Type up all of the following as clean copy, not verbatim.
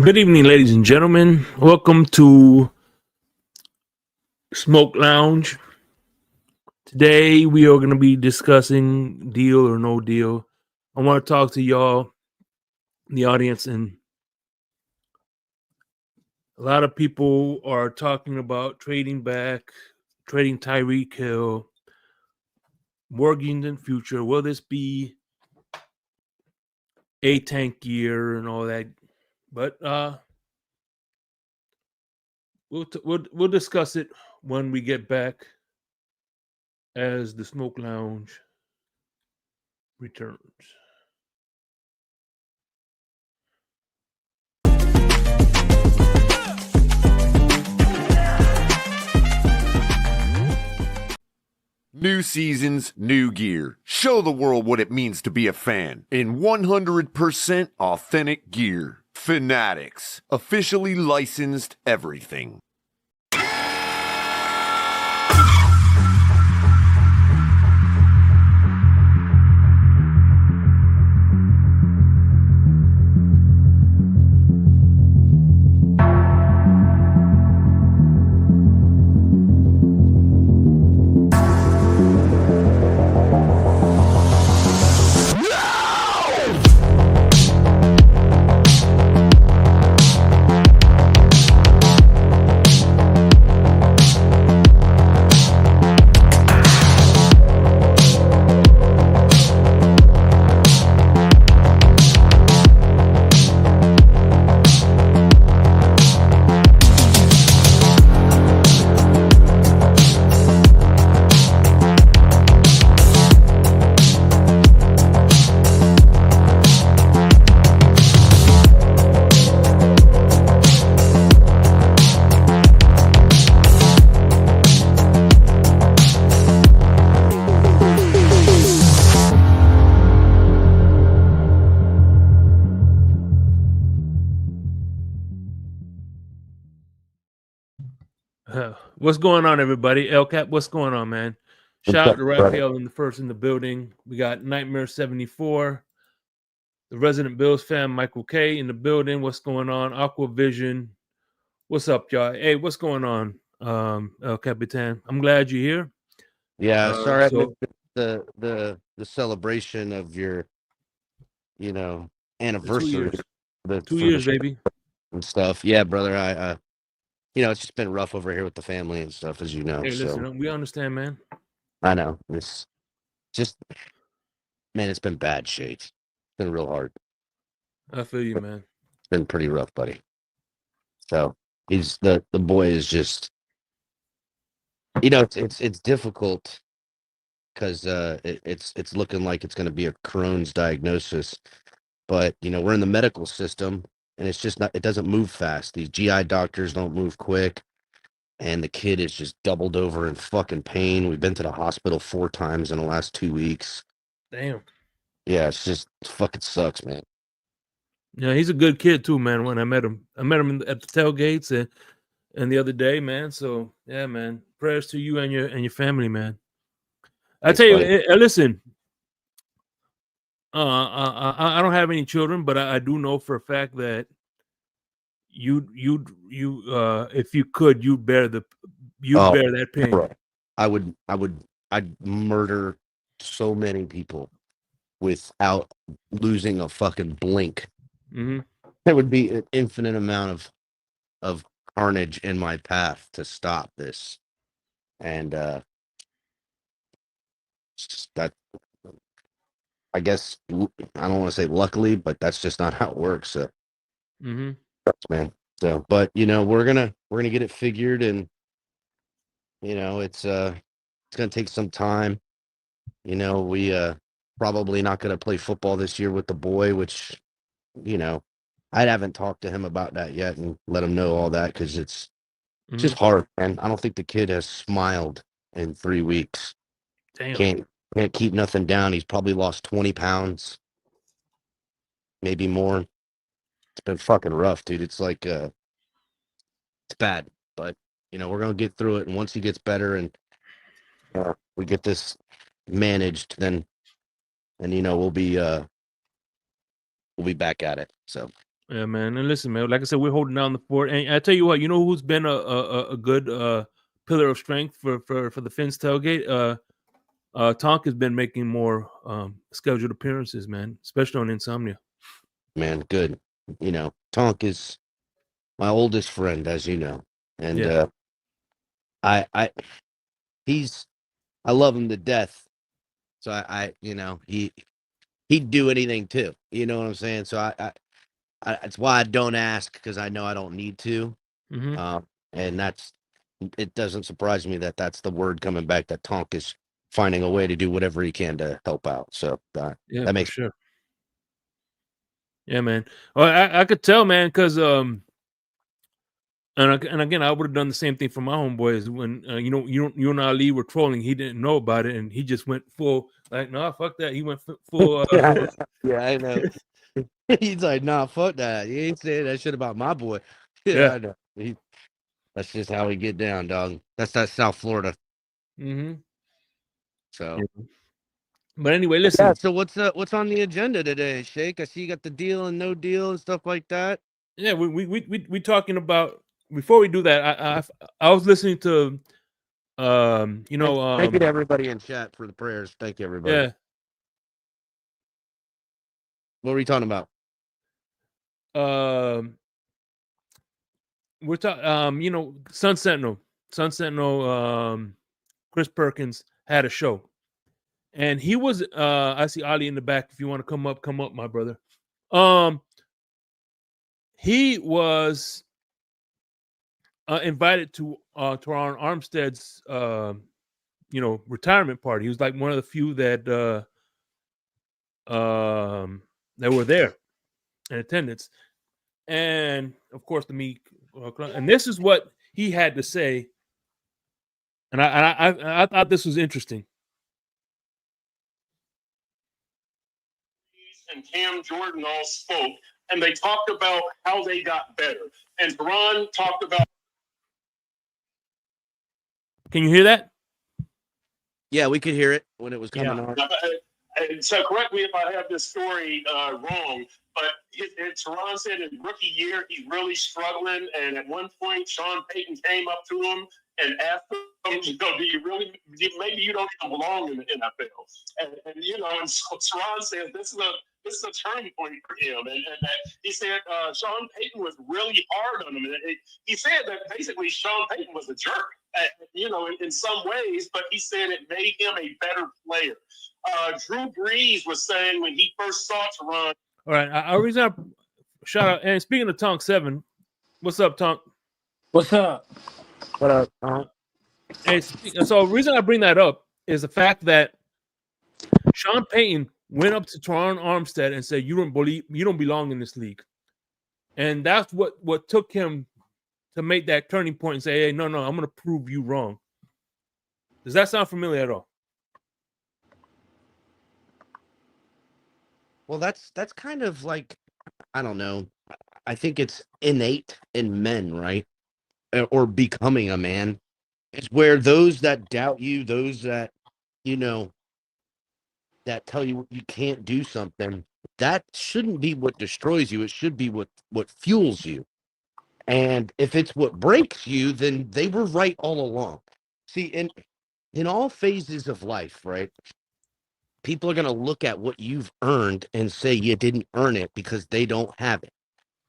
Good evening, ladies and gentlemen. Welcome to Smoke Lounge. Today we are going to be discussing deal or no deal. I want to talk to y'all, the audience, and a lot of people are talking about trading back, trading Tyreek Hill, mortgaging the future. Will this be a tank year and all that? But we'll discuss it when we get back as the Smoke Lounge returns. New seasons, new gear. Show the world what it means to be a fan in 100% authentic gear. Fanatics. Officially licensed everything. What's going on, everybody? El Cap, what's going on, man? Shout out to Raphael in the building. We got Nightmare 74, the resident Bills fan, Michael K in the building. What's going on? Aquavision. What's up, y'all? Hey, what's going on? El Capitan. I'm glad you're here. Yeah, sorry I missed the celebration of your, anniversary. 2 years, baby. And stuff. Yeah, brother. I it's just been rough over here with the family and stuff, as you know. Hey, so listen, we understand, man. I know it's just, man, it's been bad shades. It's been real hard. I feel you, man. It's been pretty rough, buddy. So he's the boy is just, it's difficult because it's looking like it's going to be a Crohn's diagnosis. But we're in the medical system, and it's just not. It doesn't move fast. These GI doctors don't move quick, and the kid is just doubled over in fucking pain. We've been to the hospital 4 times in the last 2 weeks. Damn. Yeah, it fucking sucks, man. Yeah, he's a good kid too, man. When I met him at the tailgates and the other day, man. So yeah, man. Prayers to you and your family, man. I tell you, listen. I don't have any children, but I do know for a fact that you if you could, you'd bear that pain. Bro, I'd murder so many people without losing a fucking blink. Mm-hmm. There would be an infinite amount of carnage in my path to stop this, and that, I guess, I don't want to say luckily, but that's just not how it works. So, man. So, but we're gonna get it figured, and it's gonna take some time. We probably not gonna play football this year with the boy, which I haven't talked to him about that yet and let him know all that, because it's just hard, man. I don't think the kid has smiled in 3 weeks. Damn. Can't keep nothing down. He's probably lost 20 pounds, maybe more. It's been fucking rough, dude. It's like it's bad, but we're gonna get through it. And once he gets better and we get this managed, then we'll be back at it. So Yeah, man. And listen, man, like I said, we're holding down the fort. And I tell you what, you know who's been a good pillar of strength for the Finns tailgate? Tonk has been making more scheduled appearances, man, especially on Insomnia. Man, good. You know, Tonk is my oldest friend, as you know. And Yeah. I love him to death. So you know, he'd do anything too. You know what I'm saying? So that's why I don't ask, because I know I don't need to. Mm-hmm. And it doesn't surprise me that that's the word coming back, that Tonk is finding a way to do whatever he can to help out. So Yeah, that for makes sure. Yeah, man. Well, I could tell, man, because and again, I would have done the same thing for my homeboys when you and Ali were trolling. He didn't know about it, and he just went full like, no, fuck that. He went full. yeah, I know. He's like, nah, fuck that. He ain't saying that shit about my boy. Yeah, I know. That's just how we get down, dog. That's that South Florida. Mm-hmm. So, Yeah. But anyway, listen. yeah. So what's on the agenda today, Shake? I see you got the deal and no deal and stuff like that. Yeah, we talking about. Before we do that, I was listening to Thank you to everybody in chat for the prayers. Thank you, everybody. Yeah. What were we talking about? We're talking Sun Sentinel, Chris Perkins had a show, and he was I see Ali in the back. If you want to come up, my brother. He was invited to Teron Armstead's retirement party. He was like one of the few that were there in attendance, and of course the Meek. And this is what he had to say, and I thought this was interesting. And Cam Jordan all spoke, and they talked about how they got better. And Teron talked about. Can you hear that? Yeah, we could hear it when it was coming on. So correct me if I have this story wrong, but Teron said in rookie year he's really struggling, and at one point Sean Payton came up to him and asked him, do you really, maybe you don't even belong in the NFL? And so Teron says this is a turning point for him, and he said Sean Payton was really hard on him, and he said that basically Sean Payton was a jerk, in some ways, but he said it made him a better player. Drew Brees was saying when he first saw Teron. All right, I reason shout out. And speaking of Tonk 7, what's up, Tonk? What's up? What up? And so the reason I bring that up is the fact that Sean Payton went up to Teron Armstead and said, you don't belong in this league. And that's what took him to make that turning point and say, hey, no, I'm going to prove you wrong. Does that sound familiar at all? Well, that's kind of like, I don't know. I think it's innate in men, right? Or becoming a man. It's where those that doubt you, those that, that tell you you can't do something, that shouldn't be what destroys you. It should be what fuels you. And if it's what breaks you, then they were right all along. See, in all phases of life, right? People are going to look at what you've earned and say you didn't earn it because they don't have it,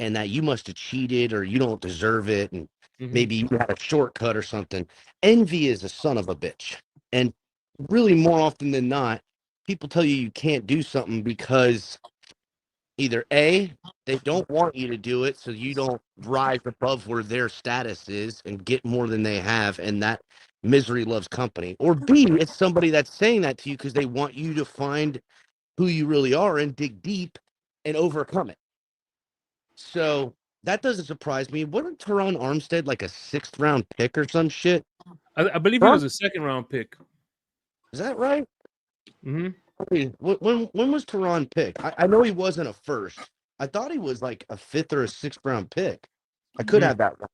and that you must have cheated or you don't deserve it, and maybe you had a shortcut or something. Envy is a son of a bitch. And really, more often than not, people tell you can't do something because either A, they don't want you to do it, so you don't rise above where their status is and get more than they have, and that misery loves company. Or B, it's somebody that's saying that to you because they want you to find who you really are and dig deep and overcome it. So that doesn't surprise me. Wasn't Teron Armstead like a 6th round pick or some shit? I believe he was a 2nd round pick. Is that right? Mm-hmm. When was Teron picked? I know he wasn't a first. I thought he was like a 5th or a 6th round pick. I could have that wrong.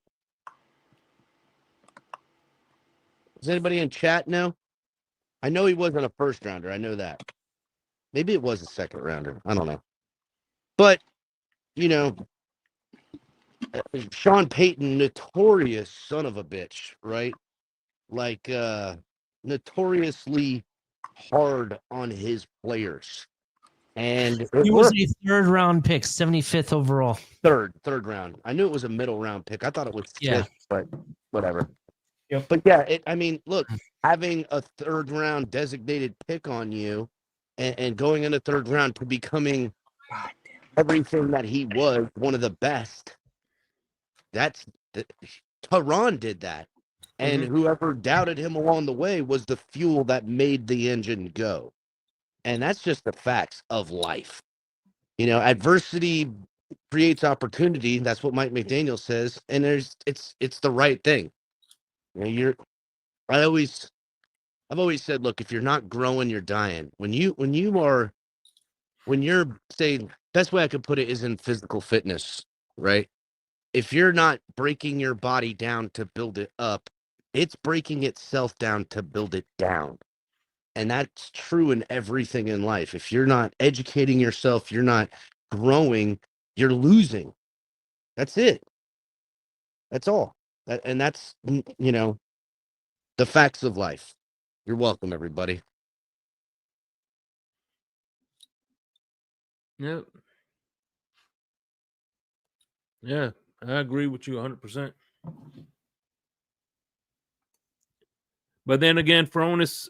Does anybody in chat know? I know he wasn't a 1st rounder. I know that. Maybe it was a 2nd rounder. I don't know. But, Sean Payton, notorious son of a bitch, right? Like notoriously hard on his players. And it He was worked. a third-round pick, 75th overall. Third round. I knew it was a middle round pick. I thought it was Yeah. fifth, but whatever. Yep. But yeah, I mean, look, having a third round designated pick on you and going in the third round to becoming everything that he was, one of the best. Tehran did that. And whoever doubted him along the way was the fuel that made the engine go. And that's just the facts of life. You know, adversity creates opportunity. That's what Mike McDaniel says. And it's the right thing. You know, I've always said, look, if you're not growing, you're dying. When you're saying, best way I could put it is in physical fitness, right? If you're not breaking your body down to build it up, it's breaking itself down to build it down. And that's true in everything in life. If you're not educating yourself, you're not growing, you're losing. That's it. That's all. And that's, you know, the facts of life. You're welcome, everybody. Yep. Yeah, I agree with you 100%. But then again, Fronis,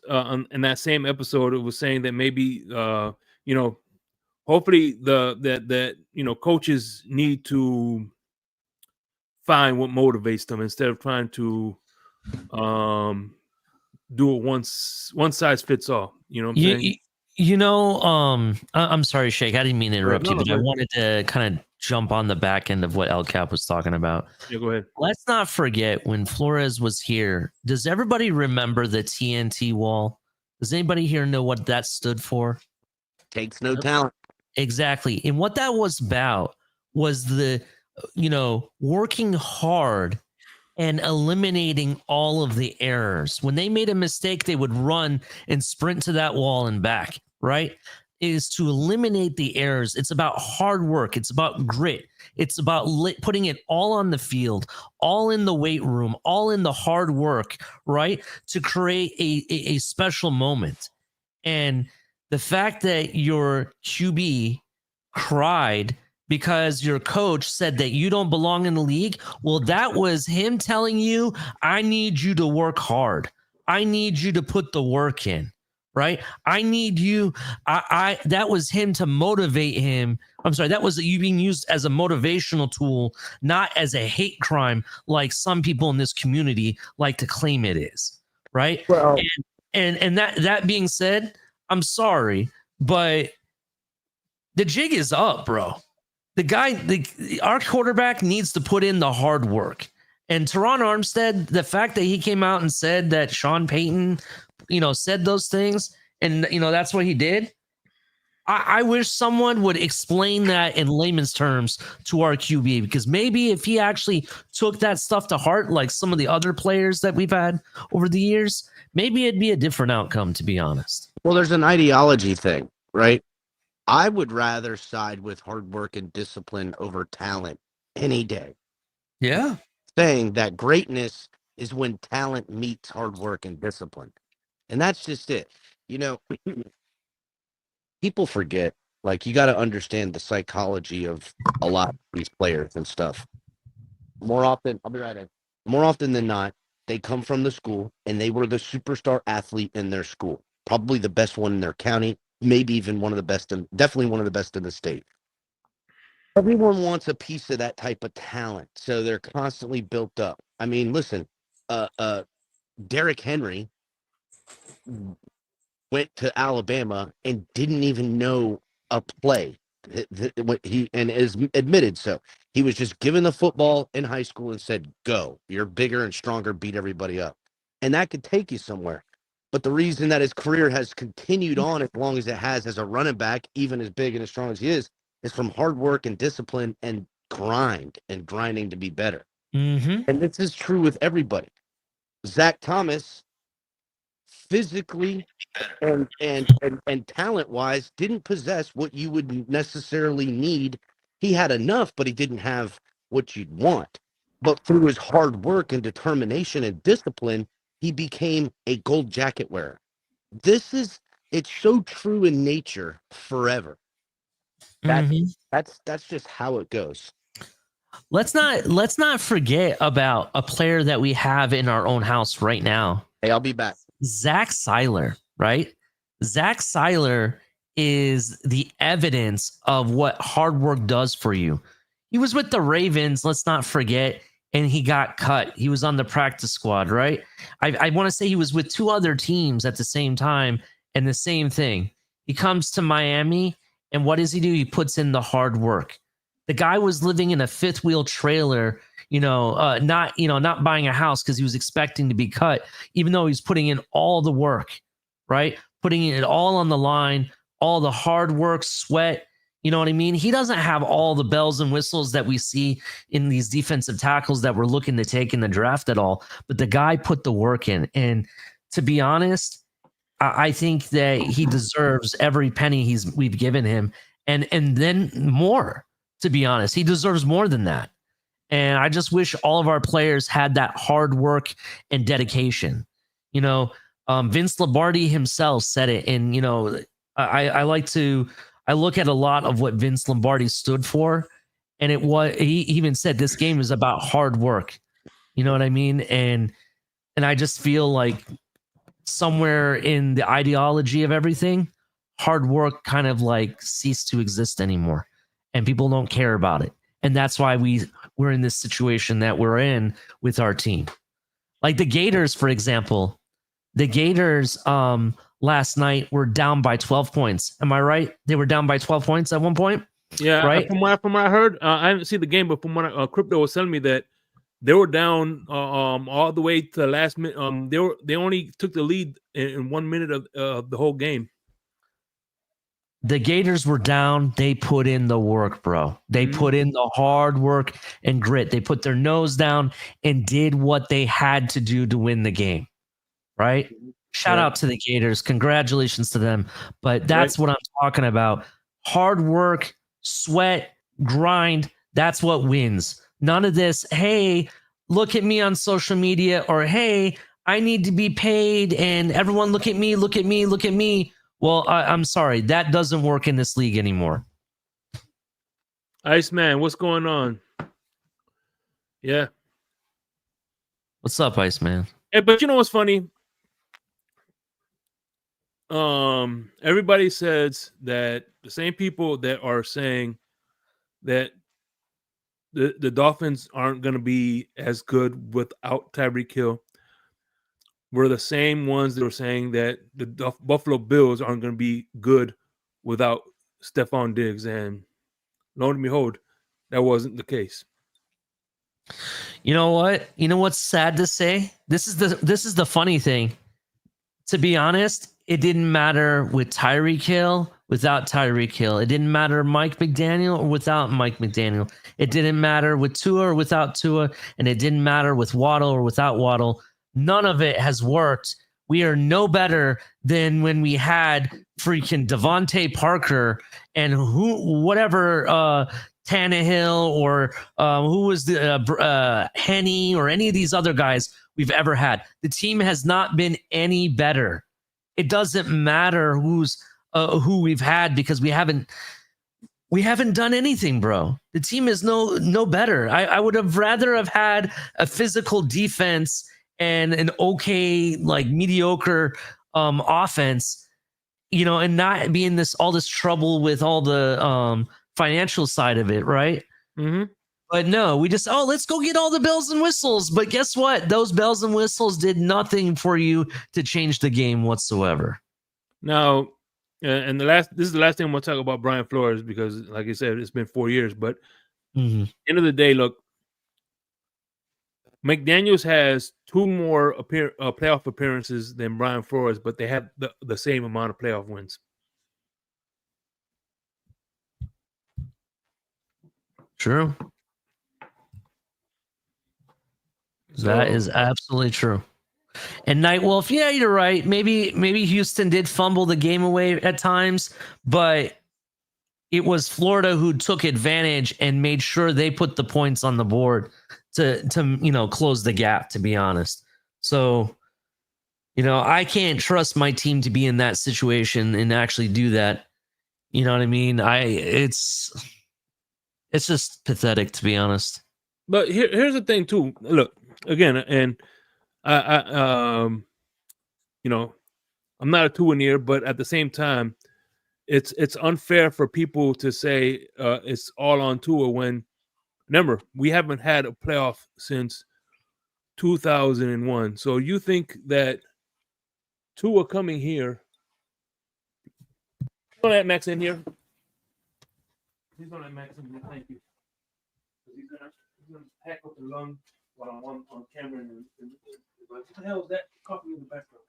in that same episode, it was saying that maybe, you know, hopefully that you know, coaches need to find what motivates them instead of trying to do it one size fits all. You know what I'm saying? You know, I'm sorry, Shake. I didn't mean to interrupt you, but I wanted to kind of jump on the back end of what El Cap was talking about. Yeah, go ahead. Let's not forget when Flores was here. Does everybody remember the TNT wall? Does anybody here know what that stood for? Takes no talent. Exactly. And what that was about was the, you know, working hard and eliminating all of the errors. When they made a mistake, they would run and sprint to that wall and back, right? It is to eliminate the errors. It's about hard work. It's about grit. It's about putting it all on the field, all in the weight room, all in the hard work, right? To create a special moment. And the fact that your QB cried because your coach said that you don't belong in the league, well, that was him telling you, I need you to work hard. I need you to put the work in, right? I need you. That was him to motivate him. I'm sorry, that was you being used as a motivational tool, not as a hate crime like some people in this community like to claim it is, right? Well, and that being said, I'm sorry, but the jig is up, bro. Our quarterback needs to put in the hard work. And Teron Armstead, the fact that he came out and said that Sean Payton, you know, said those things, and you know that's what he did. I wish someone would explain that in layman's terms to our QB, because maybe if he actually took that stuff to heart, like some of the other players that we've had over the years, maybe it'd be a different outcome, to be honest. Well, there's an ideology thing, right? I would rather side with hard work and discipline over talent any day. Yeah. Saying that greatness is when talent meets hard work and discipline. And that's just it. You know, people forget, like, you got to understand the psychology of a lot of these players and stuff. More often, I'll be right in. More often than not, they come from the school and they were the superstar athlete in their school. Probably the best one in their county, maybe even one of the best, definitely one of the best in the state. Everyone wants a piece of that type of talent, so they're constantly built up. I mean, listen, Derrick Henry went to Alabama and didn't even know a play. He is admitted so. He was just given the football in high school and said, "Go. You're bigger and stronger. Beat everybody up," and that could take you somewhere. But the reason that his career has continued on as long as it has as a running back, even as big and as strong as he is from hard work and discipline and grinding to be better. Mm-hmm. And this is true with everybody. Zach Thomas, physically and talent-wise, didn't possess what you would necessarily need. He had enough, but he didn't have what you'd want. But through his hard work and determination and discipline, he became a gold jacket wearer. It's so true in nature forever. That's just how it goes. Let's not forget about a player that we have in our own house right now. Hey, I'll be back. Zach Seiler, right? Zach Seiler is the evidence of what hard work does for you. He was with the Ravens, let's not forget, and he got cut. He was on the practice squad, right? I want to say he was with 2 other teams at the same time, and the same thing. He comes to Miami, and what does he do? He puts in the hard work. The guy was living in a 5th wheel trailer, not buying a house because he was expecting to be cut, even though he's putting in all the work, right? Putting it all on the line, all the hard work, sweat. You know what I mean? He doesn't have all the bells and whistles that we see in these defensive tackles that we're looking to take in the draft at all. But the guy put the work in. And to be honest, I think that he deserves every penny we've given him. And then more, to be honest. He deserves more than that. And I just wish all of our players had that hard work and dedication. Vince Lombardi himself said it. And, I look at a lot of what Vince Lombardi stood for, and he even said this game is about hard work. You know what I mean? And I just feel like somewhere in the ideology of everything, hard work kind of like ceased to exist anymore, and people don't care about it. And that's why we're in this situation that we're in with our team. Like the Gators, for example, last night were down by 12 points. Am I right? They were down by 12 points at one point. Yeah, right. From what I heard, I didn't see the game, but from what Crypto was telling me that they were down all the way to the last minute. They only took the lead in 1 minute of the whole game. The Gators were down. They put in the work, bro. They put in the hard work and grit. They put their nose down and did what they had to do to win the game. Right? Shout out to the Gators. Congratulations to them. But that's what I'm talking about. Hard work, sweat, grind. That's what wins. None of this, hey, look at me on social media, or hey, I need to be paid and everyone look at me, look at me, look at me. Well, I'm sorry. That doesn't work in this league anymore. Iceman, what's going on? Yeah. What's up, Iceman? Hey, but you know what's funny? Everybody says that the same people that are saying that the Dolphins aren't going to be as good without Tyreek Hill were the same ones that were saying that the Buffalo Bills aren't going to be good without Stephon Diggs. And lo and behold, that wasn't the case. You know what? You know what's sad to say? This is the funny thing. To be honest, it didn't matter with Tyreek Hill, without Tyreek Hill. It didn't matter Mike McDaniel or without Mike McDaniel. It didn't matter with Tua or without Tua, and it didn't matter with Waddle or without Waddle. None of it has worked. We are no better than when we had freaking Devontae Parker and whatever Tannehill or who was the Henny or any of these other guys we've ever had. The team has not been any better. It doesn't matter who we've had because we haven't done anything, bro. The team is no better. I would have rather have had a physical defense and an okay, like mediocre offense, and not be in all this trouble with all the financial side of it, right? Mm-hmm. But no, we just, let's go get all the bells and whistles. But guess what? Those bells and whistles did nothing for you to change the game whatsoever. Now, and this is the last thing I'm going to talk about Brian Flores, because like I said, it's been 4 years. But end of the day, look, McDaniels has 2 more playoff appearances than Brian Flores, but they have the same amount of playoff wins. True. That is absolutely true. And Nightwolf, yeah, you're right. Maybe Houston did fumble the game away at times, but it was Florida who took advantage and made sure they put the points on the board to close the gap, to be honest. So, I can't trust my team to be in that situation and actually do that. You know what I mean? It's just pathetic, to be honest. But here's the thing too. Look, again, and I'm not a Tua-neer, but at the same time, it's unfair for people to say it's all on Tua when, remember, we haven't had a playoff since 2001. So you think that Tua coming here? Don't let Max in here. Please don't let Max in here. Thank you. He's gonna pack up the lung while I'm on camera. What the hell is that coffee in the background?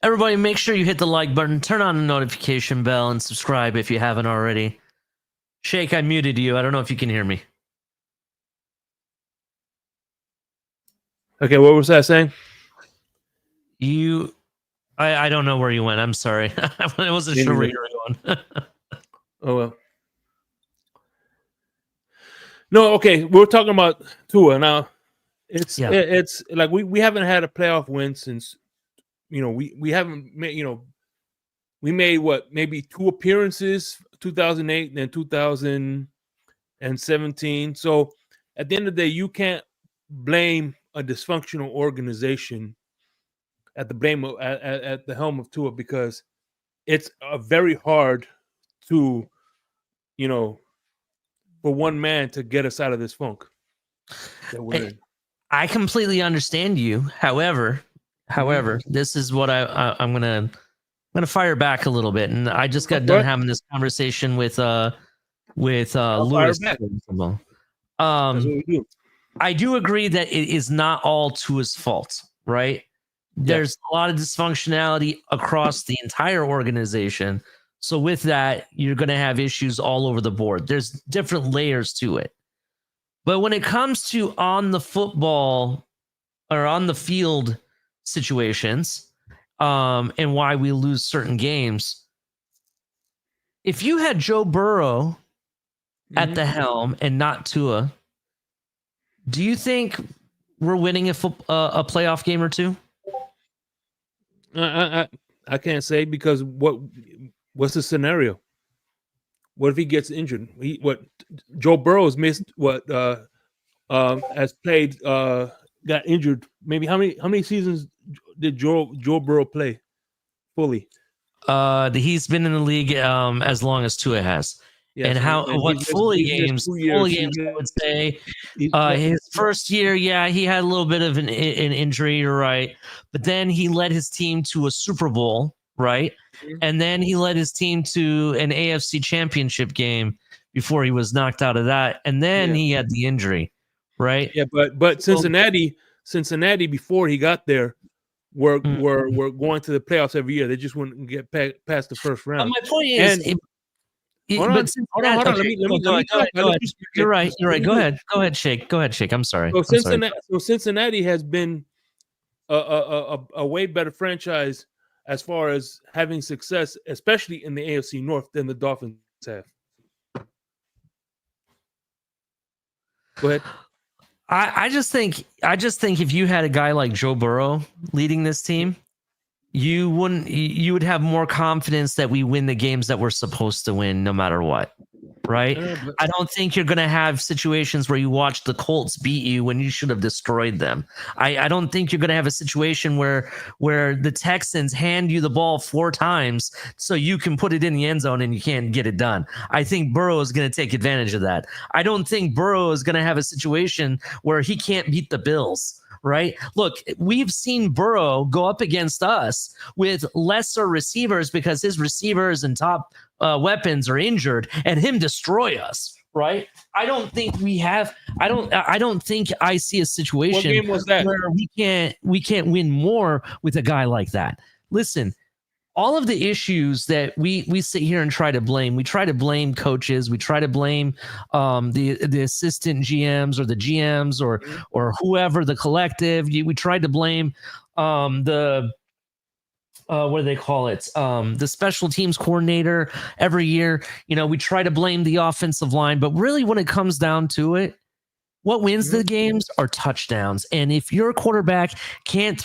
Everybody, make sure you hit the like button, turn on the notification bell, and subscribe if you haven't already. Shake, I muted you. I don't know if you can hear me. Okay, what was that saying? I don't know where you went. I'm sorry. I wasn't sure where you were going. Oh well. No, okay. We're talking about Tua now. It's like we haven't had a playoff win since we haven't made we made maybe 2 appearances, 2008 and then 2017. So at the end of the day, you can't blame a dysfunctional organization at the helm of Tua, because it's very hard to for one man to get us out of this funk that we're in. I completely understand you. However, this is what I'm gonna fire back a little bit, and I just got done having this conversation with Lewis. I do agree that it is not all Tua's fault, right? There's a lot of dysfunctionality across the entire organization. So with that, you're going to have issues all over the board. There's different layers to it. But when it comes to on the football or on the field situations, and why we lose certain games, if you had Joe Burrow at the helm and not Tua, do you think we're winning a playoff game or two? I can't say, because what's the scenario? What if he gets injured? Joe Burrow's missed has played got injured. Maybe how many seasons did Joe Burrow play fully? He's been in the league as long as Tua has. Yeah, and fully games I would say his first year, he had a little bit of an injury, right? But then he led his team to a Super Bowl, right? Mm-hmm. And then he led his team to an AFC championship game before he was knocked out of that. And then he had the injury, right? Yeah, but Cincinnati before he got there were going to the playoffs every year. They just wouldn't get past the first round. My point is, hold on. Let me go ahead. You're right. Go ahead, Shake. I'm sorry. So Cincinnati has been a way better franchise as far as having success, especially in the AFC North, than the Dolphins have. Go ahead. I just think if you had a guy like Joe Burrow leading this team, you would have more confidence that we win the games that we're supposed to win no matter what, right? I don't think you're going to have situations where you watch the Colts beat you when you should have destroyed them. I don't think you're going to have a situation where the Texans hand you the ball 4 times so you can put it in the end zone and you can't get it done. I think Burrow is going to take advantage of that. I don't think Burrow is going to have a situation where he can't beat the Bills. Right? Look, we've seen Burrow go up against us with lesser receivers because his receivers and top weapons are injured, and him destroy us. Right? I don't think I see a situation what game was that? Where we can't win more with a guy like that. Listen, all of the issues that we sit here and try to blame coaches, we try to blame the assistant GMs or the GMs or whoever, the collective. We try to blame the what do they call it? The special teams coordinator every year. We try to blame the offensive line, but really when it comes down to it, what wins the games are touchdowns. And if your quarterback can't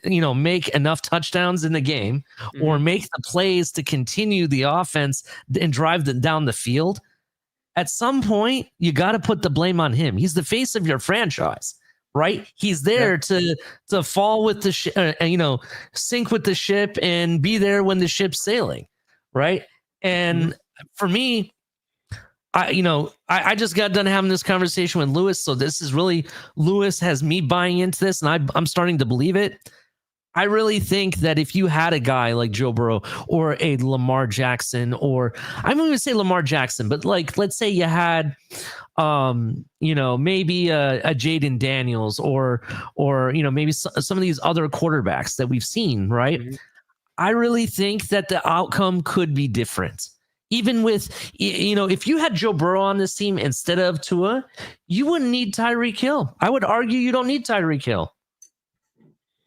make enough touchdowns in the game or make the plays to continue the offense and drive them down the field, at some point, you got to put the blame on him. He's the face of your franchise, right? He's there to fall with the sink with the ship and be there when the ship's sailing, right? And for me, I just got done having this conversation with Lewis, so this is really Lewis has me buying into this, and I'm starting to believe it. I really think that if you had a guy like Joe Burrow or a Lamar Jackson, or I'm going to say Lamar Jackson, but let's say you had, maybe a Jaden Daniels or maybe some of these other quarterbacks that we've seen, right? I really think that the outcome could be different. Even with, if you had Joe Burrow on this team instead of Tua, you wouldn't need Tyreek Hill. I would argue you don't need Tyreek Hill.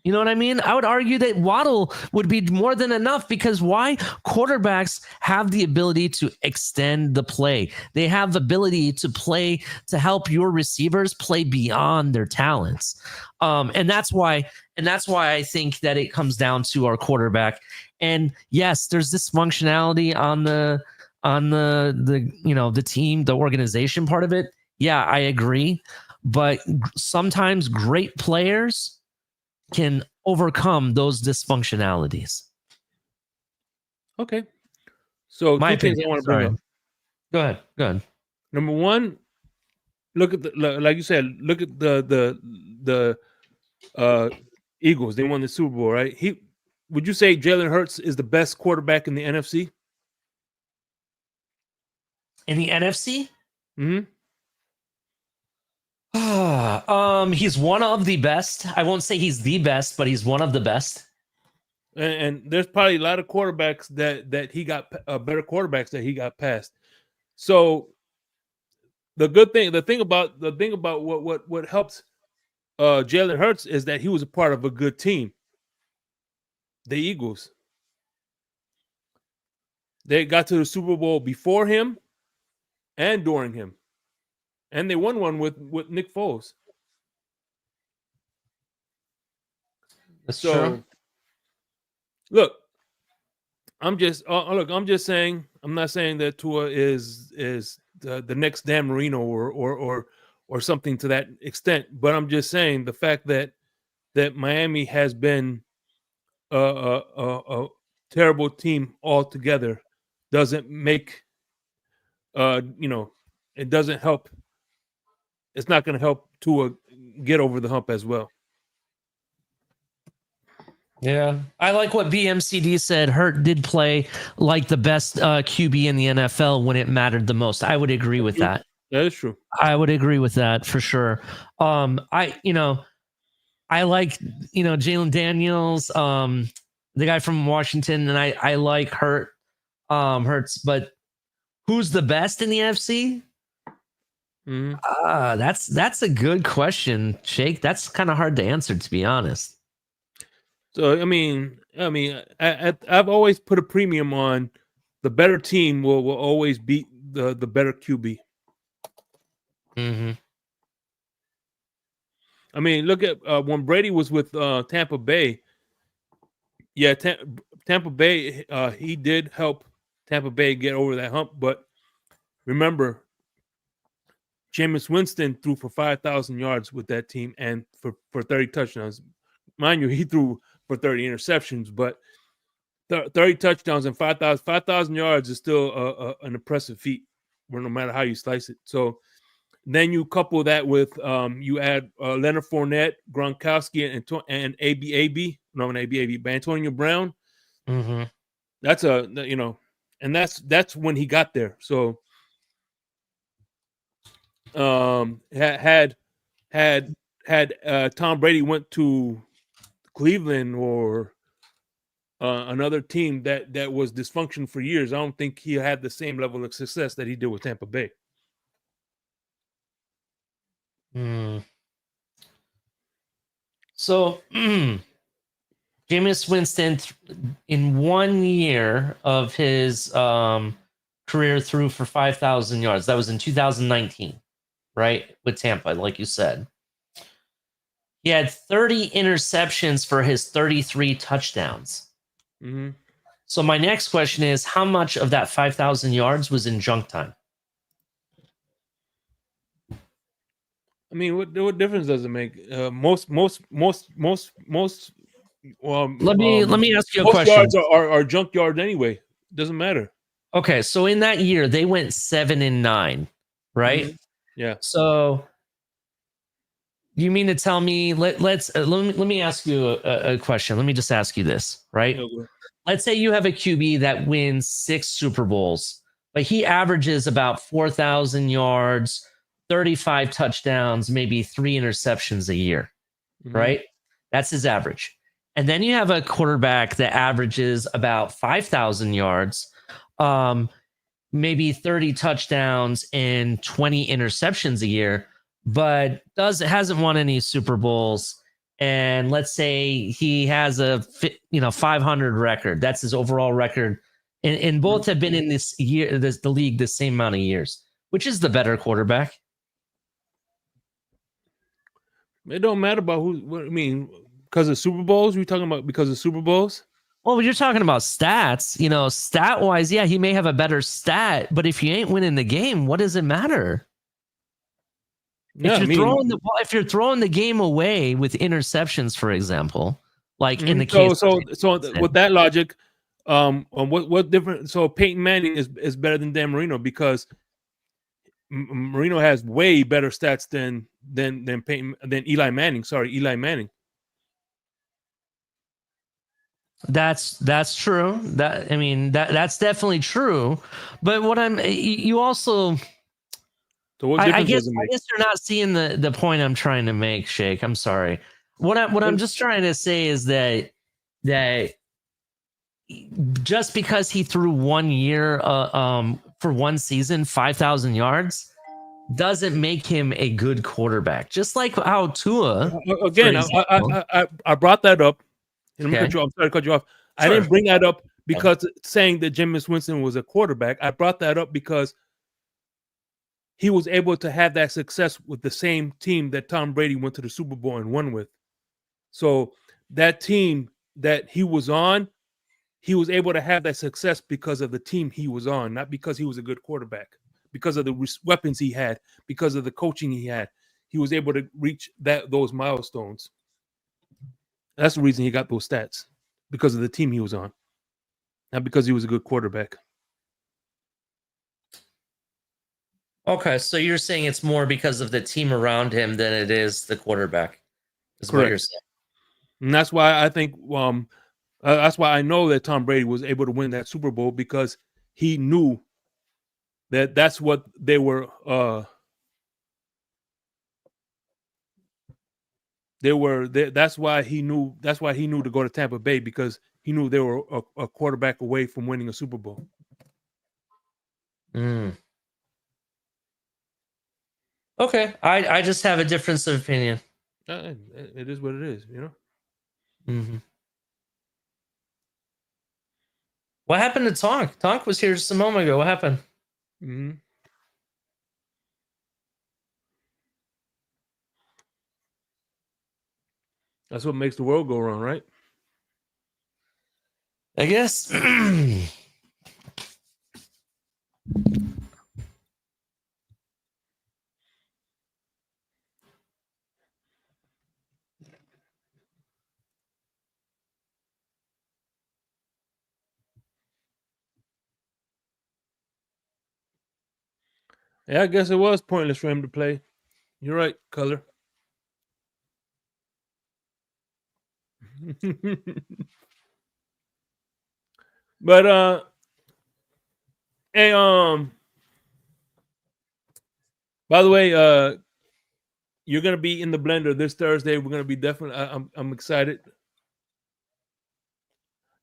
You know what I mean? I would argue that Waddle would be more than enough because why? Quarterbacks have the ability to extend the play. They have the ability to play to help your receivers play beyond their talents. And that's why I think that it comes down to our quarterback. And yes, there's this functionality on the team, the organization part of it. Yeah, I agree. But sometimes great players can overcome those dysfunctionalities. Okay. So two things I want to bring up. Go ahead. Number one, look at like you said, look at the Eagles. They won the Super Bowl, right? Would you say Jalen Hurts is the best quarterback in the NFC? In the NFC? Mm-hmm. He's one of the best. I won't say he's the best, but he's one of the best. And there's probably a lot of quarterbacks that he got better quarterbacks that he got past. So the thing about what helps Jalen Hurts is that he was a part of a good team. The Eagles. They got to the Super Bowl before him and during him. And they won one with Nick Foles. That's true. Look, I'm just saying. I'm not saying that Tua is the next Dan Marino or something to that extent. But I'm just saying the fact that Miami has been a terrible team altogether doesn't make it doesn't help. It's not going to help Tua get over the hump as well. Yeah. I like what BMCD said. Hurt did play like the best QB in the NFL when it mattered the most. I would agree with that. That is true. I would agree with that for sure. I like, Jalen Daniels, the guy from Washington, and I like Hurts, but who's the best in the NFC? That's a good question, Shake. That's kind of hard to answer, to be honest. So I mean, I've always put a premium on the better team will always beat the better QB. Mm-hmm. I mean, look at when Brady was with Tampa Bay. Yeah, Tampa Bay. He did help Tampa Bay get over that hump, but remember, Jameis Winston threw for 5,000 yards with that team and for 30 touchdowns. Mind you, he threw for 30 interceptions, but 30 touchdowns and 5,000 yards is still an impressive feat, no matter how you slice it. So then you couple that with you add Leonard Fournette, Gronkowski, and but Antonio Brown. Mm-hmm. That's and that's when he got there. So had Tom Brady went to Cleveland or another team that was dysfunctional for years, I don't think he had the same level of success that he did with Tampa Bay. So Jameis Winston, in 1 year of his career, threw for 5,000 yards. That was in 2019, right? With Tampa, like you said. He had 30 interceptions for his 33 touchdowns. Mm-hmm. So my next question is, how much of that 5,000 yards was in junk time? I mean, what difference does it make? Most. Let me ask you a most question. yards are junk yards anyway. Doesn't matter. Okay, so in that year they went 7-9, right? Mhm. Yeah. So you mean to tell me? Let me ask you a question. Let me just ask you this, right? Yeah, Let's say you have a QB that wins 6 Super Bowls, but he averages about 4,000 yards, 35 touchdowns, maybe 3 interceptions a year, Mhm. right? That's his average. And then you have a quarterback that averages about 5,000 yards, maybe 30 touchdowns and 20 interceptions a year, but hasn't won any Super Bowls. And let's say he has a 500 record. That's his overall record. And both have been in this year, the league, the same amount of years. Which is the better quarterback? It don't matter about who. What I mean, because of Super Bowls. We talking about because of Super Bowls? Well, you're talking about stats. Stat wise, yeah, he may have a better stat, but if you ain't winning the game, what does it matter? Yeah, If you're throwing the game away with interceptions, for example, like in the so case. so with that logic, what different? So Peyton Manning is better than Dan Marino because Marino has way better stats than Eli Manning. Sorry, Eli Manning. That's true. That's definitely true. But you also. So what difference does it make? I guess you're not seeing the point I'm trying to make, Shake. I'm sorry. What I'm just trying to say is that just because he threw 1 year for one season 5,000 yards doesn't make him a good quarterback. Just like how Tua. Again, I brought that up. And I'm sorry to cut you off. Sure. I didn't bring that up because saying that Jameis Winston was a quarterback. I brought that up because he was able to have that success with the same team that Tom Brady went to the Super Bowl and won with. So that team that he was on, he was able to have that success because of the team he was on, not because he was a good quarterback, because of the weapons he had, because of the coaching he had. He was able to reach those milestones. That's the reason he got those stats, because of the team he was on, not because he was a good quarterback. Okay, so you're saying it's more because of the team around him than it is the quarterback. Is Correct. What you're saying. And that's why I think that's why I know that Tom Brady was able to win that Super Bowl, because he knew that that's what they were. That's why he knew. That's why he knew to go to Tampa Bay, because he knew they were a quarterback away from winning a Super Bowl. Okay, I just have a difference of opinion. It is what it is, Mm-hmm. What happened to Tonk? Tonk was here just a moment ago. What happened? Mm-hmm. That's what makes the world go round, right? I guess. Yeah, I guess it was pointless for him to play. You're right, Color. But hey, by the way, you're gonna be in the blender this Thursday. We're gonna be definitely. I'm excited.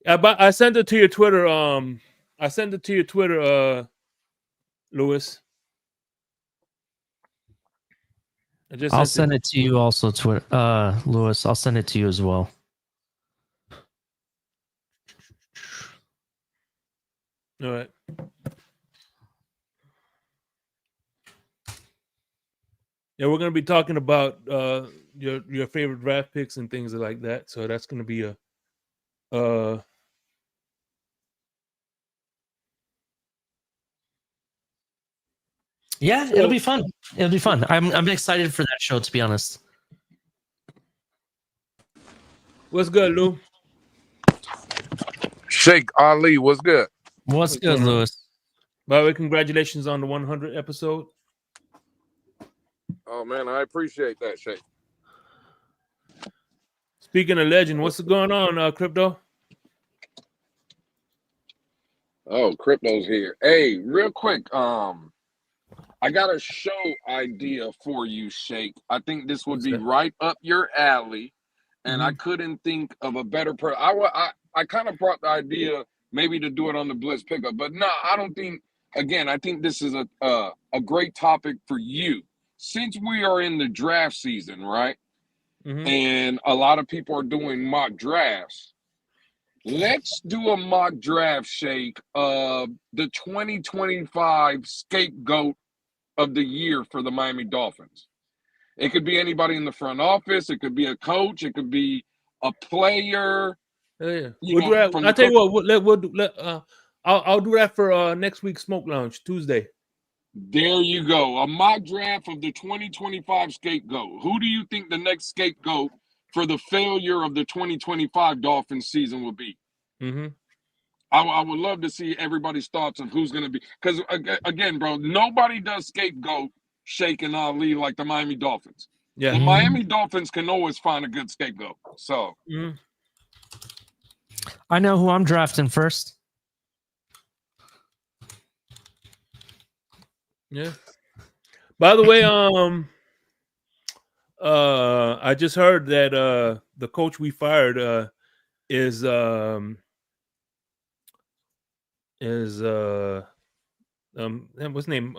I sent it to your Twitter. I sent it to your Twitter, Lewis. I'll send it to you also, Twitter, Lewis. I'll send it to you as well. All right. Yeah, we're gonna be talking about your favorite draft picks and things like that. So that's gonna be a Yeah, it'll be fun. It'll be fun. I'm excited for that show, to be honest. What's good, Lou? Sheikh Ali, what's good? What's good, Lewis? By the way, congratulations on the 100 episode. Oh man, I appreciate that, Sheikh. Speaking of legend, what's going on, Crypto? Oh, Crypto's here. Hey, real quick, I got a show idea for you, Sheikh. I think this would be right up your alley, and I couldn't think of a better person. I kind of brought the idea maybe to do it on the Blitz pickup, but no, I don't think. Again, I think this is a great topic for you since we are in the draft season, right? And a lot of people are doing mock drafts. Let's do a mock draft, Sheikh, of the 2025 scapegoat of the year for the Miami Dolphins. It could be anybody in the front office. It could be a coach. It could be a player. Yeah. I'll tell you what. I'll do that for next week's Smoke Lounge Tuesday. There you go. A mock draft of the 2025 scapegoat. Who do you think the next scapegoat for the failure of the 2025 Dolphins season will be? I would love to see everybody's thoughts of who's going to be. Because, again, bro, nobody does scapegoat Sheikh and Ali like the Miami Dolphins. Yeah. The Miami Dolphins can always find a good scapegoat. So. I know who I'm drafting first. Yeah. By the way, I just heard that the coach we fired is what's his name?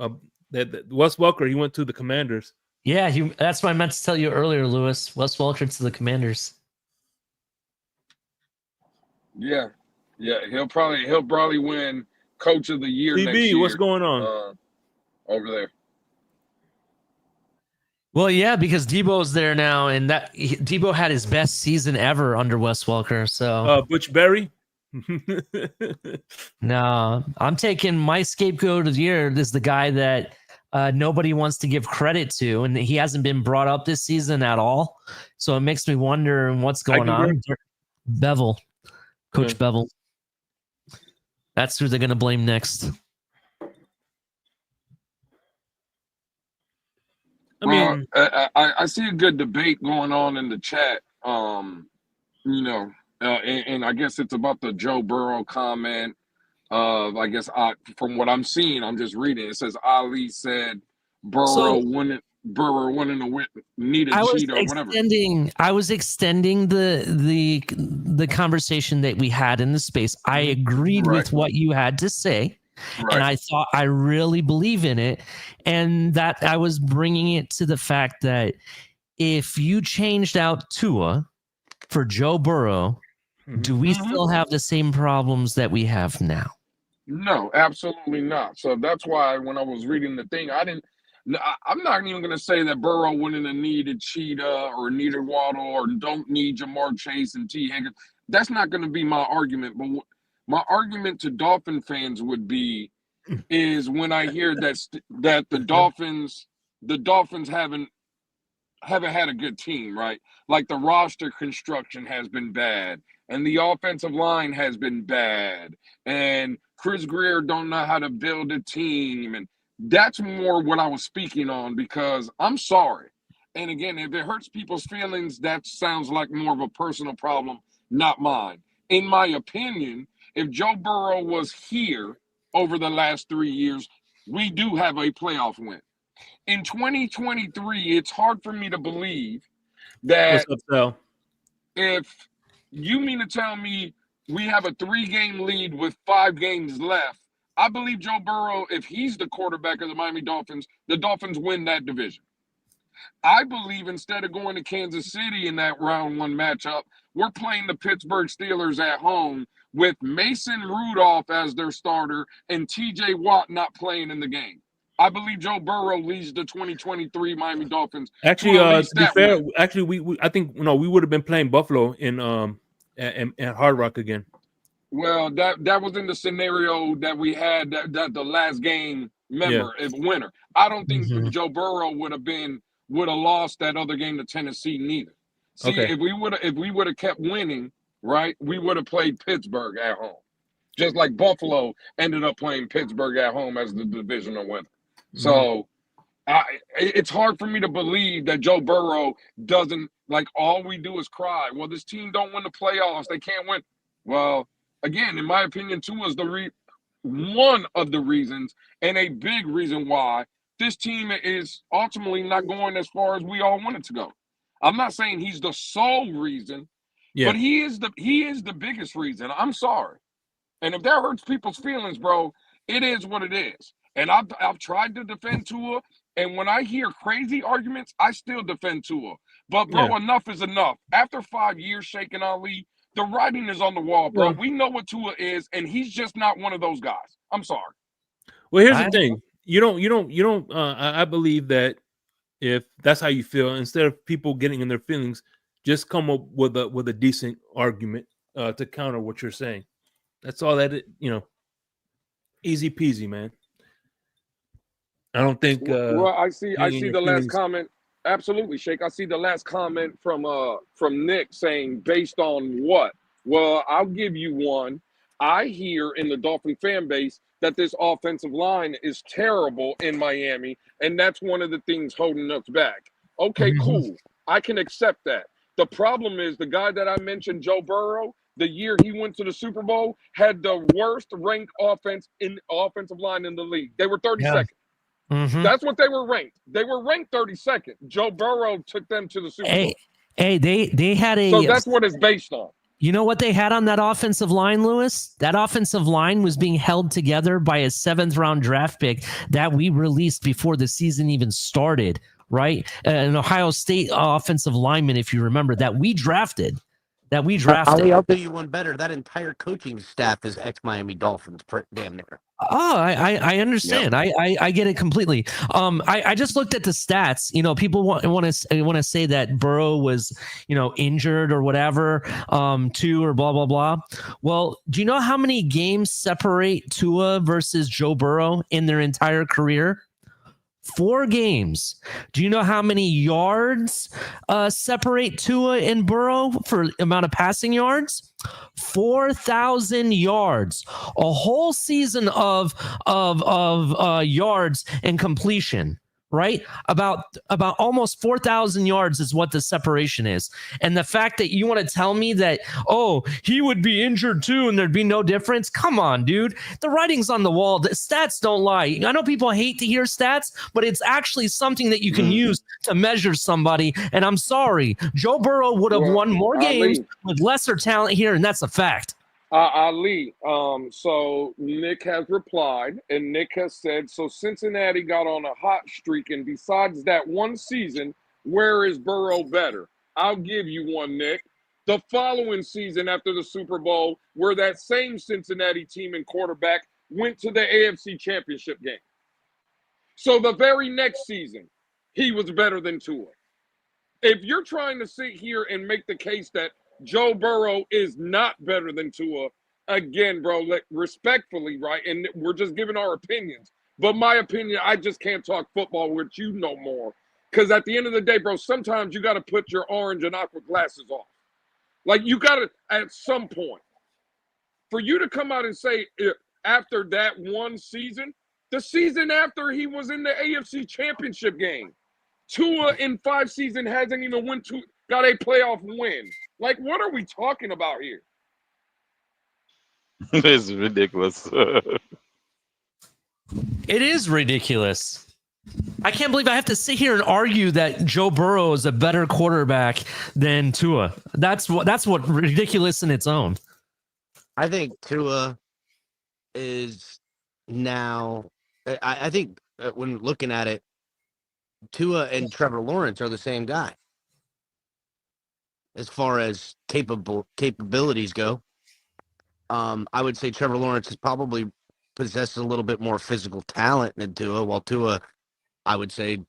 That Wes Welker. He went to the Commanders. Yeah, that's what I meant to tell you earlier, Lewis. Wes Welker to the Commanders. Yeah, he'll probably win Coach of the Year CB, next year. What's going on over there? Well, yeah, because Debo's there now, and Debo had his best season ever under Wes Welker. So Butch Berry. No, I'm taking my scapegoat of the year. This is the guy that nobody wants to give credit to, and he hasn't been brought up this season at all. So it makes me wonder what's going on. Bevel, Coach Bevel. That's who they're going to blame next. I mean, I see a good debate going on in the chat. And I guess it's about the Joe Burrow comment. I guess from what I'm seeing, I'm just reading. It says Ali said Burrow wouldn't need a cheat or whatever. I was extending the conversation that we had in the space. I agreed with what you had to say. And I thought I really believe in it, and that I was bringing it to the fact that if you changed out Tua for Joe Burrow, do we still have the same problems that we have now? No, absolutely not. So that's why when I was reading the thing, I'm not even going to say that Burrow wouldn't have needed Cheetah or needed Waddle or don't need Jamar Chase and T. Higgins. That's not going to be my argument, but my argument to Dolphin fans would be is when I hear that the Dolphins haven't had a good team, right? Like the roster construction has been bad, and the offensive line has been bad, and Chris Grier don't know how to build a team, and that's more what I was speaking on, because I'm sorry. And again, if it hurts people's feelings, that sounds like more of a personal problem, not mine. In my opinion, if Joe Burrow was here over the last 3 years, we do have a playoff win. In 2023, it's hard for me to believe that if you mean to tell me we have a 3-game lead with 5 games left, I believe Joe Burrow, if he's the quarterback of the Miami Dolphins, the Dolphins win that division. I believe instead of going to Kansas City in that round one matchup, we're playing the Pittsburgh Steelers at home with Mason Rudolph as their starter and TJ Watt not playing in the game. I believe Joe Burrow leads the 2023 Miami Dolphins. Actually, to to be fair, actually, we I think we would have been playing Buffalo in at Hard Rock again. Well, that was in the scenario that we had that the last game winner. I don't think Joe Burrow would have lost that other game to Tennessee neither. See, Okay. if we would have kept winning, right, we would have played Pittsburgh at home. Just like Buffalo ended up playing Pittsburgh at home as the divisional winner. So it's hard for me to believe that Joe Burrow doesn't, like, all we do is cry. Well, this team don't win the playoffs. They can't win. Well, again, in my opinion, Tua is one of the reasons and a big reason why this team is ultimately not going as far as we all want it to go. I'm not saying he's the sole reason, but he is the biggest reason. I'm sorry. And if that hurts people's feelings, bro, it is what it is. And I've tried to defend Tua, and when I hear crazy arguments, I still defend Tua. But, bro, enough is enough. After 5 years shaking Ali, the writing is on the wall, bro. We know what Tua is, and he's just not one of those guys. I'm sorry. Well, here's the thing. You don't. I believe that if that's how you feel, instead of people getting in their feelings, just come up with a decent argument to counter what you're saying. That's all that easy peasy, man. I don't think. Well, I see the last comment. Absolutely, Shake. I see the last comment from Nick saying, based on what? Well, I'll give you one. I hear in the Dolphin fan base that this offensive line is terrible in Miami, and that's one of the things holding us back. Okay, cool. I can accept that. The problem is the guy that I mentioned, Joe Burrow, the year he went to the Super Bowl, had the worst ranked offensive line in the league. They were 32nd. That's what they were ranked. They were ranked 32nd. Joe Burrow took them to the Super Bowl. Hey, they had a. So that's what it's based on. You know what they had on that offensive line, Lewis? That offensive line was being held together by a 7th round draft pick that we released before the season even started, right? An Ohio State offensive lineman, if you remember, that we drafted. I'll do you one better. That entire coaching staff is ex-Miami Dolphins, damn near. Oh, I understand. Yep. I get it completely. I just looked at the stats. People want to say that Burrow was, injured or whatever, too, or blah blah blah. Well, do you know how many games separate Tua versus Joe Burrow in their entire career? 4 games. Do you know how many yards separate Tua and Burrow for amount of passing yards? 4,000 yards. A whole season of yards and completion. Right? About almost 4,000 yards is what the separation is. And the fact that you want to tell me that, he would be injured too and there'd be no difference. Come on, dude. The writing's on the wall. The stats don't lie. I know people hate to hear stats, but it's actually something that you can use to measure somebody. And I'm sorry, Joe Burrow would have won more games with lesser talent here, and that's a fact. Ali, so Nick has replied, and Nick has said, so Cincinnati got on a hot streak, and besides that one season, where is Burrow better? I'll give you one, Nick. The following season after the Super Bowl, where that same Cincinnati team and quarterback went to the AFC Championship game. So the very next season, he was better than Tua. If you're trying to sit here and make the case that Joe Burrow is not better than Tua, again, bro, respectfully, right? And we're just giving our opinions. But my opinion, I just can't talk football with you no more. Because at the end of the day, bro, sometimes you got to put your orange and aqua glasses off. Like, you got to, at some point, for you to come out and say, after that one season, the season after he was in the AFC Championship game, Tua in 5 seasons hasn't even got a playoff win. Like, what are we talking about here? It's ridiculous. It is ridiculous. I can't believe I have to sit here and argue that Joe Burrow is a better quarterback than Tua. That's what ridiculous in its own. I think Tua is now. I think when looking at it, Tua and Trevor Lawrence are the same guy as far as capabilities go. I would say Trevor Lawrence is probably possesses a little bit more physical talent than Tua, while Tua, I would say,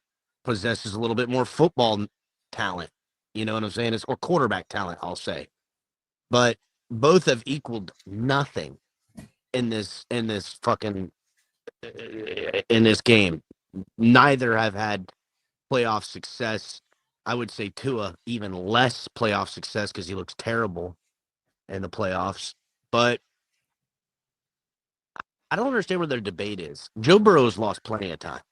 possesses a little bit more football talent. You know what I'm saying? Or quarterback talent, I'll say. But both have equaled nothing in this fucking in this game. Neither have had playoff success. I would say Tua even less playoff success because he looks terrible in the playoffs. But I don't understand where their debate is. Joe Burrow's lost plenty of time.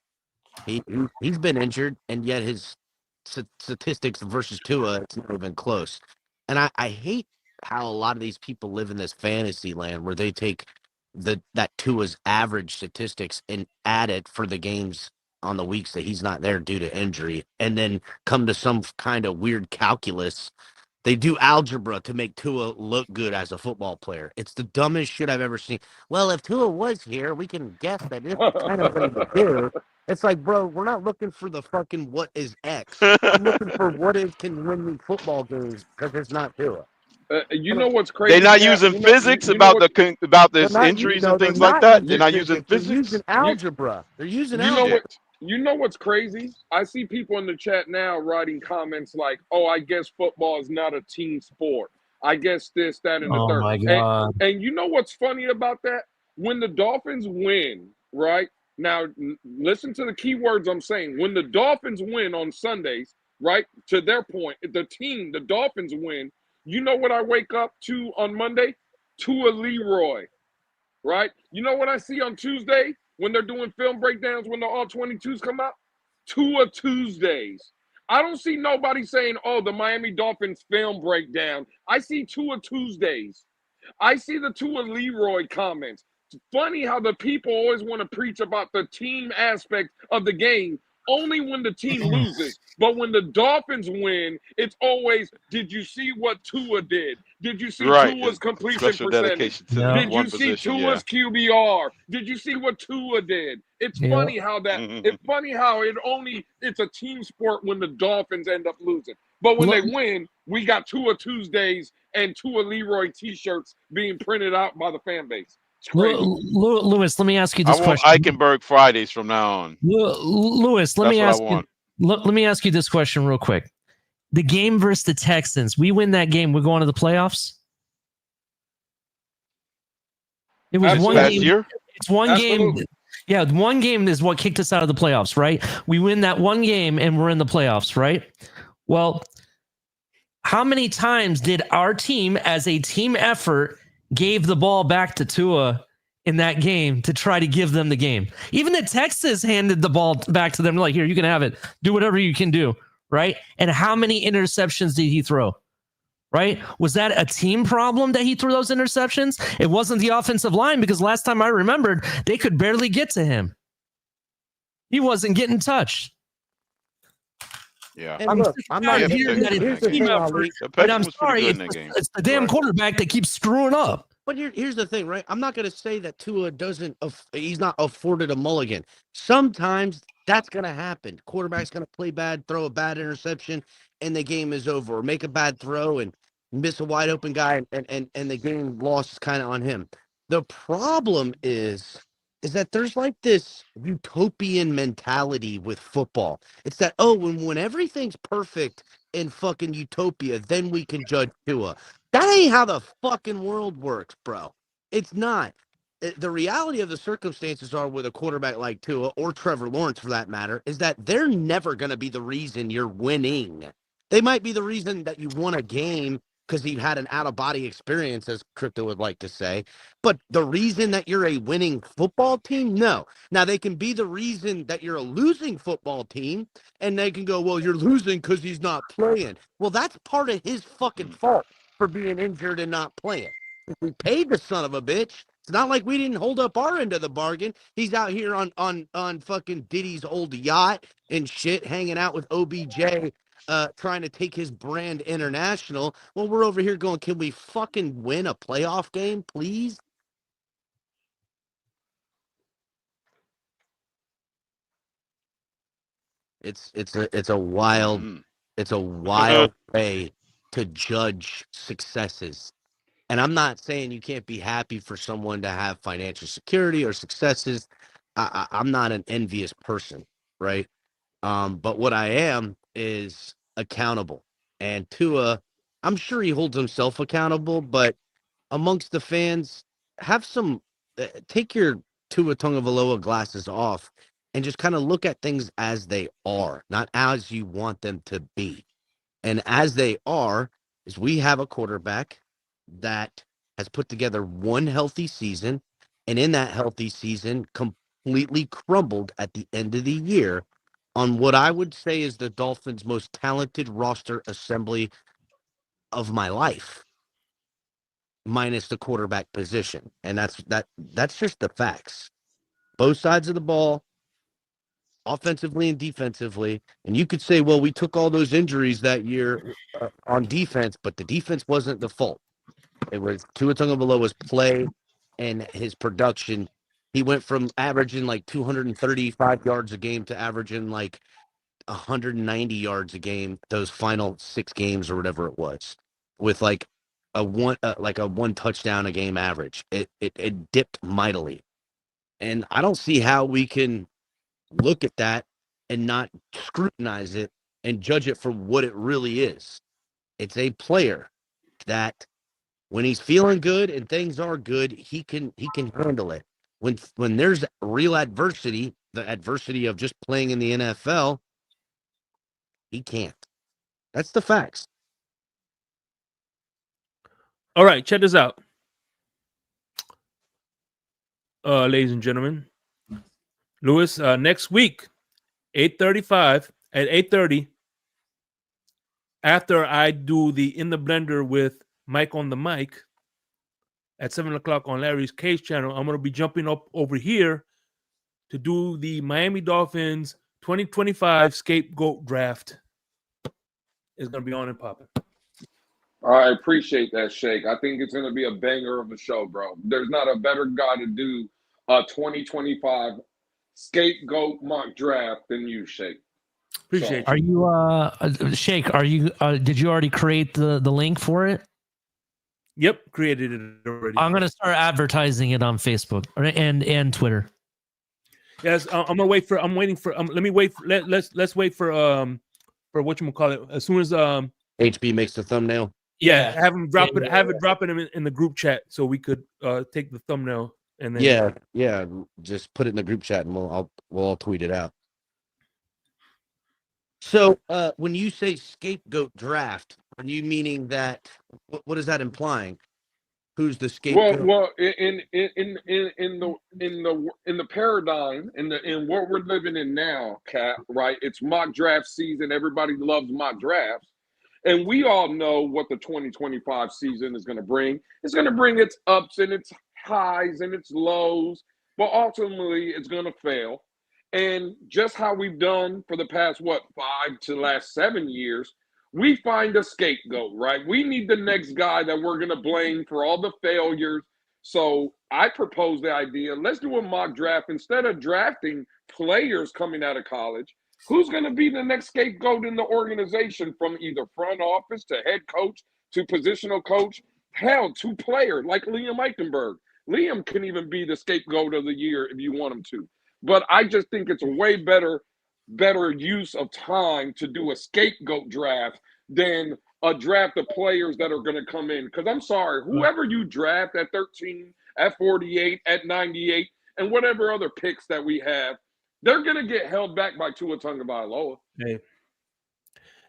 He's been injured, and yet his statistics versus Tua, it's not even close. And I hate how a lot of these people live in this fantasy land where they take that Tua's average statistics and add it for the games on the weeks that he's not there due to injury, and then come to some kind of weird calculus. They do algebra to make Tua look good as a football player. It's the dumbest shit I've ever seen. Well, if Tua was here, we can guess that it's kind of what he would do. It's like, bro, we're not looking for the fucking what is X. I'm looking for what is can win me football games because it's not Tua. You know what's crazy? They're not Cap? using You know- physics you know about what- about They're this not, injuries no, and they're things like not that. using They're not using physics. They're physics. using algebra. They're using You know algebra. what? You know what's crazy? I see people in the chat now writing comments like, "Oh, I guess football is not a team sport. I guess this, that, and the Oh third." my God. And you know what's funny about that? When the Dolphins win, right? Now, listen to the key words I'm saying. When the Dolphins win on Sundays, right? To their point, the Dolphins win. You know what I wake up to on Monday? Tua Leroy, right? You know what I see on Tuesday when they're doing film breakdowns when the all 22s come out? Tua Tuesdays. I don't see nobody saying, "Oh, the Miami Dolphins film breakdown." I see Tua Tuesdays. I see the Tua Leroy comments. It's funny how the people always want to preach about the team aspect of the game only when the team loses. But when the Dolphins win, it's always, "Did you see what Tua did? Did you see Right. Tua's completion Special percentage? dedication to Yeah. Did one you see position. Tua's QBR? Did you see what Tua did?" It's Yeah. funny how that. It's funny how it's a team sport when the Dolphins end up losing. But when they win, we got Tua Tuesdays and Tua Leroy T-shirts being printed out by the fan base. It's crazy. Lewis, let me ask you I this want question. Eichenberg Fridays from now on. Lewis, let That's me what I ask you. want. Let me ask you this question real quick. The game versus the Texans, we win that game, we're going to the playoffs. It was one Last game. year? It's one Absolutely. game. Yeah, one game is what kicked us out of the playoffs, right? We win that one game and we're in the playoffs, right? Well, how many times did our team, as a team effort, gave the ball back to Tua in that game to try to give them the game? Even the Texans handed the ball back to them, like, "Here, you can have it. Do whatever you can do," right? And how many interceptions did he throw? Right? Was that a team problem that he threw those interceptions? It wasn't the offensive line, because last time I remembered, they could barely get to him. He wasn't getting touched. Yeah. And look, I'm not Yeah, here's here's the team thing, Ali. The But I'm Texans was sorry, pretty good in that game. it's the damn Right. quarterback that keeps screwing up. But here's the thing, right? I'm not going to say that Tua doesn't. He's not afforded a mulligan. Sometimes that's going to happen. Quarterback's going to play bad, throw a bad interception, and the game is over. Or make a bad throw and miss a wide open guy, and the game loss is kind of on him. The problem is that there's like this utopian mentality with football. It's that, oh, when everything's perfect in fucking utopia, then we can judge Tua. That ain't how the fucking world works, bro. It's not. The reality of the circumstances are with a quarterback like Tua or Trevor Lawrence, for that matter, is that they're never going to be the reason you're winning. They might be the reason that you won a game because you had an out-of-body experience, as Crypto would like to say. But the reason that you're a winning football team, no. Now, they can be the reason that you're a losing football team, and they can go, "Well, you're losing because he's not playing." Well, that's part of his fucking fault for being injured and not playing. We paid the son of a bitch. It's not like we didn't hold up our end of the bargain. He's out here on fucking Diddy's old yacht and shit, hanging out with OBJ, trying to take his brand international. Well, we're over here going, "Can we fucking win a playoff game, please?" It's a wild Mhm. it's a wild way to judge successes. And I'm not saying you can't be happy for someone to have financial security or successes. I'm not an envious person, right? But what I am is accountable. And Tua, I'm sure he holds himself accountable, but amongst the fans, have some take your Tua Tagovailoa glasses off and just kind of look at things as they are, not as you want them to be. And as they are, is we have a quarterback that has put together one healthy season, and in that healthy season, completely crumbled at the end of the year on what I would say is the Dolphins' most talented roster assembly of my life, minus the quarterback position. And that's just the facts. Both sides of the ball, offensively and defensively. And you could say, well, we took all those injuries that year on defense, but the defense wasn't the fault. It was Tua Tagovailoa's play and his production. He went from averaging like 235 yards a game to averaging like 190 yards a game those final 6 games or whatever it was, with like a one touchdown a game average. It dipped mightily, and I don't see how we can look at that and not scrutinize it and judge it for what it really is. It's a player that when he's feeling good and things are good, he can handle it. When there's real adversity, the adversity of just playing in the NFL, he can't. That's the facts. All right, check this out. Ladies and gentlemen. Lewis, next week, 8:35 at 8:30, after I do the In the Blender with Mike on the mic at 7:00 on Larry's Cage channel, I'm going to be jumping up over here to do the Miami Dolphins 2025 scapegoat draft. It's going to be on and popping. I appreciate that, Shake. I think it's going to be a banger of a show, bro. There's not a better guy to do a 2025 scapegoat mock draft than you, Shake. Appreciate Are you. you Shake? Are you? Did you already create the link for it? Yep, created it already. I'm gonna start advertising it on Facebook and Twitter. Yes, I'm waiting for. Let me wait. Let's wait for whatchamacallit. As soon as HB makes the thumbnail. Yeah, have him drop it. Have it drop it in the group chat so we could take the thumbnail and then Yeah. Just put it in the group chat and we'll all tweet it out. So when you say scapegoat draft, are you meaning that? What is that implying? Who's the scapegoat? Well, in the paradigm in what we're living in now, Cap, right? It's mock draft season. Everybody loves mock drafts. And we all know what the 2025 season is going to bring. It's going to bring its ups and its highs and its lows, but ultimately it's going to fail. And just how we've done for the past, 5 to last 7 years, we find a scapegoat, right? We need the next guy that we're going to blame for all the failures. So I propose the idea, let's do a mock draft. Instead of drafting players coming out of college, who's going to be the next scapegoat in the organization, from either front office to head coach to positional coach? Hell, to player like Liam Eichenberg. Liam can even be the scapegoat of the year if you want him to. But I just think it's a way better use of time to do a scapegoat draft than a draft of players that are going to come in. Because I'm sorry, whoever you draft at 13, at 48, at 98, and whatever other picks that we have, they're going to get held back by Tua Tagovailoa. Hey.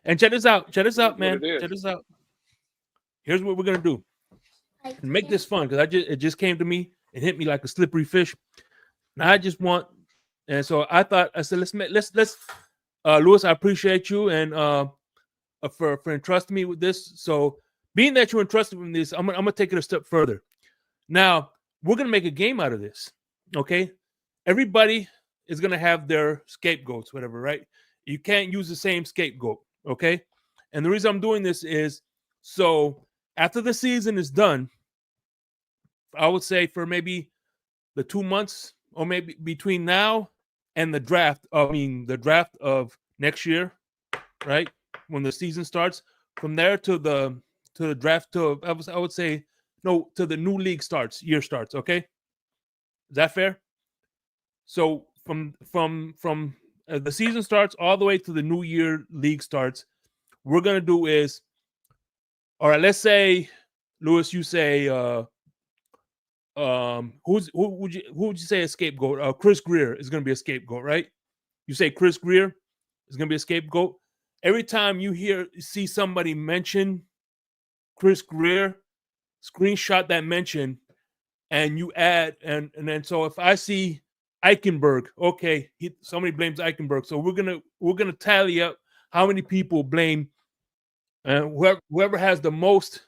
And check this out, man. Check this out. Here's what we're gonna do. And make this fun, because it just came to me and hit me like a slippery fish. And I just want, and so I said, let's Lewis, I appreciate you and for entrusting me with this. So being that you're entrusted with this, I'm gonna take it a step further. Now we're gonna make a game out of this. Okay, everybody is going to have their scapegoats, whatever, right? You can't use the same scapegoat, okay? And the reason I'm doing this is, so after the season is done, I would say for maybe the 2 months or maybe between now and the draft of next year, right? When the season starts, from there to the draft to I would say no to the new league year starts. Okay, is that fair? So from the season starts all the way to the new year league starts, we're gonna do is, all right. Let's say, Lewis, you say who would you say a scapegoat? Chris Greer is gonna be a scapegoat, right? You say Chris Greer is gonna be a scapegoat. Every time you see somebody mention Chris Greer, screenshot that mention, and you add, and then so if I see Eichenberg, okay, somebody blames Eichenberg, so we're gonna tally up how many people blame, and whoever has the most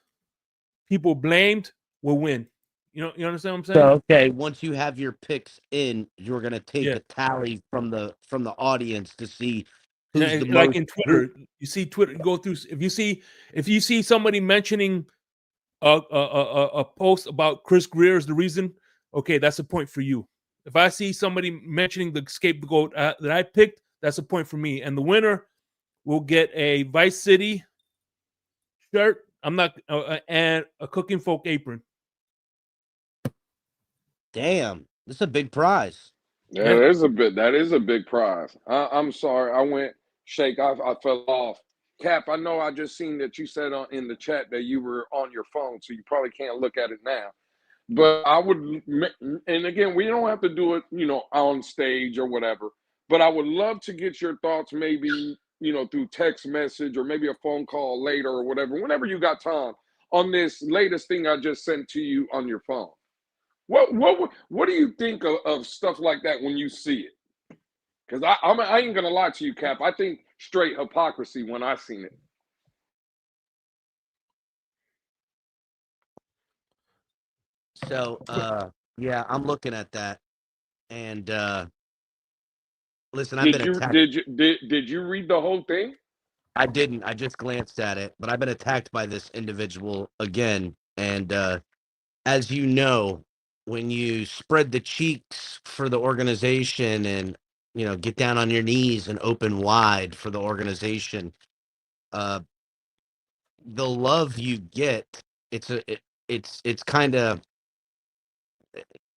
people blamed will win. You understand what I'm saying? So okay, once you have your picks in, you're gonna take Yeah. a tally from the audience to see who's the Like most. in Twitter, you see Twitter go through. If you see somebody mentioning a post about Chris Greer is the reason, okay, that's a point for you. If I see somebody mentioning the scapegoat that I picked, that's a point for me. And the winner will get a Vice City shirt. I'm not and a Cooking Folk apron. Damn, this is a big prize. Yeah, that is a big prize. I'm sorry, I went shake. I fell off. Cap, I know I just seen that you said in the chat that you were on your phone, so you probably can't look at it now. But I would, and again, we don't have to do it, on stage or whatever. But I would love to get your thoughts, maybe, through text message or maybe a phone call later or whatever, whenever you got time, on this latest thing I just sent to you on your phone. What do you think of stuff like that when you see it? Because I ain't gonna lie to you, Cap. I think straight hypocrisy when I seen it. So yeah, I'm looking at that, and listen, I've been attacked. Did you read the whole thing? I didn't. I just glanced at it, but I've been attacked by this individual again, and as you know, when you spread the cheeks for the organization and get down on your knees and open wide for the organization, the love you get, it's kind of,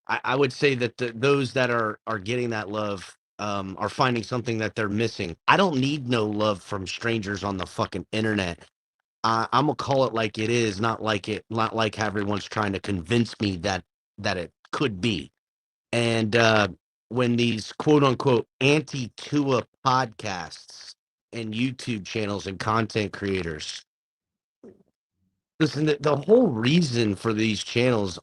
I would say that those that are getting that love are finding something that they're missing. I don't need no love from strangers on the fucking internet. I'm gonna call it like it is, not like everyone's trying to convince me that it could be. And when these quote unquote anti-Tua podcasts and YouTube channels and content creators, listen, the whole reason for these channels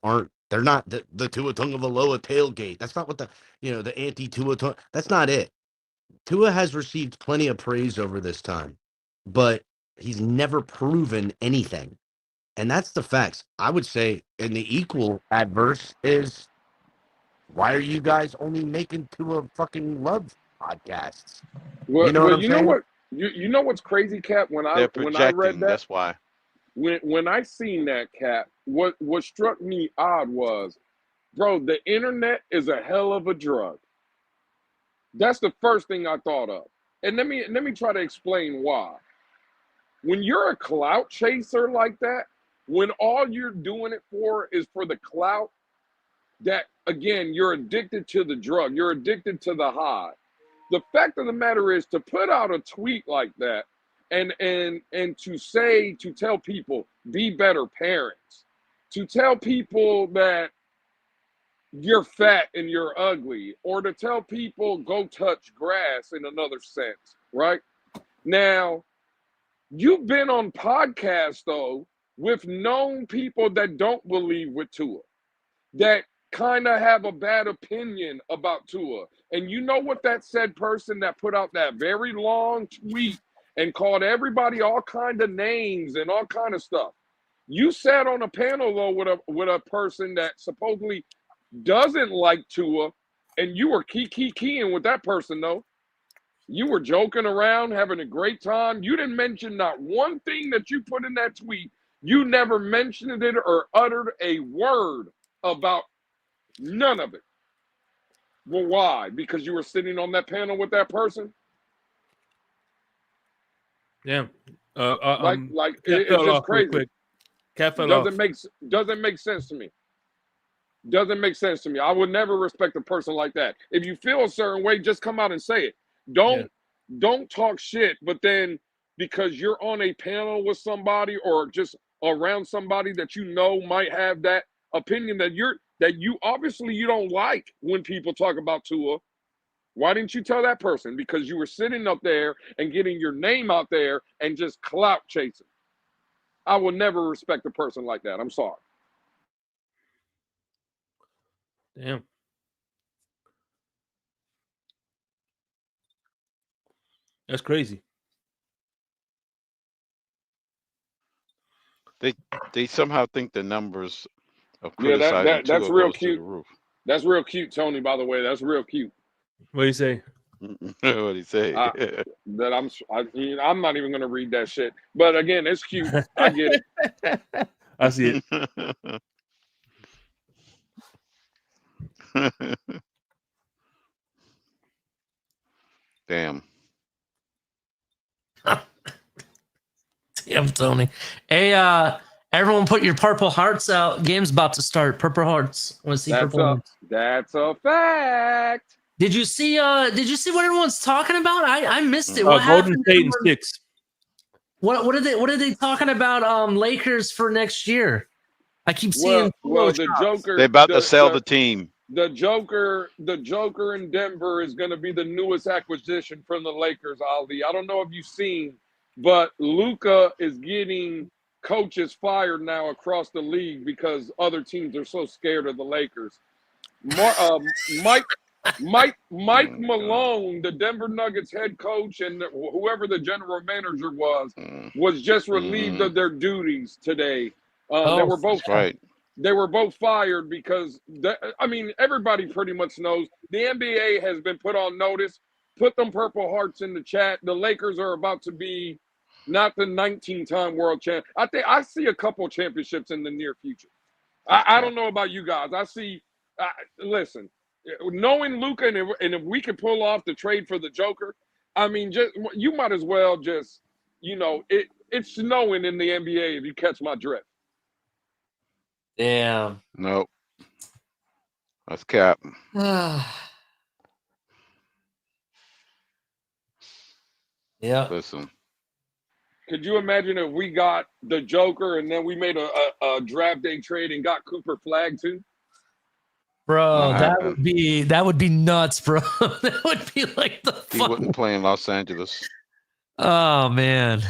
they're not the Tua Tagovailoa tailgate. That's not what the anti-Tua. That's not it. Tua has received plenty of praise over this time, but he's never proven anything. And that's the facts. I would say, in the equal adverse is, why are you guys only making Tua fucking love podcasts? Well, You know what I'm you know saying? what? You know what's crazy, Cap? When I They're read projecting. that, That's why. when I seen that, Cap, what struck me odd was, bro, the internet is a hell of a drug. That's the first thing I thought of. And let me try to explain why. When you're a clout chaser like that, when all you're doing it for is for the clout, that again, you're addicted to the drug, you're addicted to the high. The fact of the matter is, to put out a tweet like that and to tell people be better parents, to tell people that you're fat and you're ugly, or to tell people go touch grass in another sense, right? Now, you've been on podcasts though with known people that don't believe with Tua, that kind of have a bad opinion about Tua. And you know what that said person that put out that very long tweet and called everybody all kind of names and all kind of stuff. You sat on a panel though with a person that supposedly doesn't like Tua, and you were keying with that person though. You were joking around, having a great time. You didn't mention not one thing that you put in that tweet. You never mentioned it or uttered a word about none of it. Well, why? Because you were sitting on that panel with that person? Yeah. Like Cat it's fell just off real crazy. quick. Cat fell off. Doesn't make sense to me. Doesn't make sense to me. I would never respect a person like that. If you feel a certain way, just come out and say it. Don't talk shit, but then because you're on a panel with somebody or just around somebody that you know might have that opinion that you obviously you don't like when people talk about Tua. Why didn't you tell that person? Because you were sitting up there and getting your name out there and just clout chasing. I will never respect a person like that. I'm sorry. Damn. That's crazy. They somehow think the numbers of Yeah, criticizing that's Tua real goes to cute. the roof. That's real cute, Tony, by the way. That's real cute. What do you say? What he say? That I'm not even gonna read that shit. But again, it's cute. I get it. I see it. Damn. Damn, Tony. Hey, everyone, put your purple hearts out. Game's about to start. Purple hearts. Want to see purple hearts? That's a fact. Did you see what everyone's talking about? I missed it. Golden State and 6. What are they talking about? Lakers for next year. I keep seeing. Well, the Joker. They're about to sell the team. The Joker in Denver is going to be the newest acquisition from the Lakers, Ali. I don't know if you've seen, but Luka is getting coaches fired now across the league because other teams are so scared of the Lakers. Mike Malone, the Denver Nuggets head coach, and whoever the general manager was just relieved of their duties today. They were both right. They were both fired because everybody pretty much knows the NBA has been put on notice. Put them purple hearts in the chat. The Lakers are about to be not the 19-time world champ. I see a couple championships in the near future. I don't know about you guys. I see. Listen, knowing Luka and if we could pull off the trade for the Joker, you might as well just it's snowing in the NBA if you catch my drift. Damn. Nope. That's cap. Yeah. Listen. Could you imagine if we got the Joker and then we made a draft day trade and got Cooper Flag too? Bro, that would be nuts, bro. That would be like the He wouldn't play in Los Angeles. Oh man.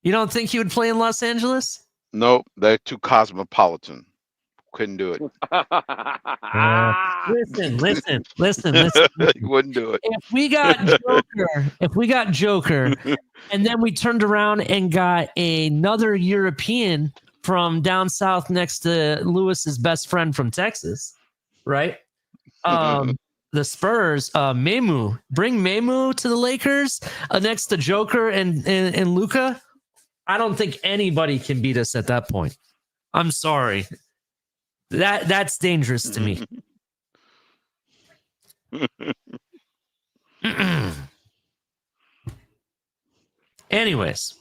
You don't think he would play in Los Angeles? Nope, they're too cosmopolitan. Couldn't do it. Listen. He wouldn't do it. If we got Joker, and then we turned around and got another European from down south next to Lewis's best friend from Texas, right? The Spurs, Memu. Bring Memu to the Lakers next to Joker and Luka. I don't think anybody can beat us at that point. I'm sorry. That's dangerous to me. Anyways.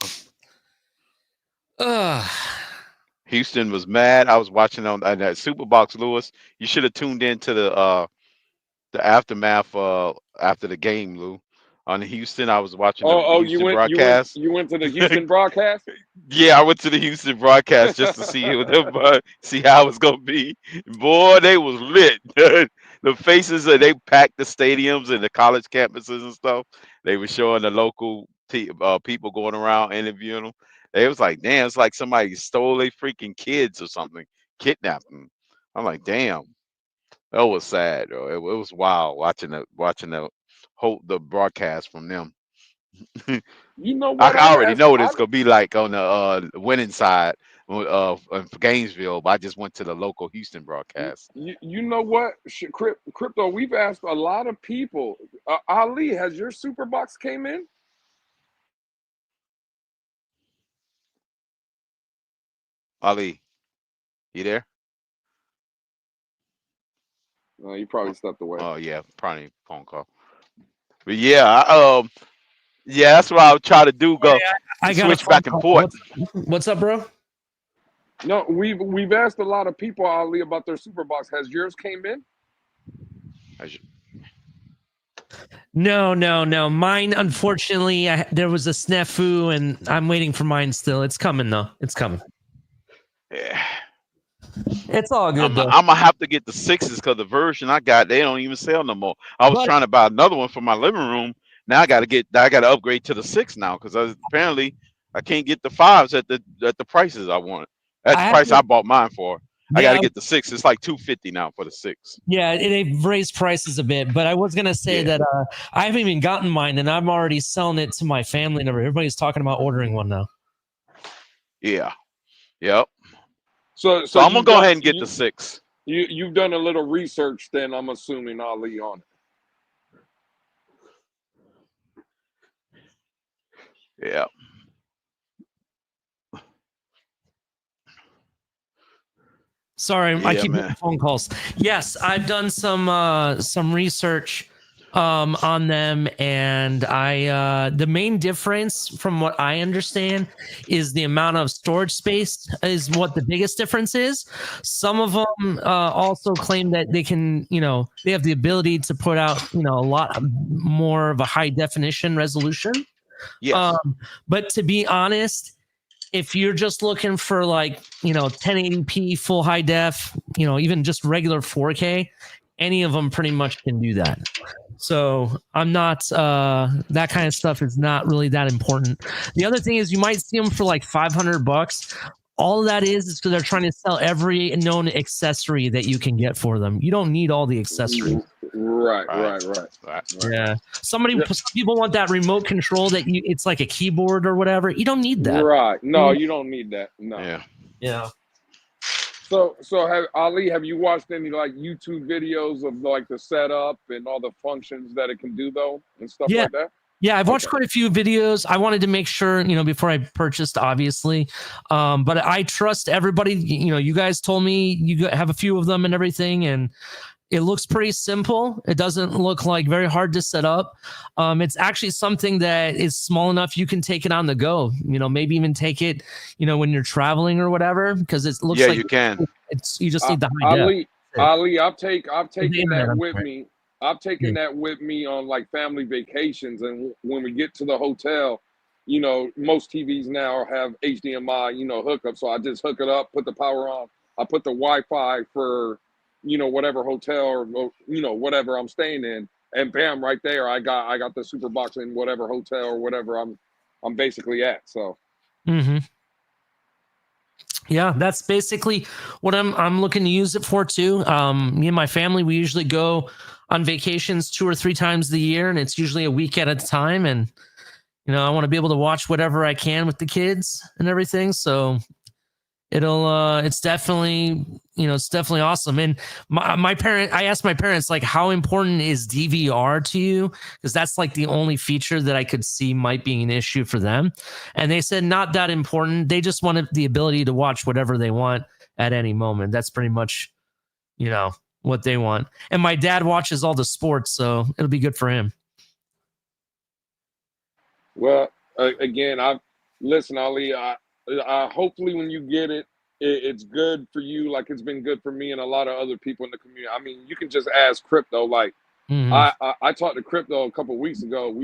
Houston was mad. I was watching on that Superbox, Lewis. You should have tuned into the aftermath after the game, Lou. On Houston, I was watching the Houston broadcast. You went to the Houston broadcast? Yeah, I went to the Houston broadcast just to see see how it's gonna be. Boy, they was lit. The faces they packed the stadiums and the college campuses and stuff. They were showing the local people going around interviewing them. They was like, damn, it's like somebody stole their freaking kids or something, kidnapped them. I'm like, damn, that was sad, though. It was wild watching the broadcast from them. You know what? I already know what it's gonna be like on the winning side of Gainesville, but I just went to the local Houston broadcast. You know what, Crypto? We've asked a lot of people. Ali, has your Superbox came in? Ali, you there? No, you probably stepped away. Oh yeah, probably phone call. But yeah, Yeah, that's what I would try to do. Go I got switch back and forth. What's up, bro? No, we've asked a lot of people, Ali, about their super box. Has yours came in? No. Mine, unfortunately, there was a snafu, and I'm waiting for mine still. It's coming though. It's coming. Yeah. It's all good I'm though. gonna have to get the 6s because the version I got, they don't even sell no more. I was trying to buy another one for my living room. Now I gotta upgrade to the 6 now because apparently I can't get the 5s at the prices I want. At the price I bought mine for. I got to get the 6. It's like $250 now for the 6. Yeah, they've raised prices a bit, but I was gonna say that I haven't even gotten mine, and I'm already selling it to my family and everybody's talking about ordering one now. Yeah. Yep. So I'm gonna go ahead and get the 6. You've done a little research, then I'm assuming, Ali, on it. Yeah. Sorry, I keep getting phone calls. Yes, I've done some research on them, and the main difference from what I understand is the amount of storage space is what the biggest difference is. Some of them also claim that they can, they have the ability to put out, a lot more of a high definition resolution. Yes. But to be honest, if you're just looking for 1080p full high def, even just regular 4K, any of them pretty much can do that. So I'm not, that kind of stuff is not really that important. The other thing is you might see them for like $500. All of that is because they're trying to sell every known accessory that you can get for them. You don't need all the accessories. Right. Yeah. Some people want that remote control that it's like a keyboard or whatever. You don't need that. Right. No, you don't need that. No. Yeah. So have you watched any YouTube videos of the setup and all the functions that it can do though and stuff like that? Yeah, I've watched quite a few videos. I wanted to make sure, before I purchased, obviously. But I trust everybody. You guys told me you have a few of them and everything, and it looks pretty simple. It doesn't look very hard to set up. It's actually something that is small enough you can take it on the go. Maybe even take it, when you're traveling or whatever, because it looks like you can. You just need the high def. Ali, I've taken that with me. I've taken that with me on family vacations, and when we get to the hotel, most TVs now have HDMI, hookup. So I just hook it up, put the power on. I put the Wi-Fi for, whatever hotel or whatever I'm staying in, and bam, right there, I got the super box in whatever hotel or whatever I'm basically at. So. Mm-hmm. Yeah, that's basically what I'm looking to use it for too. Me and my family, we usually go on vacations 2 or 3 times a year, and it's usually a week at a time. And I want to be able to watch whatever I can with the kids and everything. So it's definitely awesome. And I asked my parents how important is DVR to you, because that's the only feature that I could see might be an issue for them, and they said not that important. They just wanted the ability to watch whatever they want at any moment. That's pretty much what they want. And my dad watches all the sports, so it'll be good for him. Well, again, listen, Ali, hopefully when you get it, it's good for you like it's been good for me and a lot of other people in the community. I mean, you can just ask Crypto. I talked to Crypto a couple of weeks ago,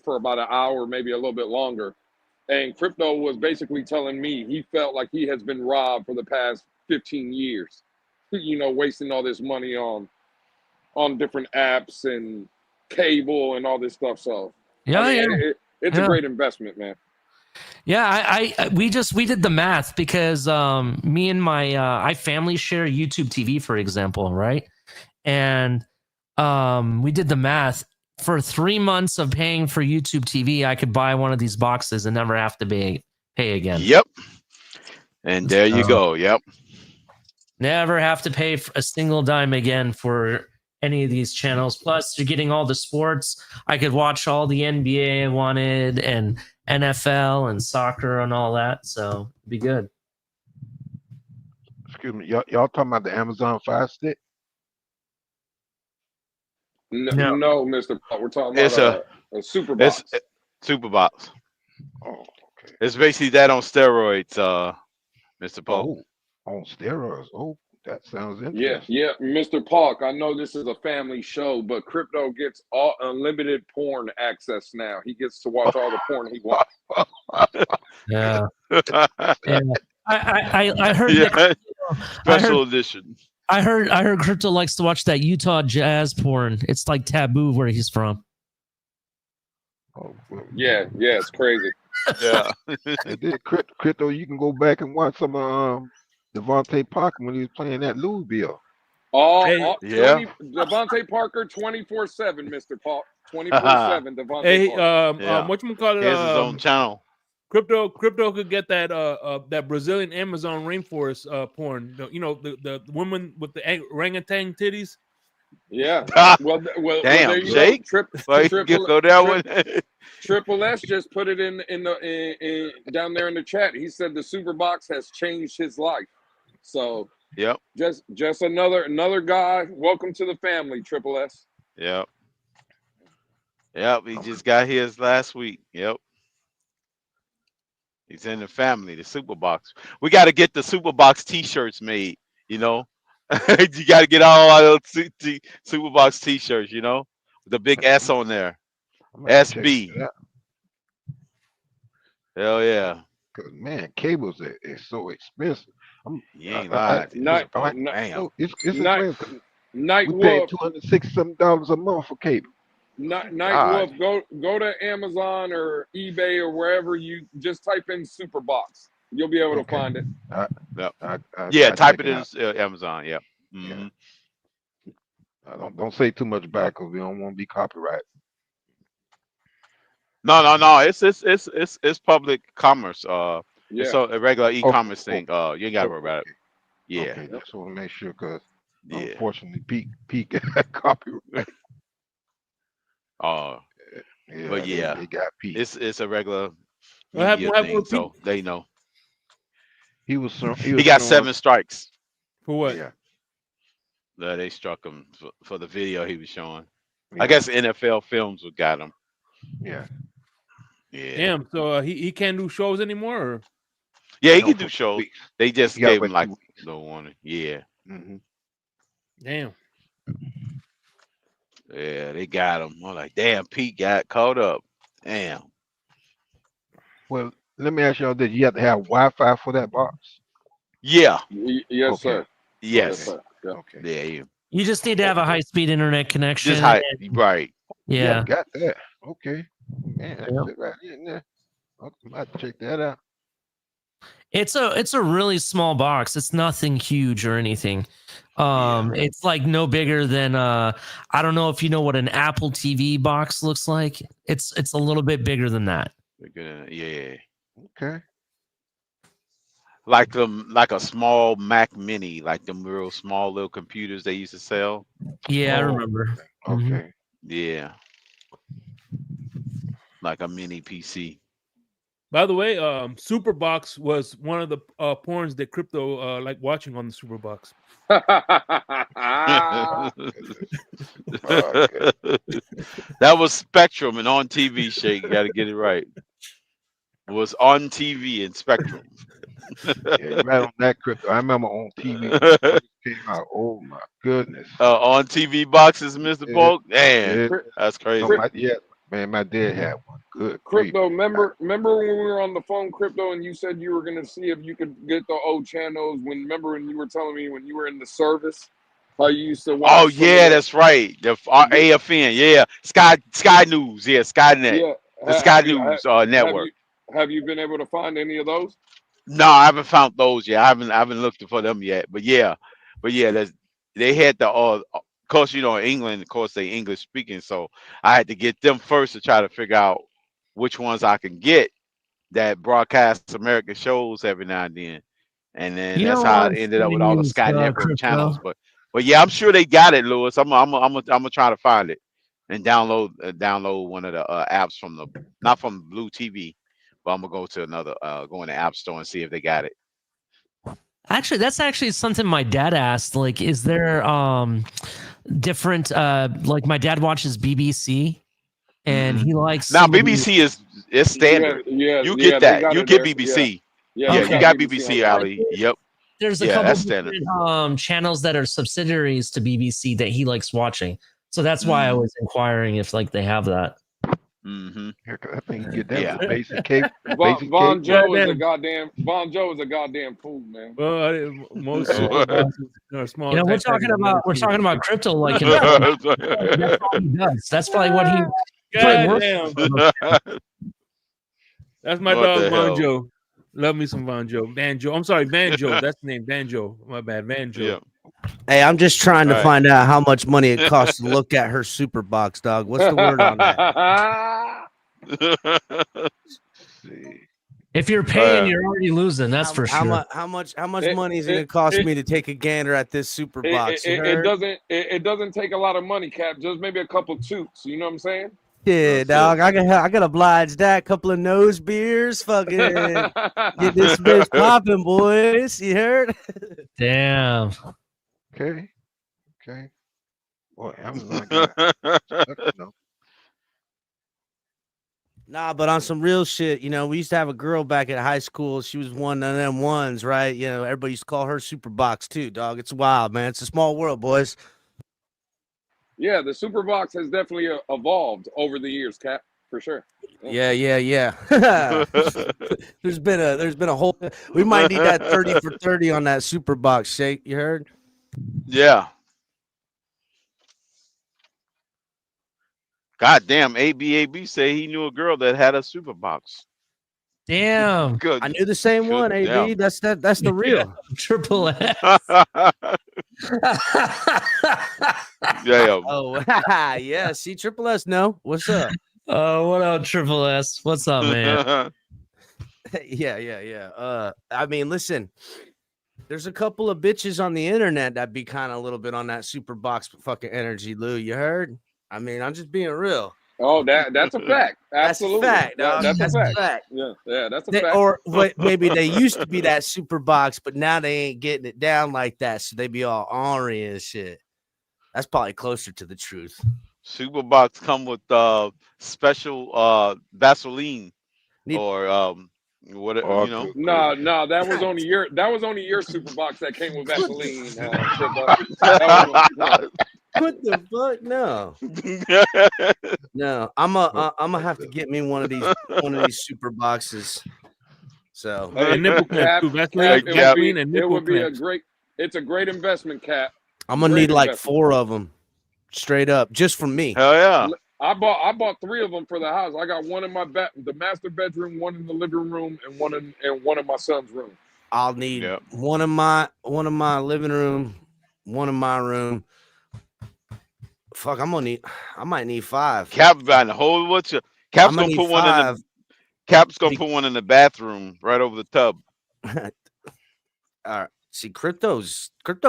for about an hour, maybe a little bit longer. And Crypto was basically telling me he felt like he has been robbed for the past 15 years, wasting all this money on different apps and cable and all this stuff. So it's a great investment, man. Yeah, we did the math because me and my family share YouTube TV, for example, right? And we did the math. For 3 months of paying for YouTube TV, I could buy one of these boxes and never have to pay again. Yep. And there you go. Yep. Never have to pay a single dime again for any of these channels. Plus, you're getting all the sports. I could watch all the NBA I wanted and NFL and soccer and all that. So it'd be good. Excuse me. Y'all talking about the Amazon Fire Stick? No, Mr. We're talking about a super box. Superbox. Oh, okay. It's basically that on steroids, Mr. Poe. Oh, on steroids. Oh, that sounds Yeah, interesting. yeah, Mr. Park. I know this is a family show, but Crypto gets all unlimited porn access now. He gets to watch all the porn he wants. Yeah. Yeah. I heard Yeah. that, Special edition. I heard Crypto likes to watch that Utah jazz porn. It's like taboo where he's from. Oh, well, Yeah, it's crazy. Yeah. and then Crypto, you can go back and watch some Devontae Parker when he was playing at Louisville. Yeah. Devontae Parker 24/7, Mr. Park. 24/7, Devontae Hey, Parker. Yeah. whatchamacallit, He has his own channel. Crypto could get that Brazilian Amazon rainforest porn. You know, the woman with the orangutan titties. Yeah. Well, Damn, there you Jake. go. Like, go that one. Triple S just put it in down there in the chat. He said the Superbox has changed his life. So Yep. just another guy. Welcome to the family, Triple S. Yep. Yep. He just got his last week. Yep. He's in the family, the Superbox. We got to get the Superbox T-shirts made. You know, you got to get all our those Superbox T-shirts. You know, with the big S on there. I'm gonna check SB. it out, Hell yeah. 'cause, man, cables is so expensive. You ain't I- lying. Night, Damn. No, it's Night- expensive. Night We pay Wolf, $260 a month for cable. Night God. Wolf, go to Amazon or eBay or wherever you just type in Superbox. You'll be able to Okay. find it. Yeah, I type check it in out. Amazon. Yeah. Mhm. Don't say too much back because we don't want to be copyrighted. No. It's public commerce. It's Yeah. a regular e-commerce Oh, thing. You ain't gotta worry about it. Yeah. Okay, just want to make sure because Yeah. unfortunately, Pete got copyright. Uh, Yeah, But yeah, they got Pete. it's a regular What happened- media what happened thing, with so they know. He was. He got 7 strikes. For what? Yeah, They struck him for the video he was showing. yeah, I guess NFL Films would got him. Yeah. Yeah. Damn. So he can't do shows anymore. Or? Yeah, he No, can for do 2 shows. weeks. They just He gotta gave wait him like 2 weeks. no warning. Yeah. Mhm. Damn. Yeah, they got him. I'm like, damn, Pete got caught up. Damn. Well, let me ask y'all this: you have to have Wi-Fi for that box? Yeah. Yes, Okay. sir. Yes. sir. Yeah. Okay. Yeah. You You just need to have a high-speed internet connection. just high, right. Yeah. Got that. Okay. Man, that's Yep. it right in there. I'm about to check that out. It's a really small box. It's nothing huge or anything. It's like no bigger than I don't know if you know what an Apple TV box looks like. It's a little bit bigger than that. They're gonna, yeah. Okay. Like a small Mac Mini, like them real small little computers they used to sell. Yeah, I Oh, remember. Okay. Yeah. Like a mini PC. By the way, Superbox was one of the porns that Crypto like watching on the Superbox. That was Spectrum and on TV, Shake. You got to get it right. It was on TV and Spectrum. Yeah, you're right on that, Crypto. I remember on TV when it first came out. Oh my goodness. On TV boxes, Mr. Yeah. Polk. Man, Yeah. that's crazy. No, man, my dad had one. Good. Crypto, grief. remember when we were on the phone, Crypto, and you said you were gonna see if you could get the old channels. Remember when you were telling me when you were in the service, how you used to watch? Oh some of yeah, the- that's right. The AFN, yeah. Sky News, yeah. Skynet, yeah. the Sky Have you- News network. Have you been able to find any of those? No, I haven't found those yet. I haven't looked for them yet. But yeah, they had the of course, England, of course, they English speaking, so I had to get them first to try to figure out which ones I can get that broadcast American shows every now and then. And then You that's know how I what? ended up with all the News, Sky Network Crypto. channels. But yeah, I'm sure they got it, Lewis. I'm gonna try to find it and download one of the apps from not from Blue TV, but I'm gonna go to another go in the App Store and see if they got it. Actually, that's actually something my dad asked. Like, is there different like my dad watches BBC and he likes Now seeing- BBC is It's standard. You get that. You get BBC. Yeah, Okay. you got BBC, Ali. Yep. There's a Yeah, couple that's standard. different channels that are subsidiaries to BBC that he likes watching. So that's why I was inquiring if like they have that. Mm-hmm. I think you get that Yeah. with basic cable. Von Joe is a Goddamn. goddamn fool, man. Well, most super boxes are small. You know, we're talking about crypto like in that's all he does. That's probably what he Goddamn. That's my What dog the hell? Banjo. Love me some Banjo. Banjo. I'm sorry, Banjo. That's the name. Banjo. My bad. Banjo. Yeah. Hey, I'm just trying to All right. find out how much money it costs to look at her super box, dog. What's the word on that? See. If you're paying, you're already losing. That's for How sure. much It- money is it gonna it- cost it- me to take a gander at this super box? You It heard? doesn't take a lot of money, Cap. Just maybe a couple toots. You know what I'm saying? Yeah, dog. I gotta oblige that. Couple of nose beers, fucking get this bitch popping, boys. You heard? Damn. Okay. Boy, Amazon got you know. Nah, but on some real shit, you know, we used to have a girl back at high school. She was one of them ones, right? You know, everybody used to call her Super Box too, dog. It's wild, man. It's a small world, boys. Yeah, the super box has definitely evolved over the years, Cap, for sure. Yeah. there's been a whole. We might need that 30 for 30 on that Super Box, Shake. You heard? Yeah. God damn, ABAB say he knew a girl that had a super box. Damn. Good. I knew the same one, AB. damn. That's the real. Triple S. Yeah. Oh, yeah. See, Triple S. No, what's up? Oh, what up, Triple S? What's up, man? Yeah. I mean, listen. There's a couple of bitches on the internet that be kind of a little bit on that Super Box fucking energy, Lou. You heard? I mean, I'm just being real. Oh, that's a fact. Absolutely. That's a fact, dog. That's That's a a fact. fact. Yeah, that's a They, fact. or maybe they used to be that Super Box, but now they ain't getting it down like that, so they be all ornery and shit. That's probably closer to the truth. Superbox come with special Vaseline or what you know. No, that was only your super box that came with Vaseline. What the fuck? No. No, I'm gonna have to get me one of these super boxes. So And nipple clamps too. Cap, Vaseline and it nipple would be clamps. it's a great investment, Cap. I'm gonna Great need like investment. 4 of them, straight up, just for me. Hell yeah. I bought 3 of them for the house. I got one in the master bedroom, one in the living room, and one in my son's room. I'll need one in my living room, one in my room. Fuck, I might need 5. Cap buying the whole what's your Cap's I'm gonna need put one in 5. the Cap's gonna put one in the bathroom right over the tub. All right. See, crypto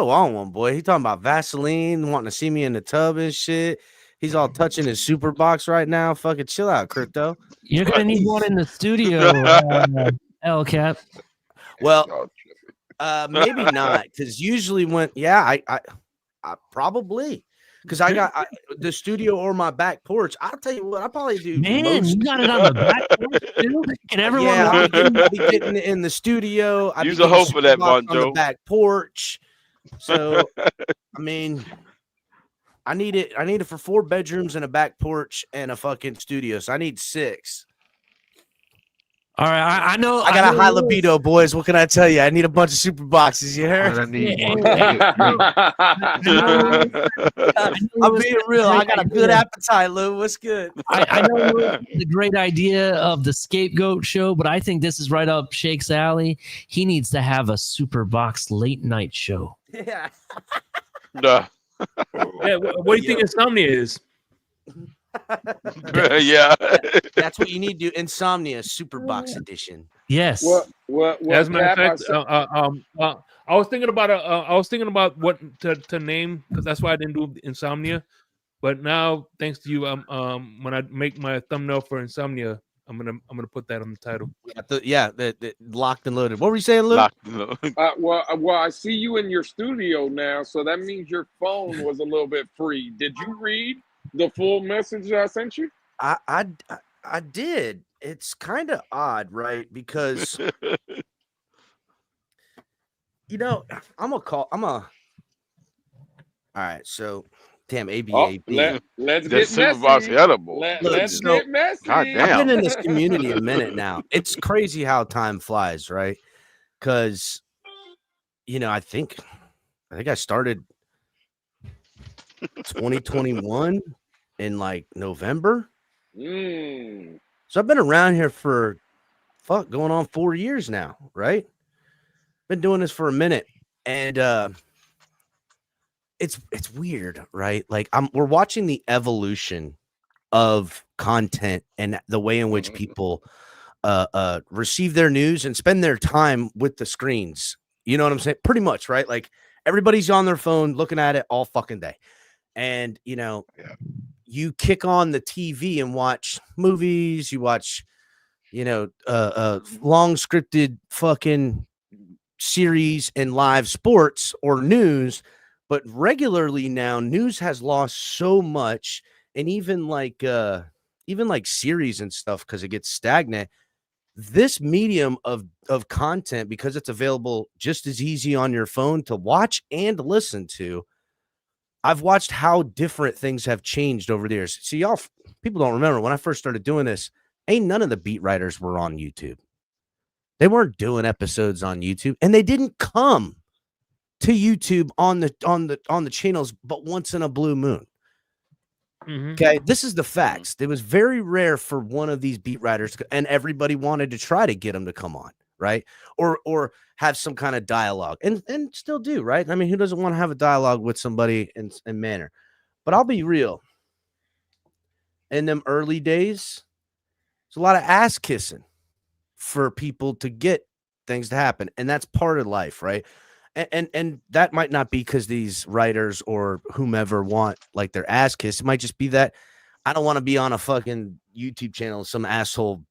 on one, boy. He talking about Vaseline, wanting to see me in the tub and shit. He's all touching his super box right now. Fucking chill out, crypto. You're gonna need one in the studio, L Cap. Well, maybe not, because usually when I probably because I got the studio or my back porch. I'll tell you what, I probably do. Man, you got it on the back porch too? Can everyone? Yeah, I'll be getting it in the studio. I'll Use be a getting hope for that, Superbox on the Bonjo. back porch. So, I mean, I need it for 4 bedrooms and a back porch and a fucking studio. So I need 6. All right, I know. I got a high know libido, boys. What can I tell you? I need a bunch of super boxes. You heard? I need Yeah, one. I'm being real. I got a good appetite, Lou. What's good? I know the great idea of the scapegoat show, but I think this is right up Shake's alley. He needs to have a super box late night show. Yeah. Duh. Yeah, what do you think insomnia is? Yeah. That's what you need to do. Insomnia Super Box Edition. Yes. What? As a matter of Cap, fact, I was thinking about what to name, because that's why I didn't do insomnia. But now, thanks to you, when I make my thumbnail for insomnia, I'm gonna put that on the title. The locked and loaded. What were you saying, Lou? well, I see you in your studio now, so that means your phone was a little bit free. Did you read the full message I sent you? I did, it's kind of odd, right? Because I'm all right. So, damn, Oh, ABAB. let's That get Superbox messy. edible. Look, Let's so get messy. God I've been damn. in this community a minute now. It's crazy how time flies, right? Because I think I started 2021 in like November. So I've been around here for going on 4 years now, right? Been doing this for a minute, and it's weird, right? Like we're watching the evolution of content and the way in which people receive their news and spend their time with the screens. You know what I'm saying? Pretty much, right? Like everybody's on their phone looking at it all fucking day. And you kick on the TV and watch movies, you watch long scripted fucking series and live sports or news, but regularly now news has lost so much, and even like series and stuff, because it gets stagnant. This medium of content, because it's available just as easy on your phone to watch and listen to, I've watched how different things have changed over the years. See, people don't remember when I first started doing this, ain't none of the beat writers were on YouTube. They weren't doing episodes on YouTube, and they didn't come to YouTube on the channels but once in a blue moon. Okay, this is the facts. It was very rare for one of these beat writers, and everybody wanted to try to get them to come on, right? Or have some kind of dialogue, and still do, right? I mean, who doesn't want to have a dialogue with somebody in manner? But I'll be real. In them early days, there's a lot of ass kissing for people to get things to happen, and that's part of life, right? And that might not be because these writers or whomever want like their ass kissed. It might just be that I don't want to be on a fucking YouTube channel. Some asshole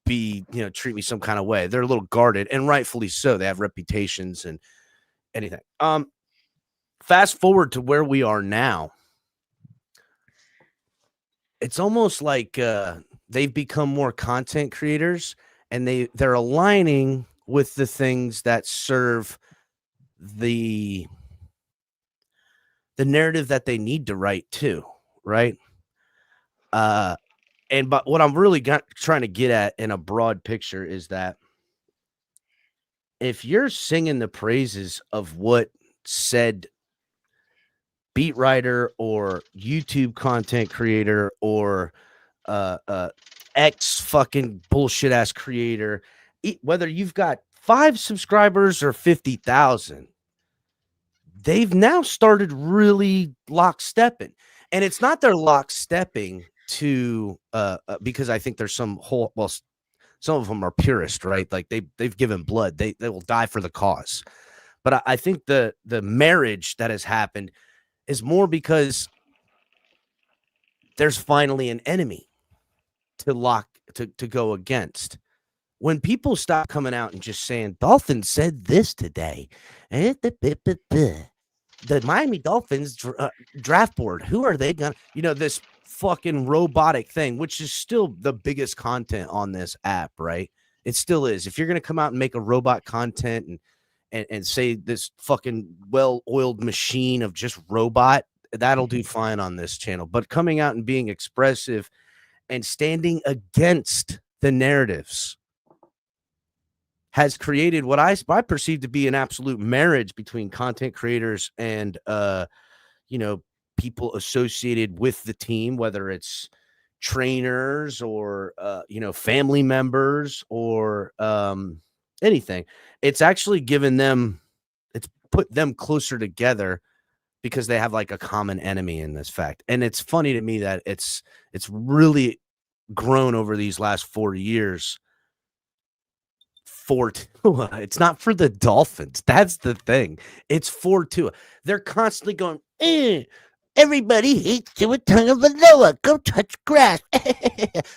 treat me some kind of way. They're a little guarded, and rightfully so. They have reputations and anything. Fast forward to where we are now. It's almost like they've become more content creators, and they're aligning with the things that serve the narrative that they need to write too, right? But what I'm really trying to get at in a broad picture is that if you're singing the praises of what said beat writer or YouTube content creator or X fucking bullshit ass creator, whether you've got 5 subscribers or 50,000, they've now started really lockstepping. And it's not they're lockstepping to because I think there's some of them are purist, right? Like they've given blood. They will die for the cause. But I think the marriage that has happened is more because there's finally an enemy to go against. When people stop coming out and just saying, Dolphins said this today, the Miami Dolphins draft board, who are they going to, this fucking robotic thing, which is still the biggest content on this app, right? It still is. If you're going to come out and make a robot content and say this fucking well-oiled machine of just robot, that'll do fine on this channel. But coming out and being expressive and standing against the narratives has created what I perceive to be an absolute marriage between content creators and, people associated with the team, whether it's trainers or, family members or anything. It's actually it's put them closer together because they have like a common enemy in this fact. And it's funny to me that it's really grown over these last 4 years. For Tua. It's not for the Dolphins. That's the thing. It's for Tua. They're constantly going, everybody hates Tua Tagovailoa. Go touch grass.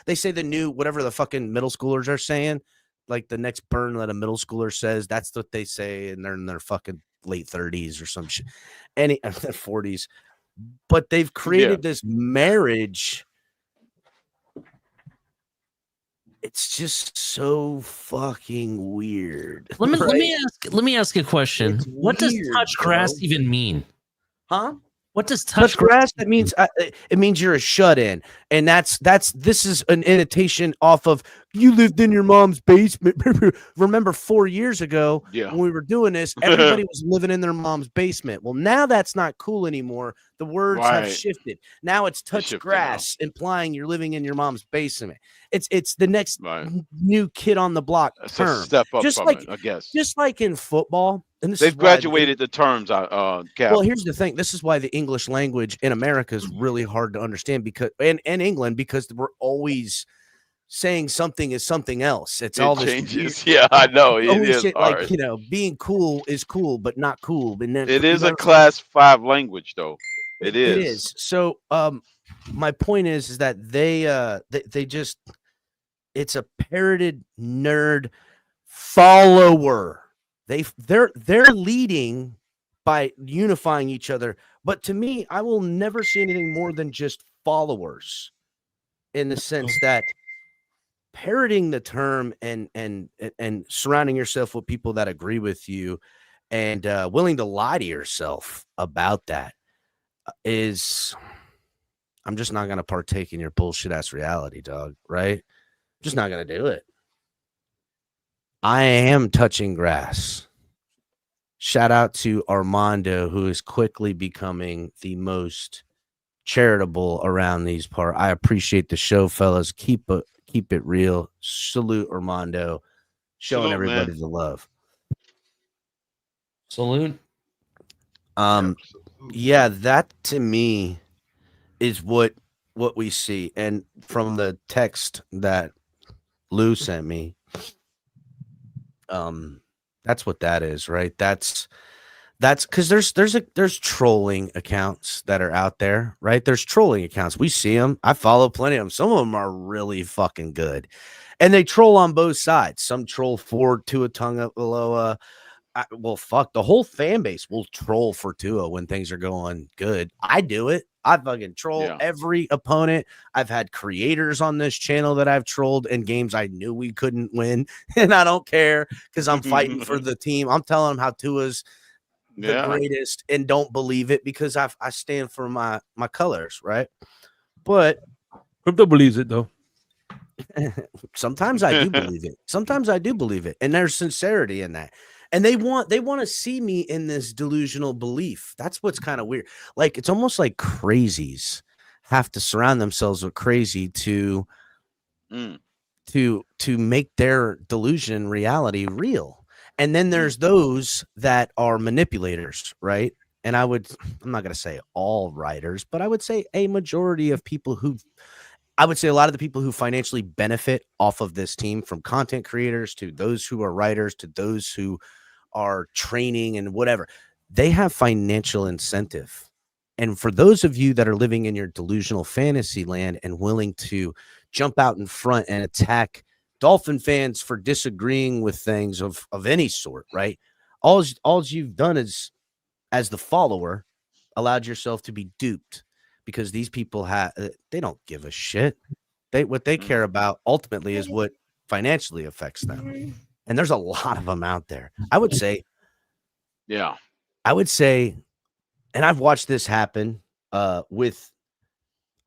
They say the new, whatever the fucking middle schoolers are saying, like the next burn that a middle schooler says, that's what they say, and they're in their fucking late 30s or some shit. Their 40s. But they've created this marriage. it's just so fucking weird. Let me right? let me ask a question. It's What does weird, touch grass bro. even mean? Huh? What does Touch grass? That mean? means it means you're a shut in, and this is an imitation off of you lived in your mom's basement. Remember 4 years ago Yeah. when we were doing this, everybody was living in their mom's basement. Well, now that's not cool anymore. The words have Right. shifted. Now it's touch shifted now. grass, implying you're living in your mom's basement. It's the next Right. new kid on the block That's a term. step up Just from like it, I guess. just like in football, and this They've is why graduated the terms, Cap. well, here's the thing. This is why the English language in America is really hard to understand because and England because we're always saying something is something else. It's all It this changes. Yeah, I know. It always is shit, hard. like, you know, being cool is cool, but not cool. And then It you is know a what I'm saying? class 5 language, though. It It is. is. So my point is that they just it's a parroted nerd follower. They're leading by unifying each other. But to me, I will never see anything more than just followers in the sense that parroting the term and surrounding yourself with people that agree with you and willing to lie to yourself about that is I'm just not going to partake in your bullshit ass reality, dog, right? Just not going to do it. I am touching grass. Shout out to Armando, who is quickly becoming the most charitable around these parts. I appreciate the show, fellas. Keep it real. Salute Armando, showing Salute, everybody man. the love. Salute. Yeah, that to me is what we see, and from the text that Lou sent me, that's what that is, right? That's because there's trolling accounts that are out there, right? There's trolling accounts. We see them. I follow plenty of them. Some of them are really fucking good, and they troll on both sides. Some troll for Tua Tagovailoa. Well, fuck, the whole fan base will troll for Tua when things are going good. I do it. I fucking troll every opponent. I've had creators on this channel that I've trolled in games I knew we couldn't win, and I don't care because I'm fighting for the team. I'm telling them how Tua's the greatest and don't believe it because I stand for my colors, right? But Crypto believes it though. Sometimes I do believe it. Sometimes I do believe it, and there's sincerity in that. And they want to see me in this delusional belief. That's what's kind of weird. Like it's almost like crazies have to surround themselves with crazy to make their delusion reality real. And then there's those that are manipulators, right? And I'm not going to say all writers, but I would say a majority of people I would say a lot of the people who financially benefit off of this team, from content creators to those who are writers to those who are training and whatever, they have financial incentive. And for those of you that are living in your delusional fantasy land and willing to jump out in front and attack Dolphin fans for disagreeing with things of any sort, right? All you've done is, as the follower, allowed yourself to be duped. Because these people they don't give a shit. What they care about ultimately is what financially affects them. And there's a lot of them out there. I would say, and I've watched this happen with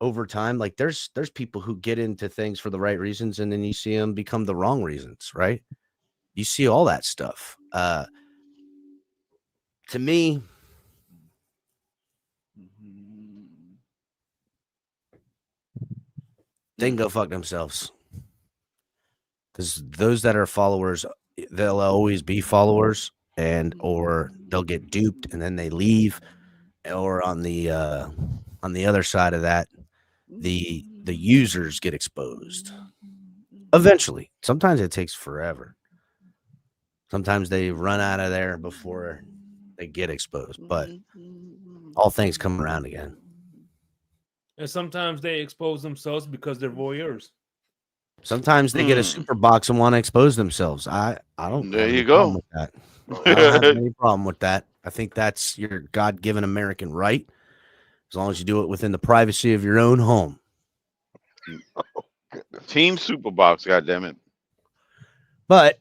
over time. Like there's people who get into things for the right reasons, and then you see them become the wrong reasons, right? You see all that stuff. To me, they can go fuck themselves. Because those that are followers, they'll always be followers, or they'll get duped and then they leave. Or on the other side of that, the users get exposed. Eventually. Sometimes it takes forever. Sometimes they run out of there before they get exposed. But all things come around again. And sometimes they expose themselves because they're voyeurs. Sometimes they get a super box and want to expose themselves. I don't. There you go. With that. I don't have any problem with that. I think that's your God-given American right, as long as you do it within the privacy of your own home. Oh, goodness. Team Superbox, goddammit. But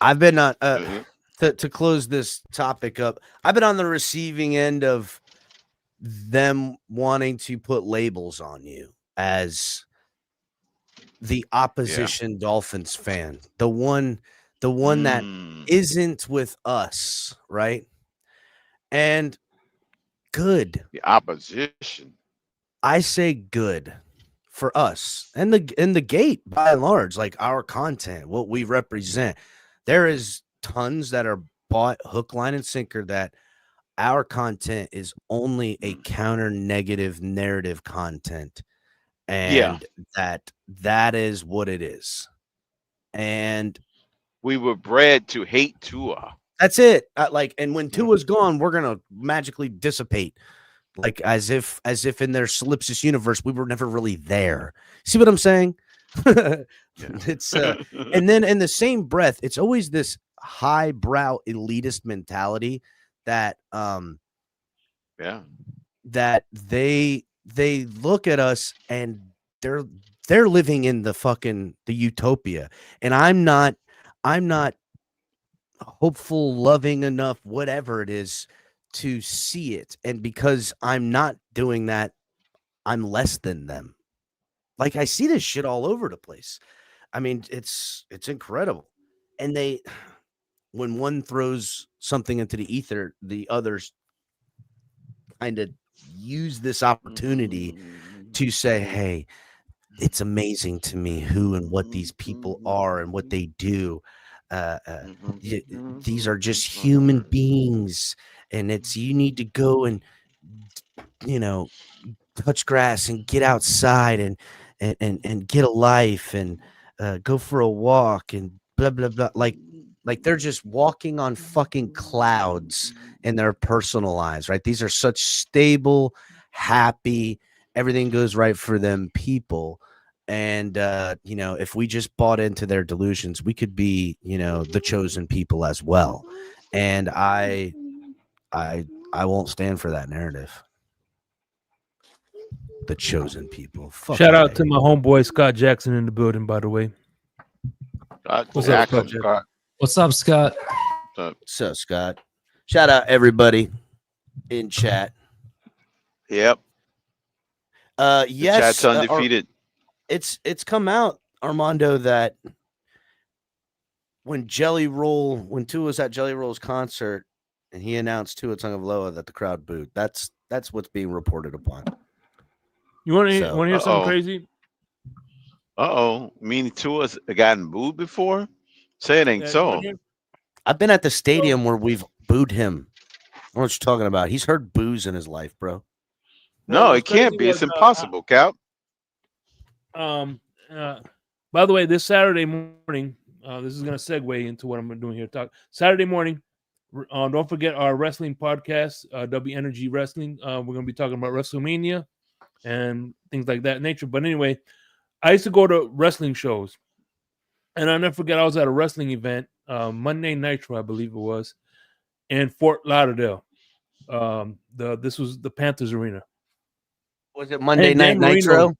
I've been on to close this topic up. I've been on the receiving end of them wanting to put labels on you as the opposition Dolphins fan, the one that isn't with us, right? And good. The opposition. I say good for us and the gate by and large, like our content, what we represent. There is tons that are bought hook, line, and sinker that our content is only a counter negative narrative content. And that is what it is. And we were bred to hate Tua. That's it. And when Tua's gone, we're gonna magically dissipate. Like as if in their solipsis universe, we were never really there. See what I'm saying? It's and then in the same breath, it's always this highbrow elitist mentality that that they look at us and they're living in the utopia. And I'm not hopeful, loving enough, whatever it is, to see it. And because I'm not doing that, I'm less than them. Like I see this shit all over the place. I mean, it's incredible. And when one throws something into the ether, the others kind of use this opportunity to say, hey, it's amazing to me who and what these people are and what they do. These are just human beings, and you need to go and touch grass and get outside and get a life and go for a walk and blah blah blah. Like they're just walking on fucking clouds in their personal lives, right? These are such stable, happy, everything goes right for them people. And if we just bought into their delusions, we could be, the chosen people as well. And I won't stand for that narrative. The chosen people. Fuck Shout out to my homeboy Scott Jackson in the building, by the way. What's up, Scott? What's up, Scott? So, Scott. Shout out everybody in chat. Yep. Yes. Chat's undefeated. It's come out, Armando, that when Tua was at Jelly Roll's concert and he announced Tua Tagovailoa that the crowd booed. That's what's being reported upon. You want to hear something crazy? Meaning Tua's gotten booed before? Say it ain't so. I've been at the stadium where we've booed him. I don't know what you're talking about. He's heard boos in his life, bro. No, it can't be. It's impossible, Cap. By the way, this Saturday morning, this is going to segue into what I'm doing here. Saturday morning, don't forget our wrestling podcast, W Energy Wrestling. We're going to be talking about WrestleMania and things like that nature. But anyway, I used to go to wrestling shows, and I'll never forget, I was at a wrestling event, Monday Nitro, I believe it was, in Fort Lauderdale. This was the Panthers Arena. Was it Monday Night Nitro?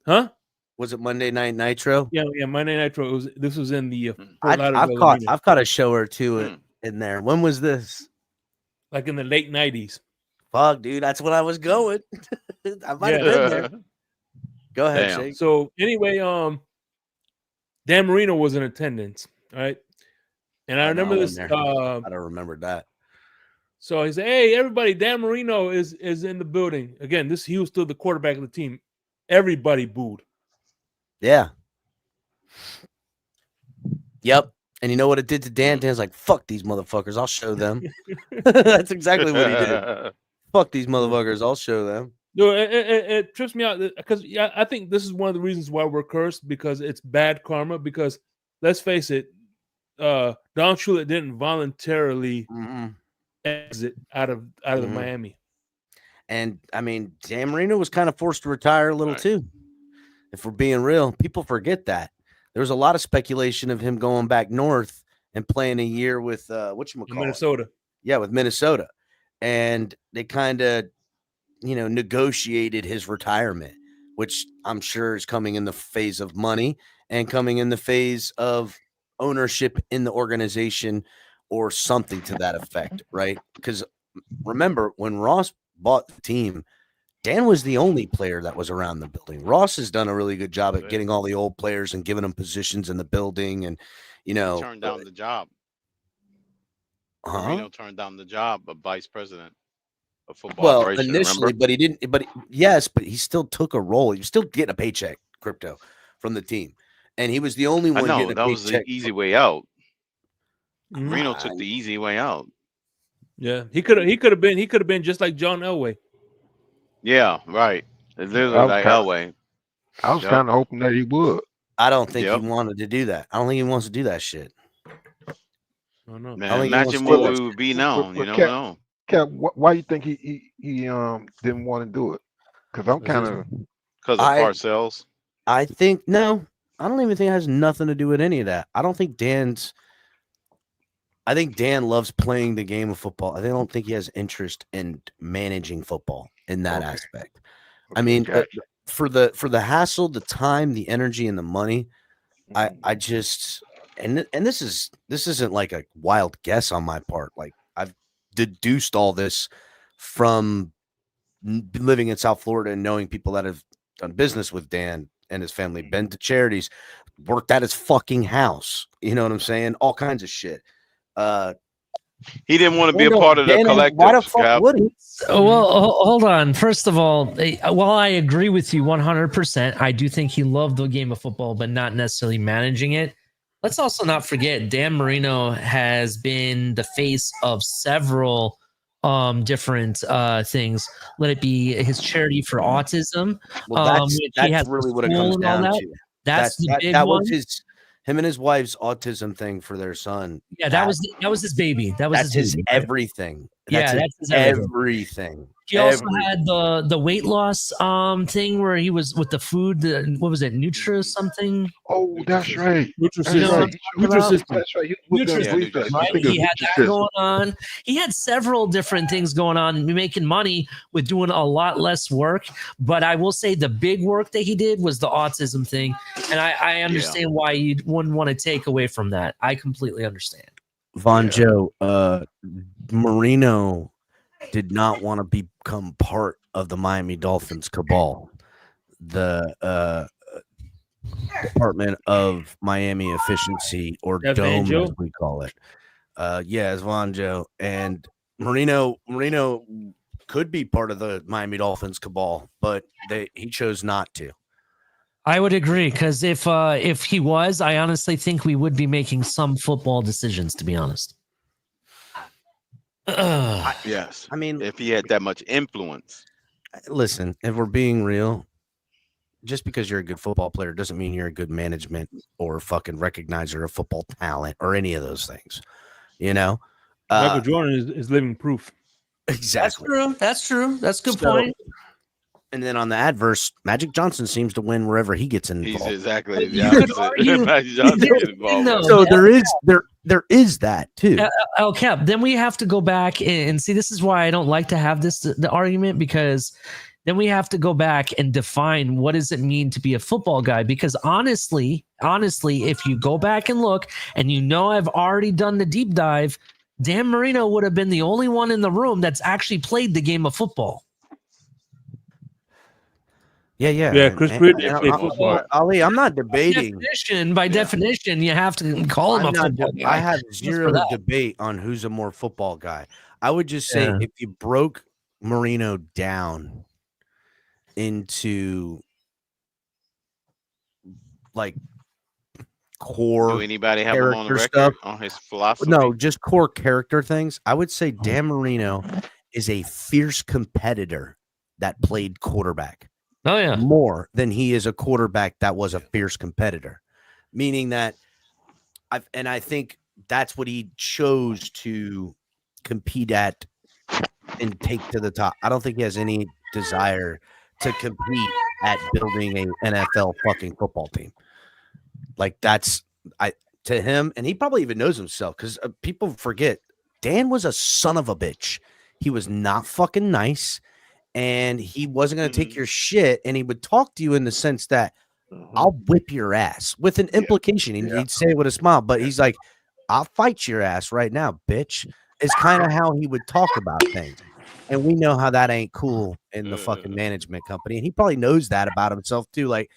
Huh? Was it Monday Night Nitro? Yeah, Monday Nitro. This was in the Fort Lauderdale Arena. I've caught a show or two in there. When was this? Like in the late 90s. Fuck, dude, that's when I was going. I might have been there. Go ahead, Shake. So anyway, Dan Marino was in attendance, right? And I remember this. I don't remember that. So he said, "Hey, everybody, Dan Marino is in the building again." He was still the quarterback of the team. Everybody booed. Yeah. Yep. And you know what it did to Dan? Dan's like, "Fuck these motherfuckers! I'll show them." That's exactly what he did. Fuck these motherfuckers! I'll show them. No, it trips me out because I think this is one of the reasons why we're cursed, because it's bad karma. Because let's face it, Don Shula didn't voluntarily exit out of Miami, and I mean, Dan Marino was kind of forced to retire a little too. If we're being real, people forget that there was a lot of speculation of him going back north and playing a year with whatchamacallit? Minnesota. Yeah, with Minnesota, and they kind of negotiated his retirement. which I'm sure is coming in the phase of money and coming in the phase of ownership in the organization or something to that effect, right? Because remember, when Ross bought the team, Dan was the only player that was around the building. Ross has done a really good job at getting all the old players and giving them positions in the building. And, He turned down the job. Marino turned down the job of vice president of football Well, operations, initially, remember? but he didn't. But yes, but he still took a role. He was still getting a paycheck, Crypto, from the team, and he was the only I one know getting a that was the paycheck. easy way out. Mhm. Marino took the easy way out. Yeah, he could have been just like John Elway. Yeah, right. It's literally I was like kinda- Elway. I was Yep. kind of hoping that he would. I don't think Yep. he wanted to do that. I don't think he wants to do that shit. I don't know. Man, think he wants imagine to what do we that. would be now. You But never know. Cap, why you think he didn't want to do it? Because I'm This is- kind of Because of Parcells. I think no. I don't even think it has nothing to do with any of that. I don't think Dan's. I think Dan loves playing the game of football. I don't think he has interest in managing football in that Okay. aspect. I mean, gotcha. for the hassle, the time, the energy, and the money, I just and this isn't like a wild guess on my part. Like I've deduced all this from living in South Florida and knowing people that have done business with Dan and his family, been to charities, worked at his fucking house. You know what I'm saying? All kinds of shit. He didn't want to be a no, part of the Dan, collective. why the fuck Cap. would he? Well, hold on. First of all, while I agree with you 100%, I do think he loved the game of football, but not necessarily managing it. Let's also not forget Dan Marino has been the face of several different things. Let it be his charity for autism. Well, which he that's has really the what it school comes and all down that. to. That's the big that one. was him and his wife's autism thing for their son. Yeah, that was his baby. That was That's his baby, right? everything. Yeah, That's that's his his everything. everything. He also Everything. had the weight loss thing where he was with the food. What was it? Nutra something. Oh, that's right. That's Nutrisystem. right. Nutrisystem. That's right. He was with Nutrisystem, them reflex. right? I think it He was had that Nutrisystem. going on. He had several different things going on, making money with doing a lot less work. But I will say the big work that he did was the autism thing, and I understand why you wouldn't want to take away from that. I completely understand. Von Joe, Marino did not want to become part of the Miami Dolphins cabal. The Department of Miami Efficiency, or That's Van DOME, Joe? as we call it. Yeah, it's Von Joe. And Marino could be part of the Miami Dolphins cabal, but he chose not to. I would agree, because if he was, I honestly think we would be making some football decisions, to be honest. Yes. I mean, If he had that much influence. listen, if we're being real, just because you're a good football player doesn't mean you're a good management or fucking recognizer of football talent or any of those things. You know, Michael Jordan is living proof. exactly. That's true. That's a good So- point. And then on the adverse, Magic Johnson seems to win wherever he gets He's involved. exactly You the could opposite. argue- Magic Johnson is involved. No. So there is that too. El Cap, then we have to go back and see. This is why I don't like to have the argument, because then we have to go back and define what does it mean to be a football guy. Because honestly, if you go back and look, and I've already done the deep dive, Dan Marino would have been the only one in the room that's actually played the game of football. Yeah. Chris And- Bridges and played I'm- football. Ali, I'm not debating. By definition, you have to call him I'm a not football de- guy. I have for zero that. debate on who's a more football guy. I would just say Yeah. if you broke Marino down into like core Do anybody have him on the character record stuff. on his philosophy? No, just core character things. I would say Dan Marino is a fierce competitor that played quarterback Oh yeah. more than he is a quarterback that was a fierce competitor. Meaning that I think that's what he chose to compete at and take to the top. I don't think he has any desire to compete at building an NFL fucking football team. Like that's to him, and he probably even knows himself, because people forget Dan was a son of a bitch. He was not fucking nice, and he wasn't going to take Mhm. your shit, and he would talk to you in the sense that Mhm. I'll whip your ass with an implication. And he'd say it with a smile, but he's like, I'll fight your ass right now, bitch. It's kind of how he would talk about things. And we know how that ain't cool in the fucking management company. And he probably knows that about himself too. Like,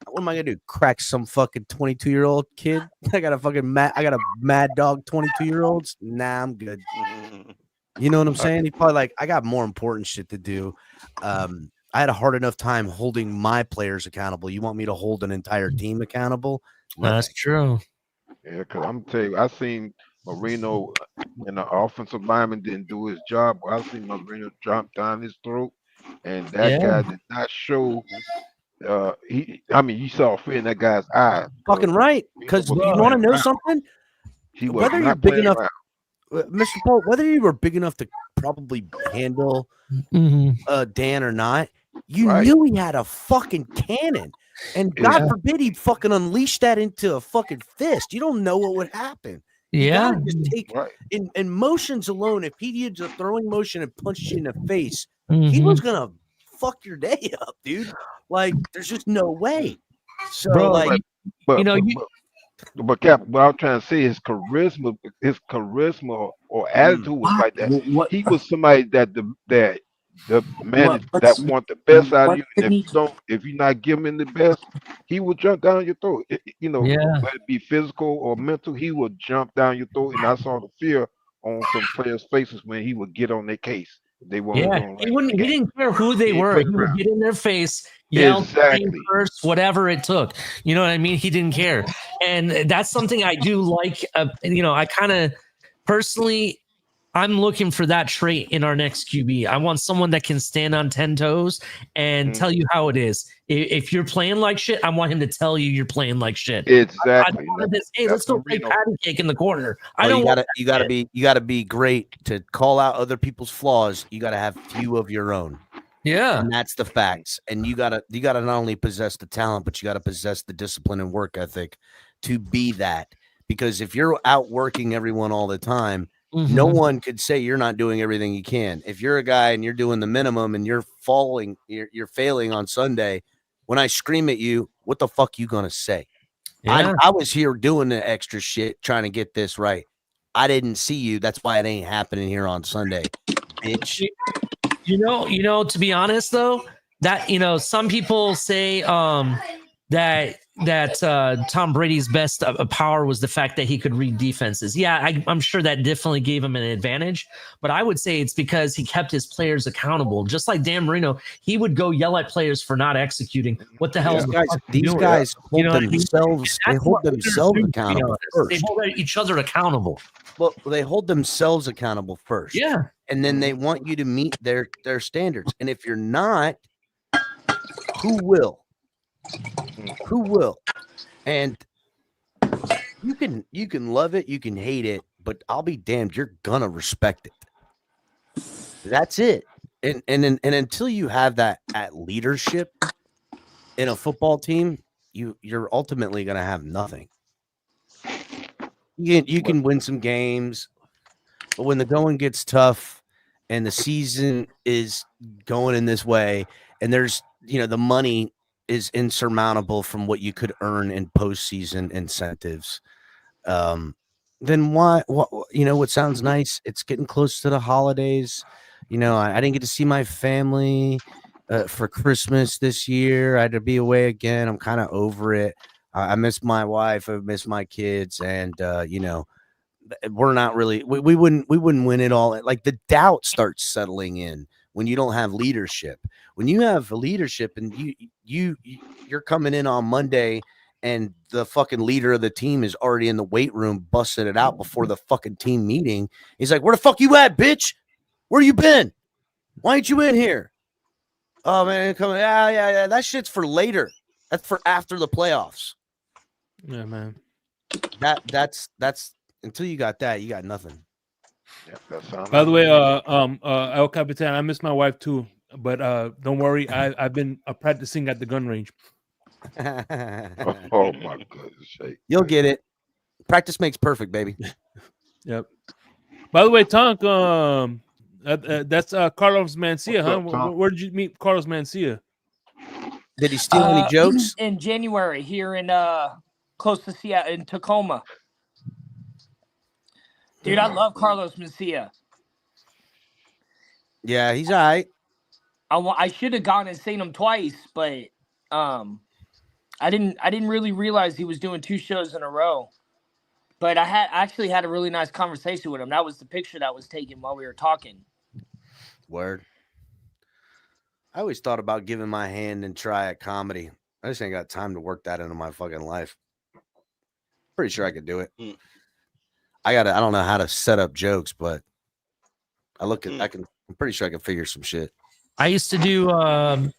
what am I gonna do? Crack some fucking 22-year-old kid? I got a mad dog 22-year-olds. Nah, I'm good. You know what I'm saying? He's probably like, I got more important shit to do. I had a hard enough time holding my players accountable. You want me to hold an entire team accountable? No, That's thanks. true. Yeah, because I'm telling you, I seen Marino and the offensive lineman didn't do his job. I seen Marino jump down his throat, and that Yeah. guy did not show. I mean, you saw fear in that guy's eyes. Fucking right. Because you want to know something? He was Whether you're not big playing enough, around. Mr. Pope, whether you were big enough to probably handle Dan or not, you Right. knew he had a fucking cannon. And God Yeah. forbid he'd fucking unleash that into a fucking fist. You don't know what would happen. You Yeah. gotta just take Right. in motions alone. If he did a throwing motion and punched you in the face, he was gonna fuck your day up, dude. Like, there's just no way. So, Bro, like, But, you know, but Cap, what I'm trying to say, his charisma or attitude was like that. He was somebody that the manager that want the best out of you. And if you're not giving him the best, he will jump down your throat. Yeah. Whether it be physical or mental, he will jump down your throat. And I saw the fear on some players' faces when he would get on their case. They weren't Yeah, doing he right. wouldn't. He didn't care who they He were. played He would around. get in their face, yell, scream, Exactly. curse, whatever it took. You know what I mean? He didn't care, and that's something I do like. You know, I kind of personally, I'm looking for that trait in our next QB. I want someone that can stand on 10 toes and tell you how it is. If you're playing like shit, I want him to tell you you're playing like shit. Exactly. I don't want this, hey, let's go play Marino. patty cake in the corner. I oh, don't you want gotta be great to call out other people's flaws. You gotta have few of your own. Yeah. And that's the facts. And you gotta not only possess the talent, but you gotta possess the discipline and work ethic to be that. Because if you're outworking everyone all the time, no one could say you're not doing everything you can. If you're a guy and you're doing the minimum and you're failing on Sunday, when I scream at you, what the fuck you gonna say? Yeah. I was here doing the extra shit trying to get this right. I didn't see you. That's why it ain't happening here on Sunday, bitch. You know, to be honest though, that some people say that Tom Brady's best power was the fact that he could read defenses. Yeah, I'm sure that definitely gave him an advantage, but I would say it's because he kept his players accountable. Just like Dan Marino, he would go yell at players for not executing. What the hell? These guys hold themselves. They hold themselves accountable first. They hold each other accountable. Well, they hold themselves accountable first. Yeah, and then they want you to meet their standards. And if you're not, who will? Who will? And you can love it, you can hate it, but I'll be damned, you're gonna respect it. That's it. And until you have that at leadership in a football team, you're ultimately gonna have nothing. You can win some games, but when the going gets tough and the season is going in this way, and there's the money is insurmountable from what you could earn in postseason incentives, then what sounds nice? It's getting close to the holidays. I didn't get to see my family for Christmas this year. I had to be away again. I'm kind of over it. I miss my wife. I miss my kids, and we're not really. We wouldn't win it all. Like, the doubt starts settling in when you don't have leadership. When you have leadership and you're coming in on Monday and the fucking leader of the team is already in the weight room busting it out before the fucking team meeting. He's like, "Where the fuck you at, bitch? Where you been? Why ain't you in here?" "Oh man, come on. Yeah. That shit's for later. That's for after the playoffs." Yeah, man. That's until you got that, you got nothing. By the way, El Capitan, I miss my wife too, but don't worry, I've been practicing at the gun range. Oh my goodness! You'll get it. Practice makes perfect, baby. Yep. By the way, Tonk, That's Carlos Mencia, huh? up, Tom? Where did you meet Carlos Mencia? Did he steal any jokes? In January here in close to Seattle in Tacoma. Dude, I love Carlos Mencia. Yeah, he's all right. I should have gone and seen him twice, but I didn't really realize he was doing 2 shows in a row. But I actually had a really nice conversation with him. That was the picture that was taken while we were talking. Word. I always thought about giving my hand and try at comedy. I just ain't got time to work that into my fucking life. Pretty sure I could do it. I don't know how to set up jokes, but I'm pretty sure I can figure some shit. I used to do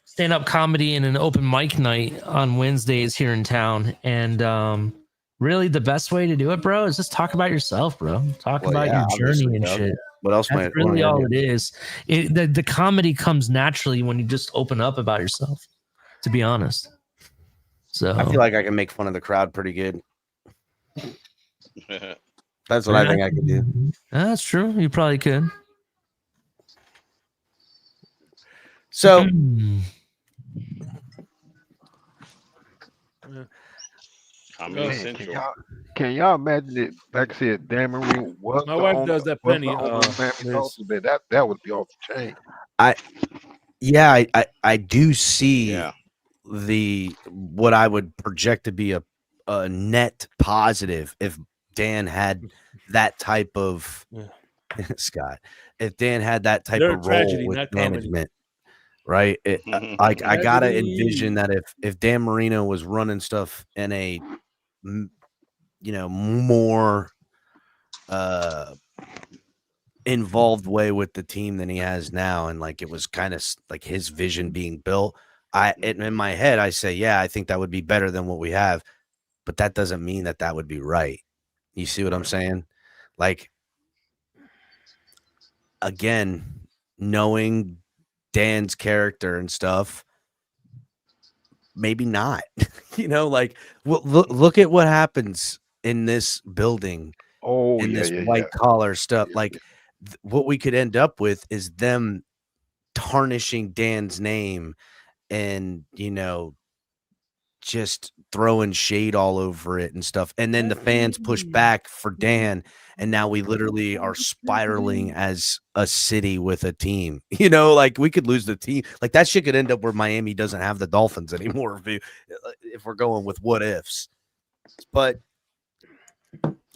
stand-up comedy in an open mic night on Wednesdays here in town, and really the best way to do it, bro, is just talk about yourself, bro. Talk about your journey and shit. What else? That's really all it is. The comedy comes naturally when you just open up about yourself, to be honest. So I feel like I can make fun of the crowd pretty good. That's what I think I can do. That's true. You probably could. So Comedy Man, Central. can y'all imagine it? Like I said, Dan Marino was My the wife owner- does that was plenty, the owner of Miami Liz. Dolphins, man. That would be off the chain. I do see Yeah. what I would project to be a net positive if Dan had that type of Scott. If Dan had that type They're a of role tragedy, with not comedy. management, right? I gotta envision that if Dan Marino was running stuff in a more involved way with the team than he has now, and like it was kind of like his vision being built. In my head, I say, yeah, I think that would be better than what we have, but that doesn't mean that would be right. You see what I'm saying? Like, again, knowing Dan's character and stuff, maybe not. Like, look at what happens in this building. Oh, in yeah, this yeah, white yeah. collar stuff. Yeah, Like, what we could end up with is them tarnishing Dan's name and, just throwing shade all over it and stuff. And then the fans push back for Dan. And now we literally are spiraling as a city with a team. Like we could lose the team. Like that shit could end up where Miami doesn't have the Dolphins anymore if we're going with what ifs. But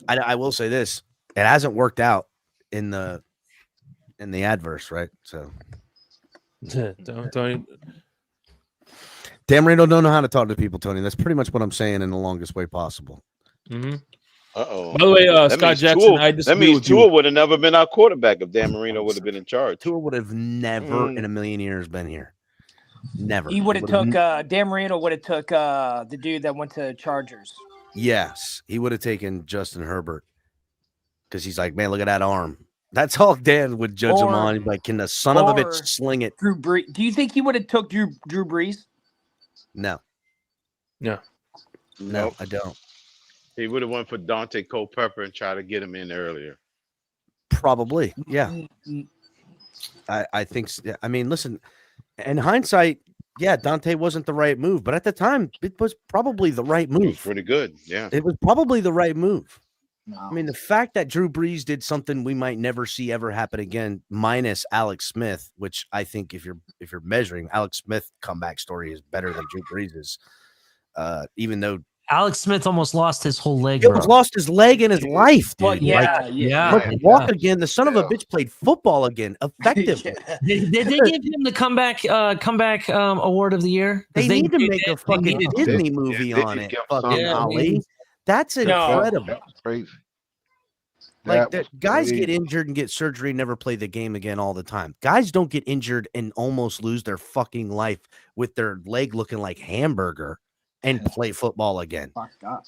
I will say this. It hasn't worked out in the adverse, right? So Tony. Dan Marino don't know how to talk to people, Tony. That's pretty much what I'm saying in the longest way possible. Mm-hmm. Uh-oh. By the way, That Scott means Jackson, Tua- I that disagree means with you. Tua would have never been our quarterback if Dan Marino would have been in charge. Tua would have never in a million years been here. Never. He would have took Dan Marino would have took the dude that went to Chargers. Yes, he would have taken Justin Herbert because he's like, man, look at that arm. That's all Dan would judge him on. He'd be like, can the son of a bitch sling it? Drew Brees. Do you think he would have took Drew Brees? No. No, Nope. I don't. He would have went for Dante Culpepper and tried to get him in earlier. Probably. Yeah. I think. I mean, listen, in hindsight, yeah, Dante wasn't the right move, but at the time, it was probably the right It was move. pretty good. Yeah. It was probably the right move. No. I mean, the fact that Drew Brees did something we might never see ever happen again, minus Alex Smith, which I think if you're measuring, Alex Smith comeback story is better than Drew Brees's. Even though Alex Smith almost lost his whole leg. he almost lost his leg in his life, dude. Well, yeah, Like, yeah. look, walk again. The son of a bitch played football again, effectively. Did they give him the comeback award of the year? 'Cause They need to did make it. a fucking needed to. Disney movie they on did it. give Fucking something. Ali. That's incredible. That was crazy. Like That was guys get crazy. injured and get surgery, never play the game again all the time. Guys don't get injured and almost lose their fucking life with their leg looking like hamburger and play football again. Fuck that.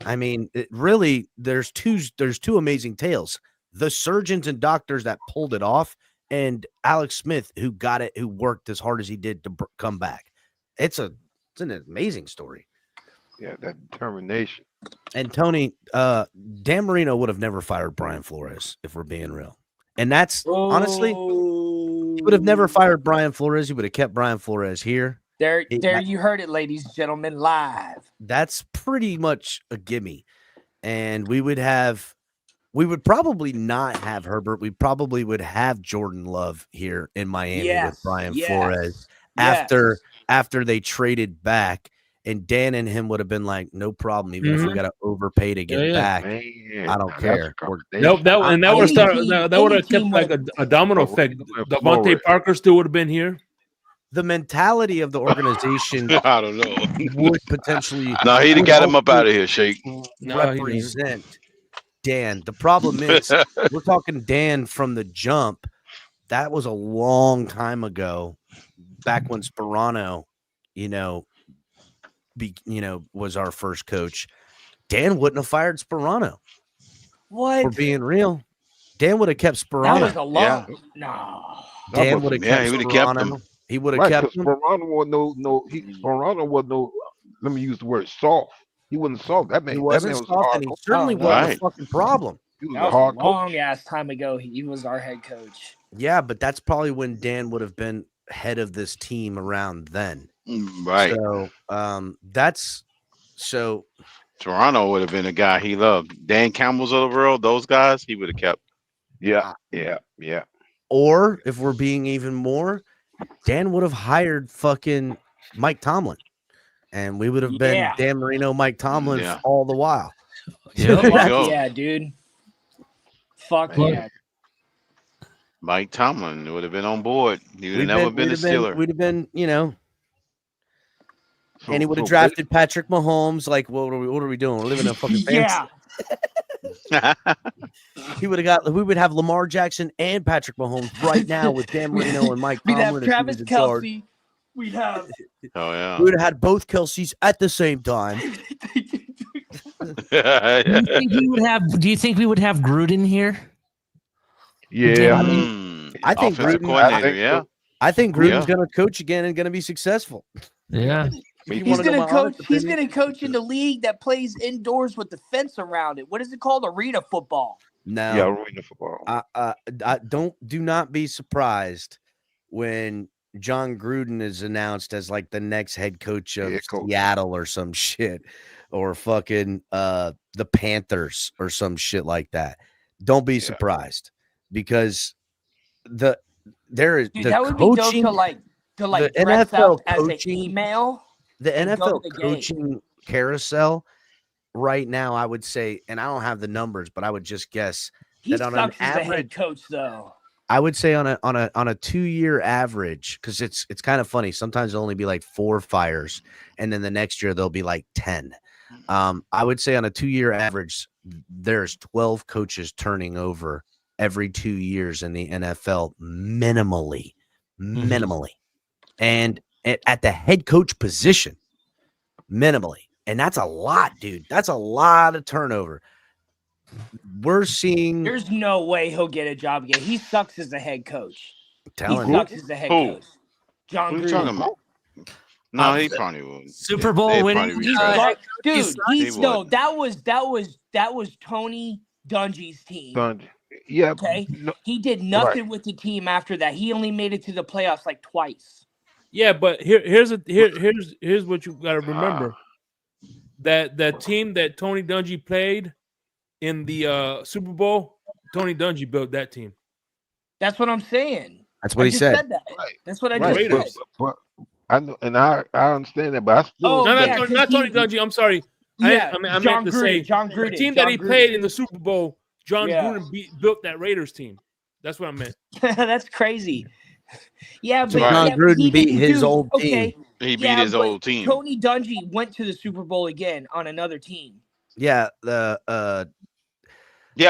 I mean, it really, there's two amazing tales. The surgeons and doctors that pulled it off, and Alex Smith who got it, who worked as hard as he did to come back. It's an amazing story. Yeah, that determination. And Tony, Dan Marino would have never fired Brian Flores, if we're being real. And that's honestly, he would have never fired Brian Flores. He would have kept Brian Flores here. There, you heard it, ladies and gentlemen, live. That's pretty much a gimme. And we would probably not have Herbert. We probably would have Jordan Love here in Miami with Brian Flores after they traded back. And Dan and him would have been like, no problem. Even if we got to overpay to get back, Man, I don't care. Nope, that would have kept like a domino effect. Devontae Parker still would have been here. The mentality of the organization, I don't know, would potentially. No, he'd have got him up out of here, Shake. Represent Dan. The problem is, we're talking Dan from the jump. That was a long time ago, back when Sperano, was our first coach. Dan wouldn't have fired Sperano. What? For being real, Dan would have kept Sperano. That was a long. No. Dan would have kept. He would have kept him. He would have kept him. Sperano was no. Let me use the word soft. He wasn't soft. That man, He wasn't soft, and he certainly wasn't a fucking problem. He was That a was hard a long ass time ago. He was our head coach. Yeah, but that's probably when Dan would have been head of this team around then. Right. So Toronto would have been a guy he loved. Dan Campbell's overall, those guys, he would have kept. Yeah. Or if we're being even more, Dan would have hired fucking Mike Tomlin, and we would have been Dan Marino, Mike Tomlin all the while. Yeah, dude. Fuck yeah. Mike Tomlin would have been on board. He would have never been a Steeler. We'd have been, and he would have drafted Patrick Mahomes. Like, what are we doing? We're living in a fucking fantasy. We would have Lamar Jackson and Patrick Mahomes right now with Dan Marino and Mike Tomlin. We'd have Travis Kelce. We'd have. Oh yeah. We would have had both Kelce's at the same time. Do you think we would have Gruden here? Yeah. I think Offensive Gruden. coordinator, I think Gruden's going to coach again and going to be successful. Yeah. He's going to coach. He's going to coach in the league that plays indoors with the fence around it. What is it called? Arena football. No. Yeah, arena football. Do not be surprised when John Gruden is announced as like the next head coach of Seattle or some shit, or fucking the Panthers or some shit like that. Don't be surprised, because there is Dude, the that would coaching, be dope to like the dress NFL up as coaching, an email. the and go NFL to the game. coaching carousel right now, I would say, and I don't have the numbers, but I would just guess He that on sucks an as a head average, coach, though. I would say on a 2-year average, because it's kind of funny. Sometimes there'll only be like 4 fires, and then the next year there'll be like 10. I would say on a 2-year average, there's 12 coaches turning over every 2 years in the NFL, minimally, and at the head coach position, minimally, and that's a lot, dude. That's a lot of turnover. We're seeing. There's no way he'll get a job again. He sucks as a head coach. He you. sucks as a head coach. John Who you Gruden. talking about? No, he probably wouldn't. Super Bowl They'd winning. probably He's retire. like, dude, He he's no. would. That was Tony Dungy's team. Yeah. Okay, No, he did nothing with the team after that. He only made it to the playoffs like twice. Yeah, but here's what you got to remember. That team that Tony Dungy played in the Super Bowl, Tony Dungy built that team. That's what I'm saying. That's what I he just said. that. Right. That's what I right, just said. but I know, and I understand that, but I still Oh, No, yeah, not Tony Dungy. I'm sorry. Yeah, I meant John to Gruden, say John the Gruden, team that John he Gruden. played in the Super Bowl. John Yeah. Gruden built that Raiders team. That's what I meant. That's crazy. Yeah, but John yeah, Gruden he beat didn't his do- old okay, team. He beat yeah, his but old team. Tony Dungy went to the Super Bowl again on another team. Yeah, Yeah,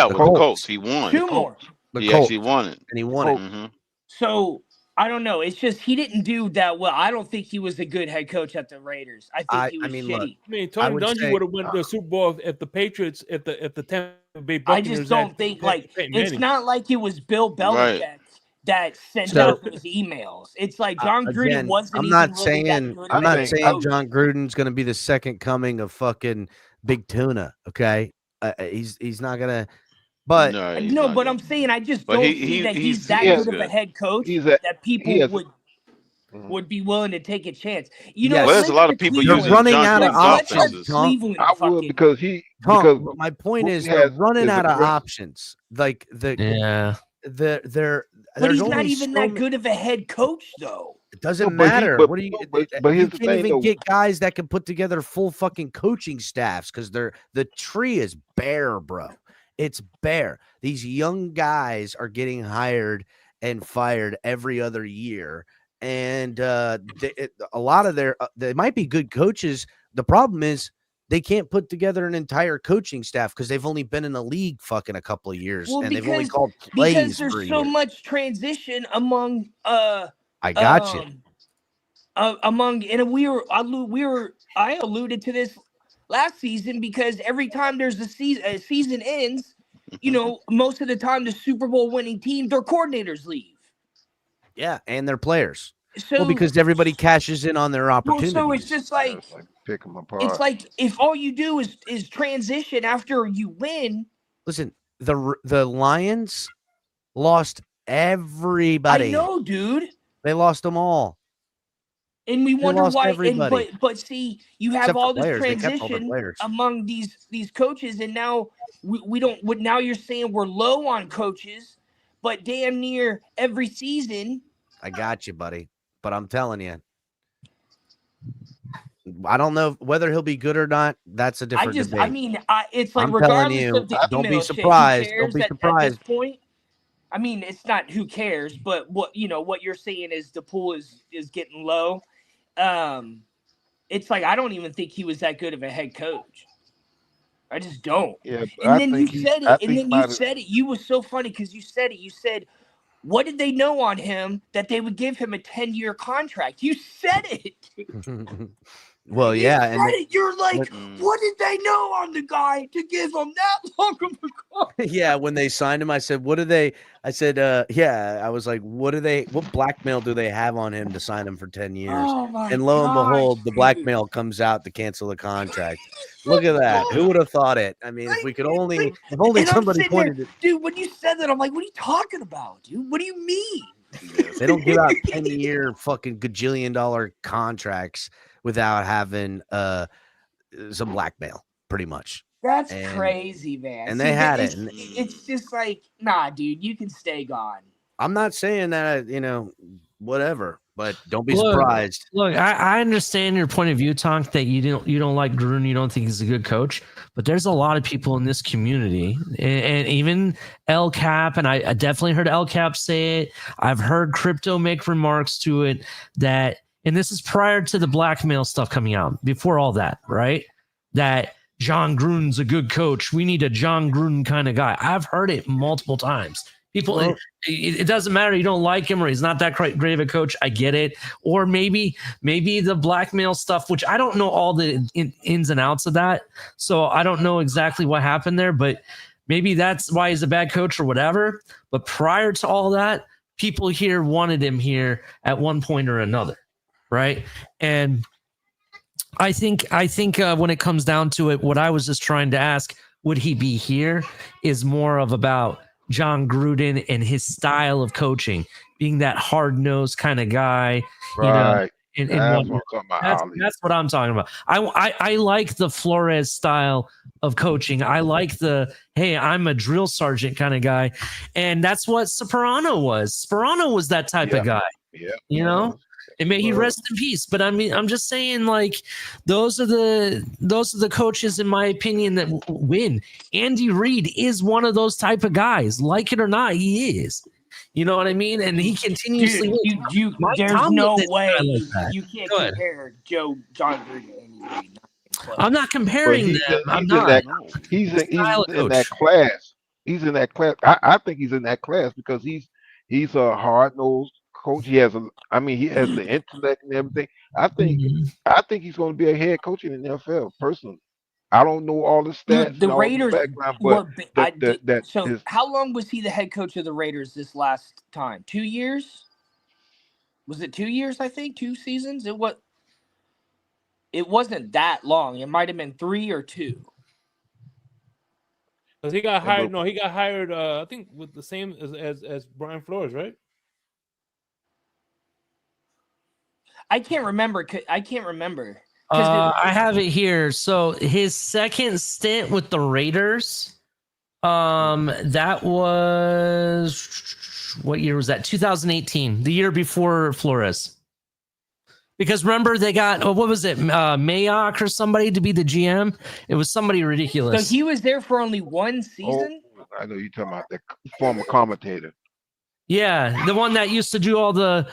the with the Colts. Colts, he won. Two more. the He Colts, actually won it. and he won it. hmm So I don't know. It's just he didn't do that well. I don't think he was a good head coach at the Raiders. I think he was mean, shitty. look, I mean, Tony would Dungy say- would have went to the Super Bowl if the Patriots, if the Tampa Bay I Buccaneers. just don't think like it's not like it was Bill Belichick that sent So- out those emails. It's like John Gruden Again, wasn't. I'm even not really that saying good I'm of a not head saying coach. John Gruden's going to be the second coming of fucking Big Tuna. Okay, he's not gonna. But No, he's No, not but good. I'm saying I just But don't he- see that he's- he's that he's good of a good. head coach He's a that he people has would be willing to take a chance. You know, Yes. Well, there's a let's lot to of people They're using Cleveland. running John out of Gruden's Let's have options, offenses. Tom. Cleveland I would fucking. because Tom, my point Gruden is they're has running is out of aggressive. options. Like Yeah. But there's he's not only even so that many. good of a head coach, though. It doesn't No, but he- matter. but- What do you? no, but You here's the can't thing, even though. get guys that can put together full fucking coaching staffs because the tree is bare, bro. It's bare. These young guys are getting hired and fired every other year, and a lot of they might be good coaches. The problem is they can't put together an entire coaching staff because they've only been in the league fucking a couple of years, Well, and they've only because called plays because for a there's so year. much transition among I got you. among and I alluded to this last season because every time there's a season ends, you know, most of the time the Super Bowl winning team, their coordinators leave. Yeah, and their players. So Well, because everybody cashes in on their well, opportunities. so it's just like pick them apart. it's like if all you do is transition after you win. Listen, the Lions lost everybody. I know, dude. They lost them all. And we wonder lost why. everybody. But see, you have Except for all this players. They kept all their transition players. among these coaches, and now we don't. Now you're saying we're low on coaches, but damn near every season. I got you, buddy. But I'm telling you, I don't know whether he'll be good or not. That's a different debate. I mean, it's like I'm telling regardless you, of the don't be email shit, who surprised. cares Don't be at surprised. this point. I mean, it's not who cares, but what you're saying is the pool is getting low. It's like I don't even think he was that good of a head coach. I just don't. Yeah, but And I then think you he- said I it, and think then by you the- said it. You was so funny because you said it. You said, what did they know on him that they would give him a 10-year contract? You said it. Well, You yeah, said and it. You're like, what did they know on the guy to give him that long of a contract? yeah, when they signed him, I said, "What do they?" I said, "Yeah." I was like, "What do they? What blackmail do they have on him to sign him for 10 years?" Oh my And lo and gosh, behold, the dude. blackmail comes out to cancel the contract. Look at that! Who would have thought it? I mean, if we could only, if only And I'm somebody sitting there, pointed it. dude, when you said that, I'm like, what are you talking about, dude? What do you mean? They don't give out 10-year fucking gajillion-dollar contracts without having some blackmail, pretty much. That's And- crazy, man. and they had it, it's, and- It's just like, nah, dude, you can stay gone. I'm not saying that, whatever, but don't be Look, surprised. Look, I understand your point of view, Tonk, that you don't like Gruden, you don't think he's a good coach, but there's a lot of people in this community, and even El Cap, and I definitely heard El Cap say it. I've heard Crypto make remarks to it that, and this is prior to the blackmail stuff coming out, before all that, right? That John Gruden's a good coach. We need a John Gruden kind of guy. I've heard it multiple times. People, Well- it doesn't matter. You don't like him or he's not that great of a coach. I get it. Or maybe the blackmail stuff, which I don't know all the ins and outs of that. So I don't know exactly what happened there, but maybe that's why he's a bad coach or whatever. But prior to all that, people here wanted him here at one point or another. Right. And I think when it comes down to it, what I was just trying to ask, would he be here, is more of about John Gruden and his style of coaching, being that hard-nosed kind of guy, Right. and That's what I'm whatnot. talking about, Ali. That's what I'm talking about. I like the Flores style of coaching. I like the, hey, I'm a drill sergeant kind of guy. And that's what Sperano was. Sperano was that type of guy. Yeah. You know? And may he rest in peace. But I mean, I'm just saying, like, those are the coaches, in my opinion, that win. Andy Reid is one of those type of guys. Like it or not, he is. You know what I mean? And he continuously Dude, Mike there's Tomlin no is a way guy like that. you can't Go ahead. compare John Gruden to Andy Reid. I'm not comparing But them. I'm in not. that, he's in that class. He's in that class. I think he's in that class because he's a hard-nosed coach. He has he has the intellect and everything. I think he's going to be a head coach in the NFL. Personally, I don't know all the stats. The and all Raiders the background, but so how long was he the head coach of the Raiders this last time? 2 years? Was it 2 years? I think 2 seasons. It wasn't that long. It might have been 3 or 2. Because he got And hired. but- No, he got hired. I think with the same as Brian Flores, right? I can't remember. I have it here. So his second stint with the Raiders, that was what year was that? 2018, the year before Flores. Because remember they got what was it, Mayock or somebody to be the GM? It was somebody ridiculous. So he was there for only one season. I know you're talking about the former commentator. Yeah, the one that used to do all the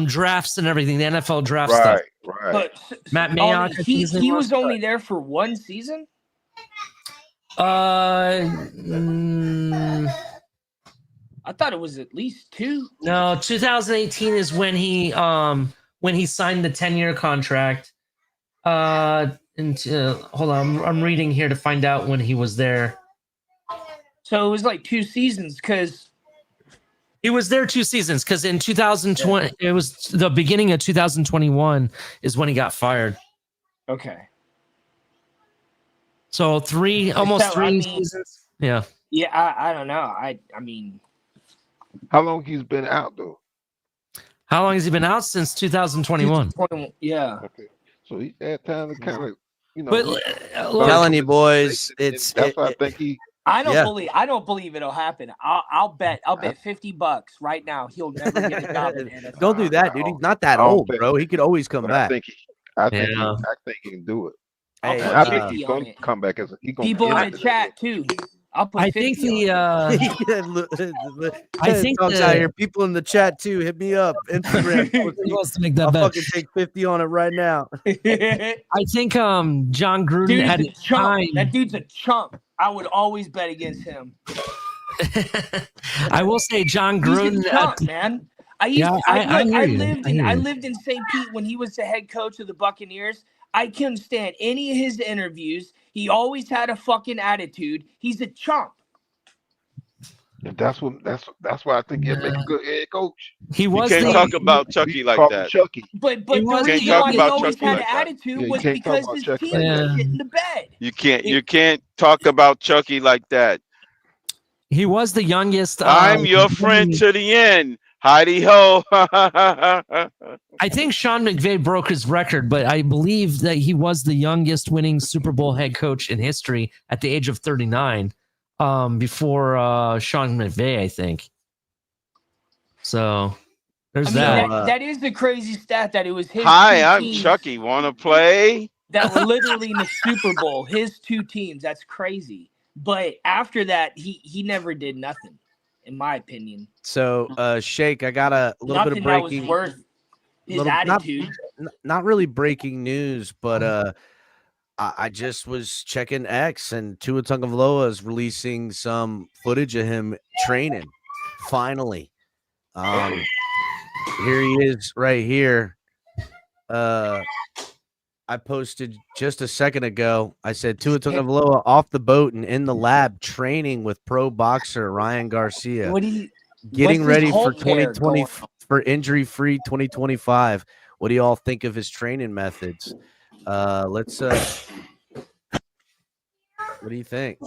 drafts and everything, the NFL draft stuff. Right. But Matt Mayock. he was only there for one season. I thought it was at least 2. No, 2018 is when he signed the 10-year contract. Hold on, I'm reading here to find out when he was there. So it was like 2 seasons because he was there 2 seasons because in 2020 it was the beginning of 2021 is when he got fired. Okay. So almost three seasons. Yeah. Yeah, I don't know. I mean, how long he's been out though? How long has he been out? Since 2021. Yeah. Okay. So he had time to kind of, But telling you boys, that's why I think he. I don't believe it'll happen. I'll bet $50 right now he'll never get a job in the NFL. Don't do that, dude. He's not that old, bro. He could always come back. I think he can do it. Hey, I think he's going to come back as a. People in the chat too. I'll put I 50 think on it. I think talks out here. People in the chat too. Hit me up. Instagram. He wants to make that I'll bet. fucking take 50 on it right now. I think John Gruden Dude, at he's a his chump. time. That dude's a chump. I would always bet against him. I will say John He's Gruden. a chump, man. I lived in St. Pete when he was the head coach of the Buccaneers. I couldn't stand any of his interviews. He always had a fucking attitude. He's a chump. That's why I think he'll make a good head coach. He was. You can't talk about Chucky like that. Chucky. But the reason why he always had an attitude was because his team was shit in the bed. You can't talk about Chucky like that. He was the youngest. I'm your friend to the end. Heidi ho. I think Sean McVay broke his record, but I believe that he was the youngest winning Super Bowl head coach in history at the age of 39, before Sean McVay, I think. So there's that. That is the crazy stat that it was his. Hi, I'm Chucky. Want to play? That were literally in the Super Bowl. His 2 teams. That's crazy. But after that, he never did nothing, in my opinion. So, Shake, I got a little bit of breaking. That was worth his attitude. Not really breaking news, but I just was checking X, and Tua Tagovailoa is releasing some footage of him training. Finally, here he is, right here. I posted just a second ago. I said Tua Tagovailoa off the boat and in the lab training with pro boxer Ryan Garcia. Getting ready for 2020 for injury-free 2025. What do you all think of his training methods? Let's what do you think?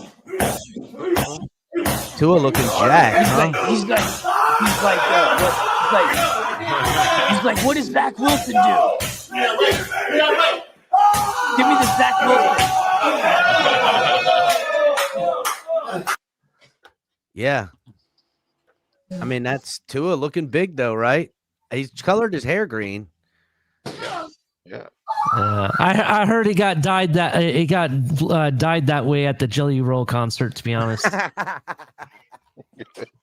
Tua looking jacked, huh? He's like, what does Zach Wilson do? Give me the Zach Wilson. Yeah. I mean, that's Tua looking big though, right? He's colored his hair green. Yeah. I heard he got dyed that way at the Jelly Roll concert. To be honest,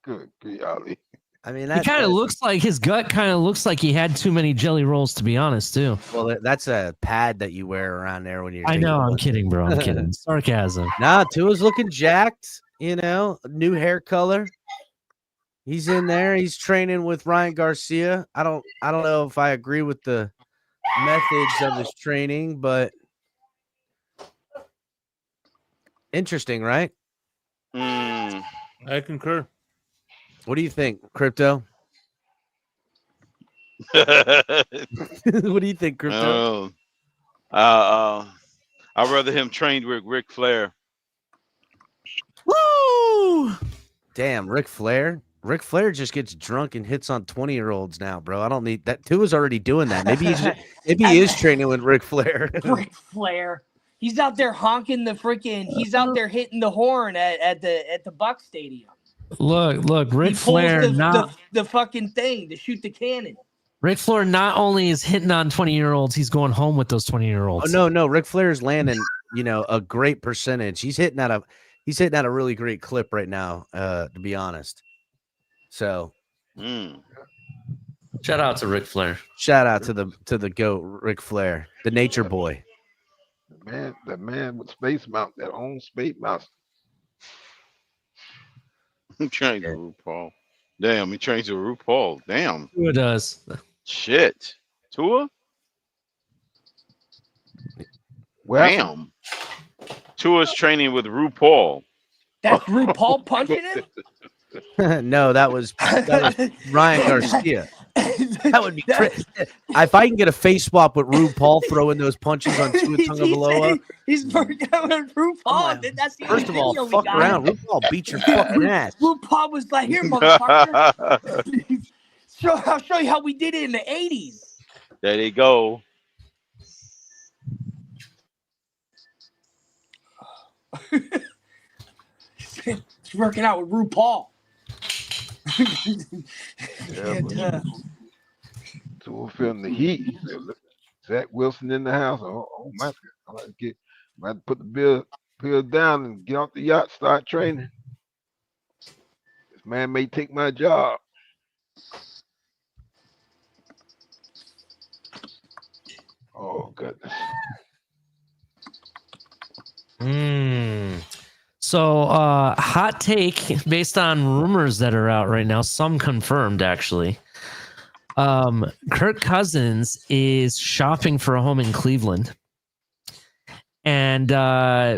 Good golly. I mean, he kind of looks like his gut kind of looks like he had too many Jelly Rolls. To be honest, too. Well, that's a pad that you wear around there when you're. I know. I'm kidding, bro. I'm kidding. Sarcasm. Nah, Tua's looking jacked. You know, new hair color. He's in there. He's training with Ryan Garcia. I don't know if I agree with the methods of his training, but interesting, right? I concur. What do you think, Crypto? What do you think, Crypto? I'd rather him trained with Ric Flair. Woo! Woo! Damn, Ric Flair. Ric Flair just gets drunk and hits on 20-year-olds now, bro. I don't need that. Tua's already doing that. Maybe he is training with Ric Flair. Ric Flair. He's out there honking the freaking. He's out there hitting the horn at the Buck Stadium. Look, Ric He pulls Flair the fucking thing to shoot the cannon. Ric Flair not only is hitting on 20-year-olds, he's going home with those 20-year-olds. Oh no, Ric Flair is landing, a great percentage. He's hitting at a really great clip right now, to be honest. So Shout out to Ric Flair. shout out to the GOAT, Ric Flair, the nature boy. The man with Space Mountain, that own Space Mountain. He trains with RuPaul. Damn, he trains with RuPaul. Damn. Who does? Shit. Tua? Well, Damn. Tua's training with RuPaul. That's RuPaul punching him. No, that was Ryan Garcia. That would be crazy. If I can get a face swap with RuPaul throwing those punches on Tua Tagovailoa. He's working out with RuPaul. That's the First of all, video we fuck got. around. RuPaul beat your fucking ass. RuPaul was like, "Here, motherfucker. I'll show you how we did it in the '80s." There they go. He's working out with RuPaul. Tua feeling the heat. He said, "Look, Zach Wilson in the house. Oh my God. I'm about to put the bill down and get off the yacht, start training. This man may take my job." Oh goodness. So, hot take based on rumors that are out right now, some confirmed actually. Kirk Cousins is shopping for a home in Cleveland. And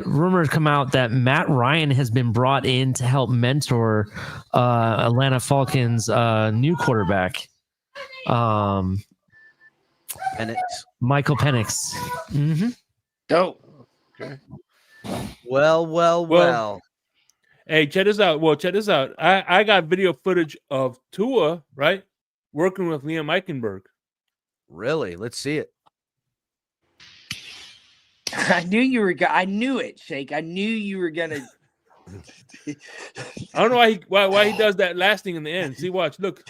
rumors come out that Matt Ryan has been brought in to help mentor Atlanta Falcons' new quarterback, Penix. Michael Penix. Mm-hmm. Dope. Okay. Well. Hey, check this out. Well, check this out. I got video footage of Tua, right, working with Liam Eichenberg. Really? Let's see it. I knew you were. I knew it, Shake. I knew you were gonna. I don't know why he does that last thing in the end. See, watch. Look.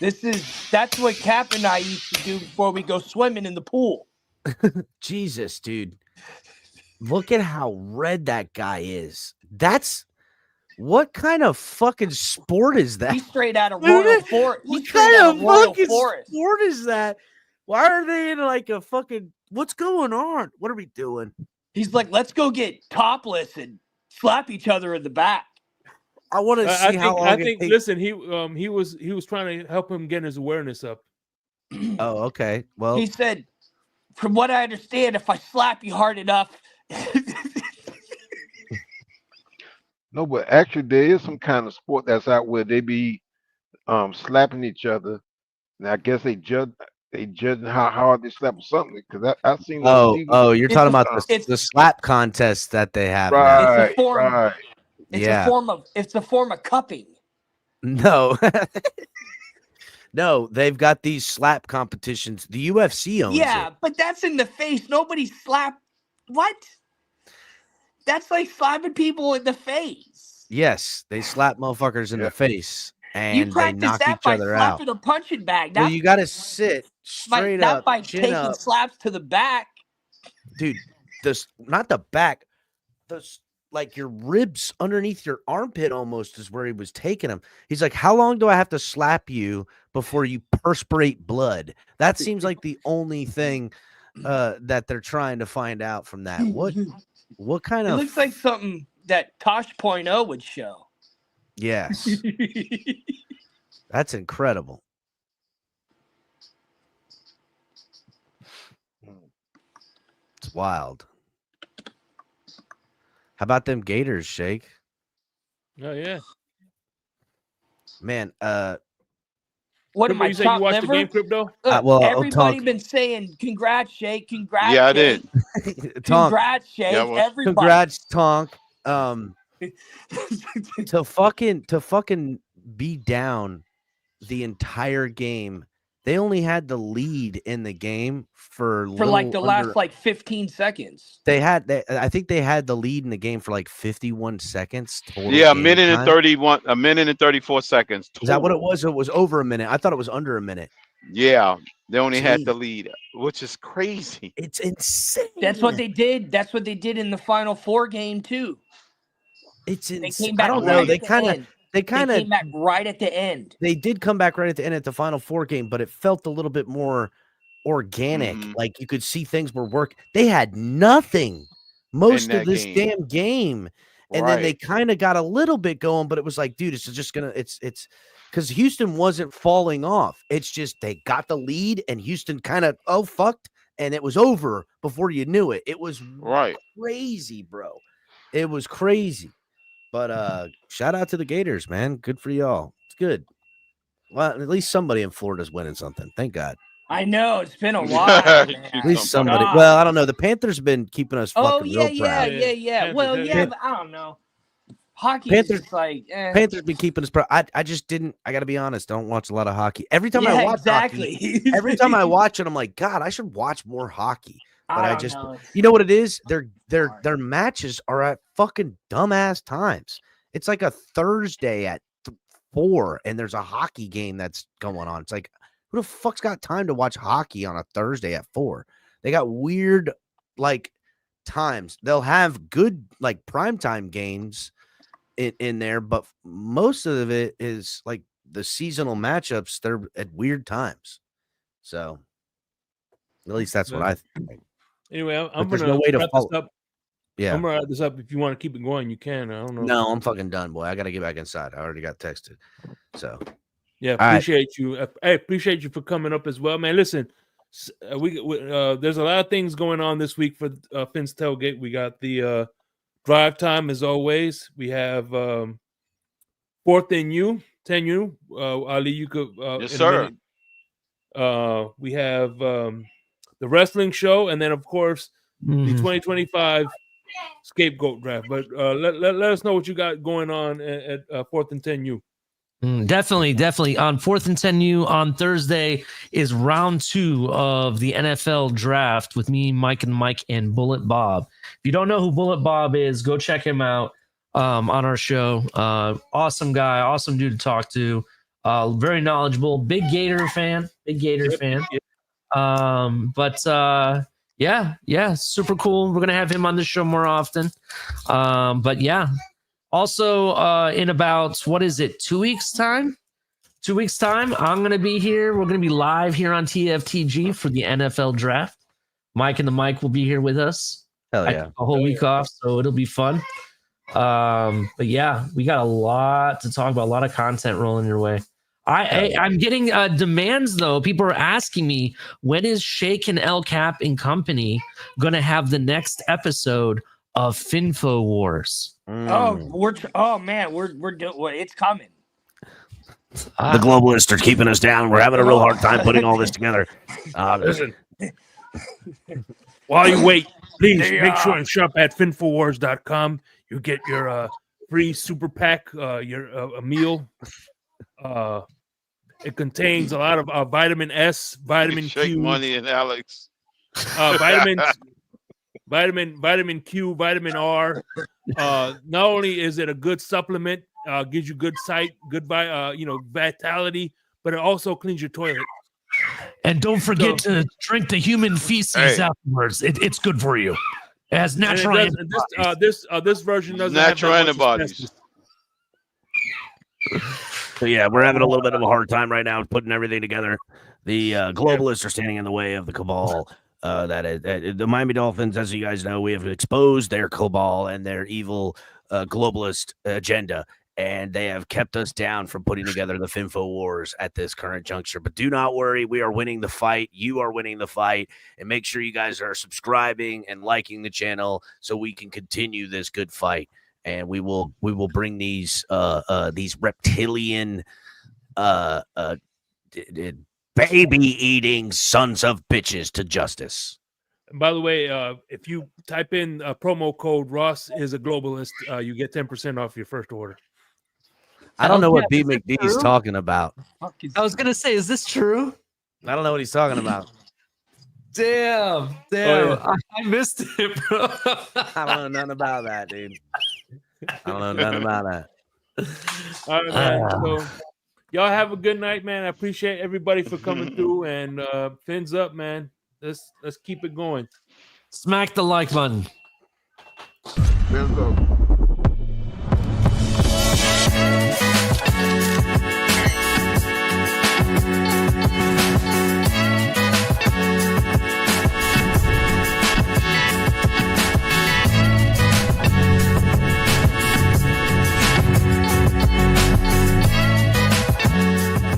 That's what Cap and I used to do before we go swimming in the pool. Jesus, dude. Look at how red that guy is. What kind of fucking sport is that? He's straight out of Royal Forest. What kind of fucking sport is that? Why are they in like a fucking, what's going on? What are we doing? He's like, let's go get topless and slap each other in the back. I want to see how long. I think. Listen, he was trying to help him get his awareness up. Oh, okay. Well, he said, from what I understand, if I slap you hard enough. No, but actually there is some kind of sport that's out where they be slapping each other. And I guess they judge how hard they slap or something. Because I've seen. You're talking about the slap contest that they have. Right, it's a form, right. It's a form of cupping. No. No, they've got these slap competitions. The UFC owns it. But that's in the face. Nobody slap. What? That's like slapping people in the face. Yes, they slap motherfuckers in the face and You they practice knock that each by other out. slapping a punching bag. Well, you got to sit straight not up, by chin taking up. slaps to the back. Dude, not the back. Like your ribs underneath your armpit almost is where he was taking him. He's like, how long do I have to slap you before you perspirate blood? That seems like the only thing that they're trying to find out from that. What kind It of? looks like something that Tosh.0 would show. Yes, that's incredible. It's wild. How about them Gators, Shake? Oh yeah, Man, What am I? You said you Chopped watched the liver? game, Crypto? Look, well, everybody Tonk. been saying congrats, Shake. Congrats, Yeah, I Shake. did. Tonk, Congrats, Shake. Yeah, well, Everybody. congrats, Tonk. To fucking be down the entire game. They only had the lead in the game for like the under, last like 15 seconds. I think they had the lead in the game for like 51 seconds total. Yeah, a game minute and time. 31, a minute and 34 seconds. Is that what it total. was? It was over a minute. I thought it was under a minute. Yeah, they only had Jeez. the lead, which is crazy. It's insane. That's what they did. That's what they did in the Final Four game too. It's They insane. came back. I don't right know. at They the kind of end. they They kind of came back right at the end. they did come back right at the end at the Final Four game, but it felt a little bit more organic. Mhm. Like you could see things were working. They had nothing most In of that this game. damn game. And then they Right. kind of got a little bit going, but it was like, dude, it's just gonna it's because Houston wasn't falling off. It's just they got the lead and Houston kind of fucked, and it was over before you knew it. It was Right. crazy, bro. It was crazy. But shout out to the Gators, man. Good for y'all. It's good. Well, at least somebody in Florida's winning something. Thank God. I know it's been a while. Man. At least somebody. God. Well, I don't know. The Panthers have been keeping us Oh fucking yeah, real proud. yeah. Well, Panthers, yeah, but I don't know. Hockey Panthers- is just like Panthers been keeping us proud. I just didn't. I got to be honest. Don't watch a lot of hockey. Every time yeah, I watch exactly. hockey, every time I watch it, I'm like, God, I should watch more hockey. But I don't just, know. you know what it is? Their matches are at fucking dumbass times. It's like a Thursday at 4, and there's a hockey game that's going on. It's like, who the fuck's got time to watch hockey on a Thursday at 4? They got weird like times. They'll have good like primetime games in there, but most of it is like the seasonal matchups. They're at weird times. So at least that's what I think. Anyway, I'm There's gonna no way to wrap follow. this up. Yeah. I'm gonna wrap this up. If you want to keep it going, you can. I don't know. No, I'm fucking done, boy. I got to get back inside. I already got texted. So, Yeah, All right. appreciate you. I appreciate you for coming up as well, man. Listen, there's a lot of things going on this week for Finn's Tailgate. We got the drive time as always. We have 4th and U, 10U. Ali, you could. Yes, in a sir. minute. We have the wrestling show, and then of course the 2025 scapegoat draft. But let us know what you got going on at 4th and 10U. Definitely. On 4th and 10U on Thursday is round 2 of the NFL draft with me, Mike, and Bullet Bob. If you don't know who Bullet Bob is, go check him out on our show. Awesome guy, awesome dude to talk to. Very knowledgeable, big Gator fan. Yeah, super cool. We're gonna have him on the show more often. But yeah. Also, in about, 2 weeks time? 2 weeks time, I'm going to be here. We're going to be live here on TFTG for the NFL draft. Mike and the Mike will be here with us. hell I yeah. took a whole week off, so it'll be fun. But yeah, we got a lot to talk about, a lot of content rolling your way. I'm getting demands, though. People are asking me, when is Shake and El Cap and Company going to have the next episode of Finfo Wars? Oh man, we're doing. It's coming. The globalists are keeping us down. We're having a real hard time putting all this together. Listen, while you wait, please make sure and shop at finfowars.com. You get your free super pack, your a meal. It contains a lot of vitamin S, vitamin Shake Q, Money and Alex. vitamins. Vitamin Q, vitamin R. Not only is it a good supplement, gives you good sight, good vitality, but it also cleans your toilet. And don't forget to drink the human feces afterwards. It's good for you. It has natural antibodies. This version doesn't Natural have that much antibodies. So yeah, we're having a little bit of a hard time right now putting everything together. The globalists are standing in the way of the cabal. The Miami Dolphins, as you guys know, we have exposed their cabal and their evil globalist agenda, and they have kept us down from putting together the Finfo Wars at this current juncture. But do not worry, we are winning the fight. You are winning the fight, and make sure you guys are subscribing and liking the channel so we can continue this good fight. And we will bring these reptilian baby eating sons of bitches to justice. And by the way, if you type in promo code Ross is a globalist, you get 10% off your first order. I don't know what Yeah, B is it McD is true? talking about. I was gonna say, is this true? I don't know what he's talking about. Damn, I missed it, bro. I don't know nothing about that, dude. I don't know nothing about that. All right, man. So y'all have a good night, man. I appreciate everybody for coming through, and fins up, man. Let's keep it going. Smack the like button. Fins up.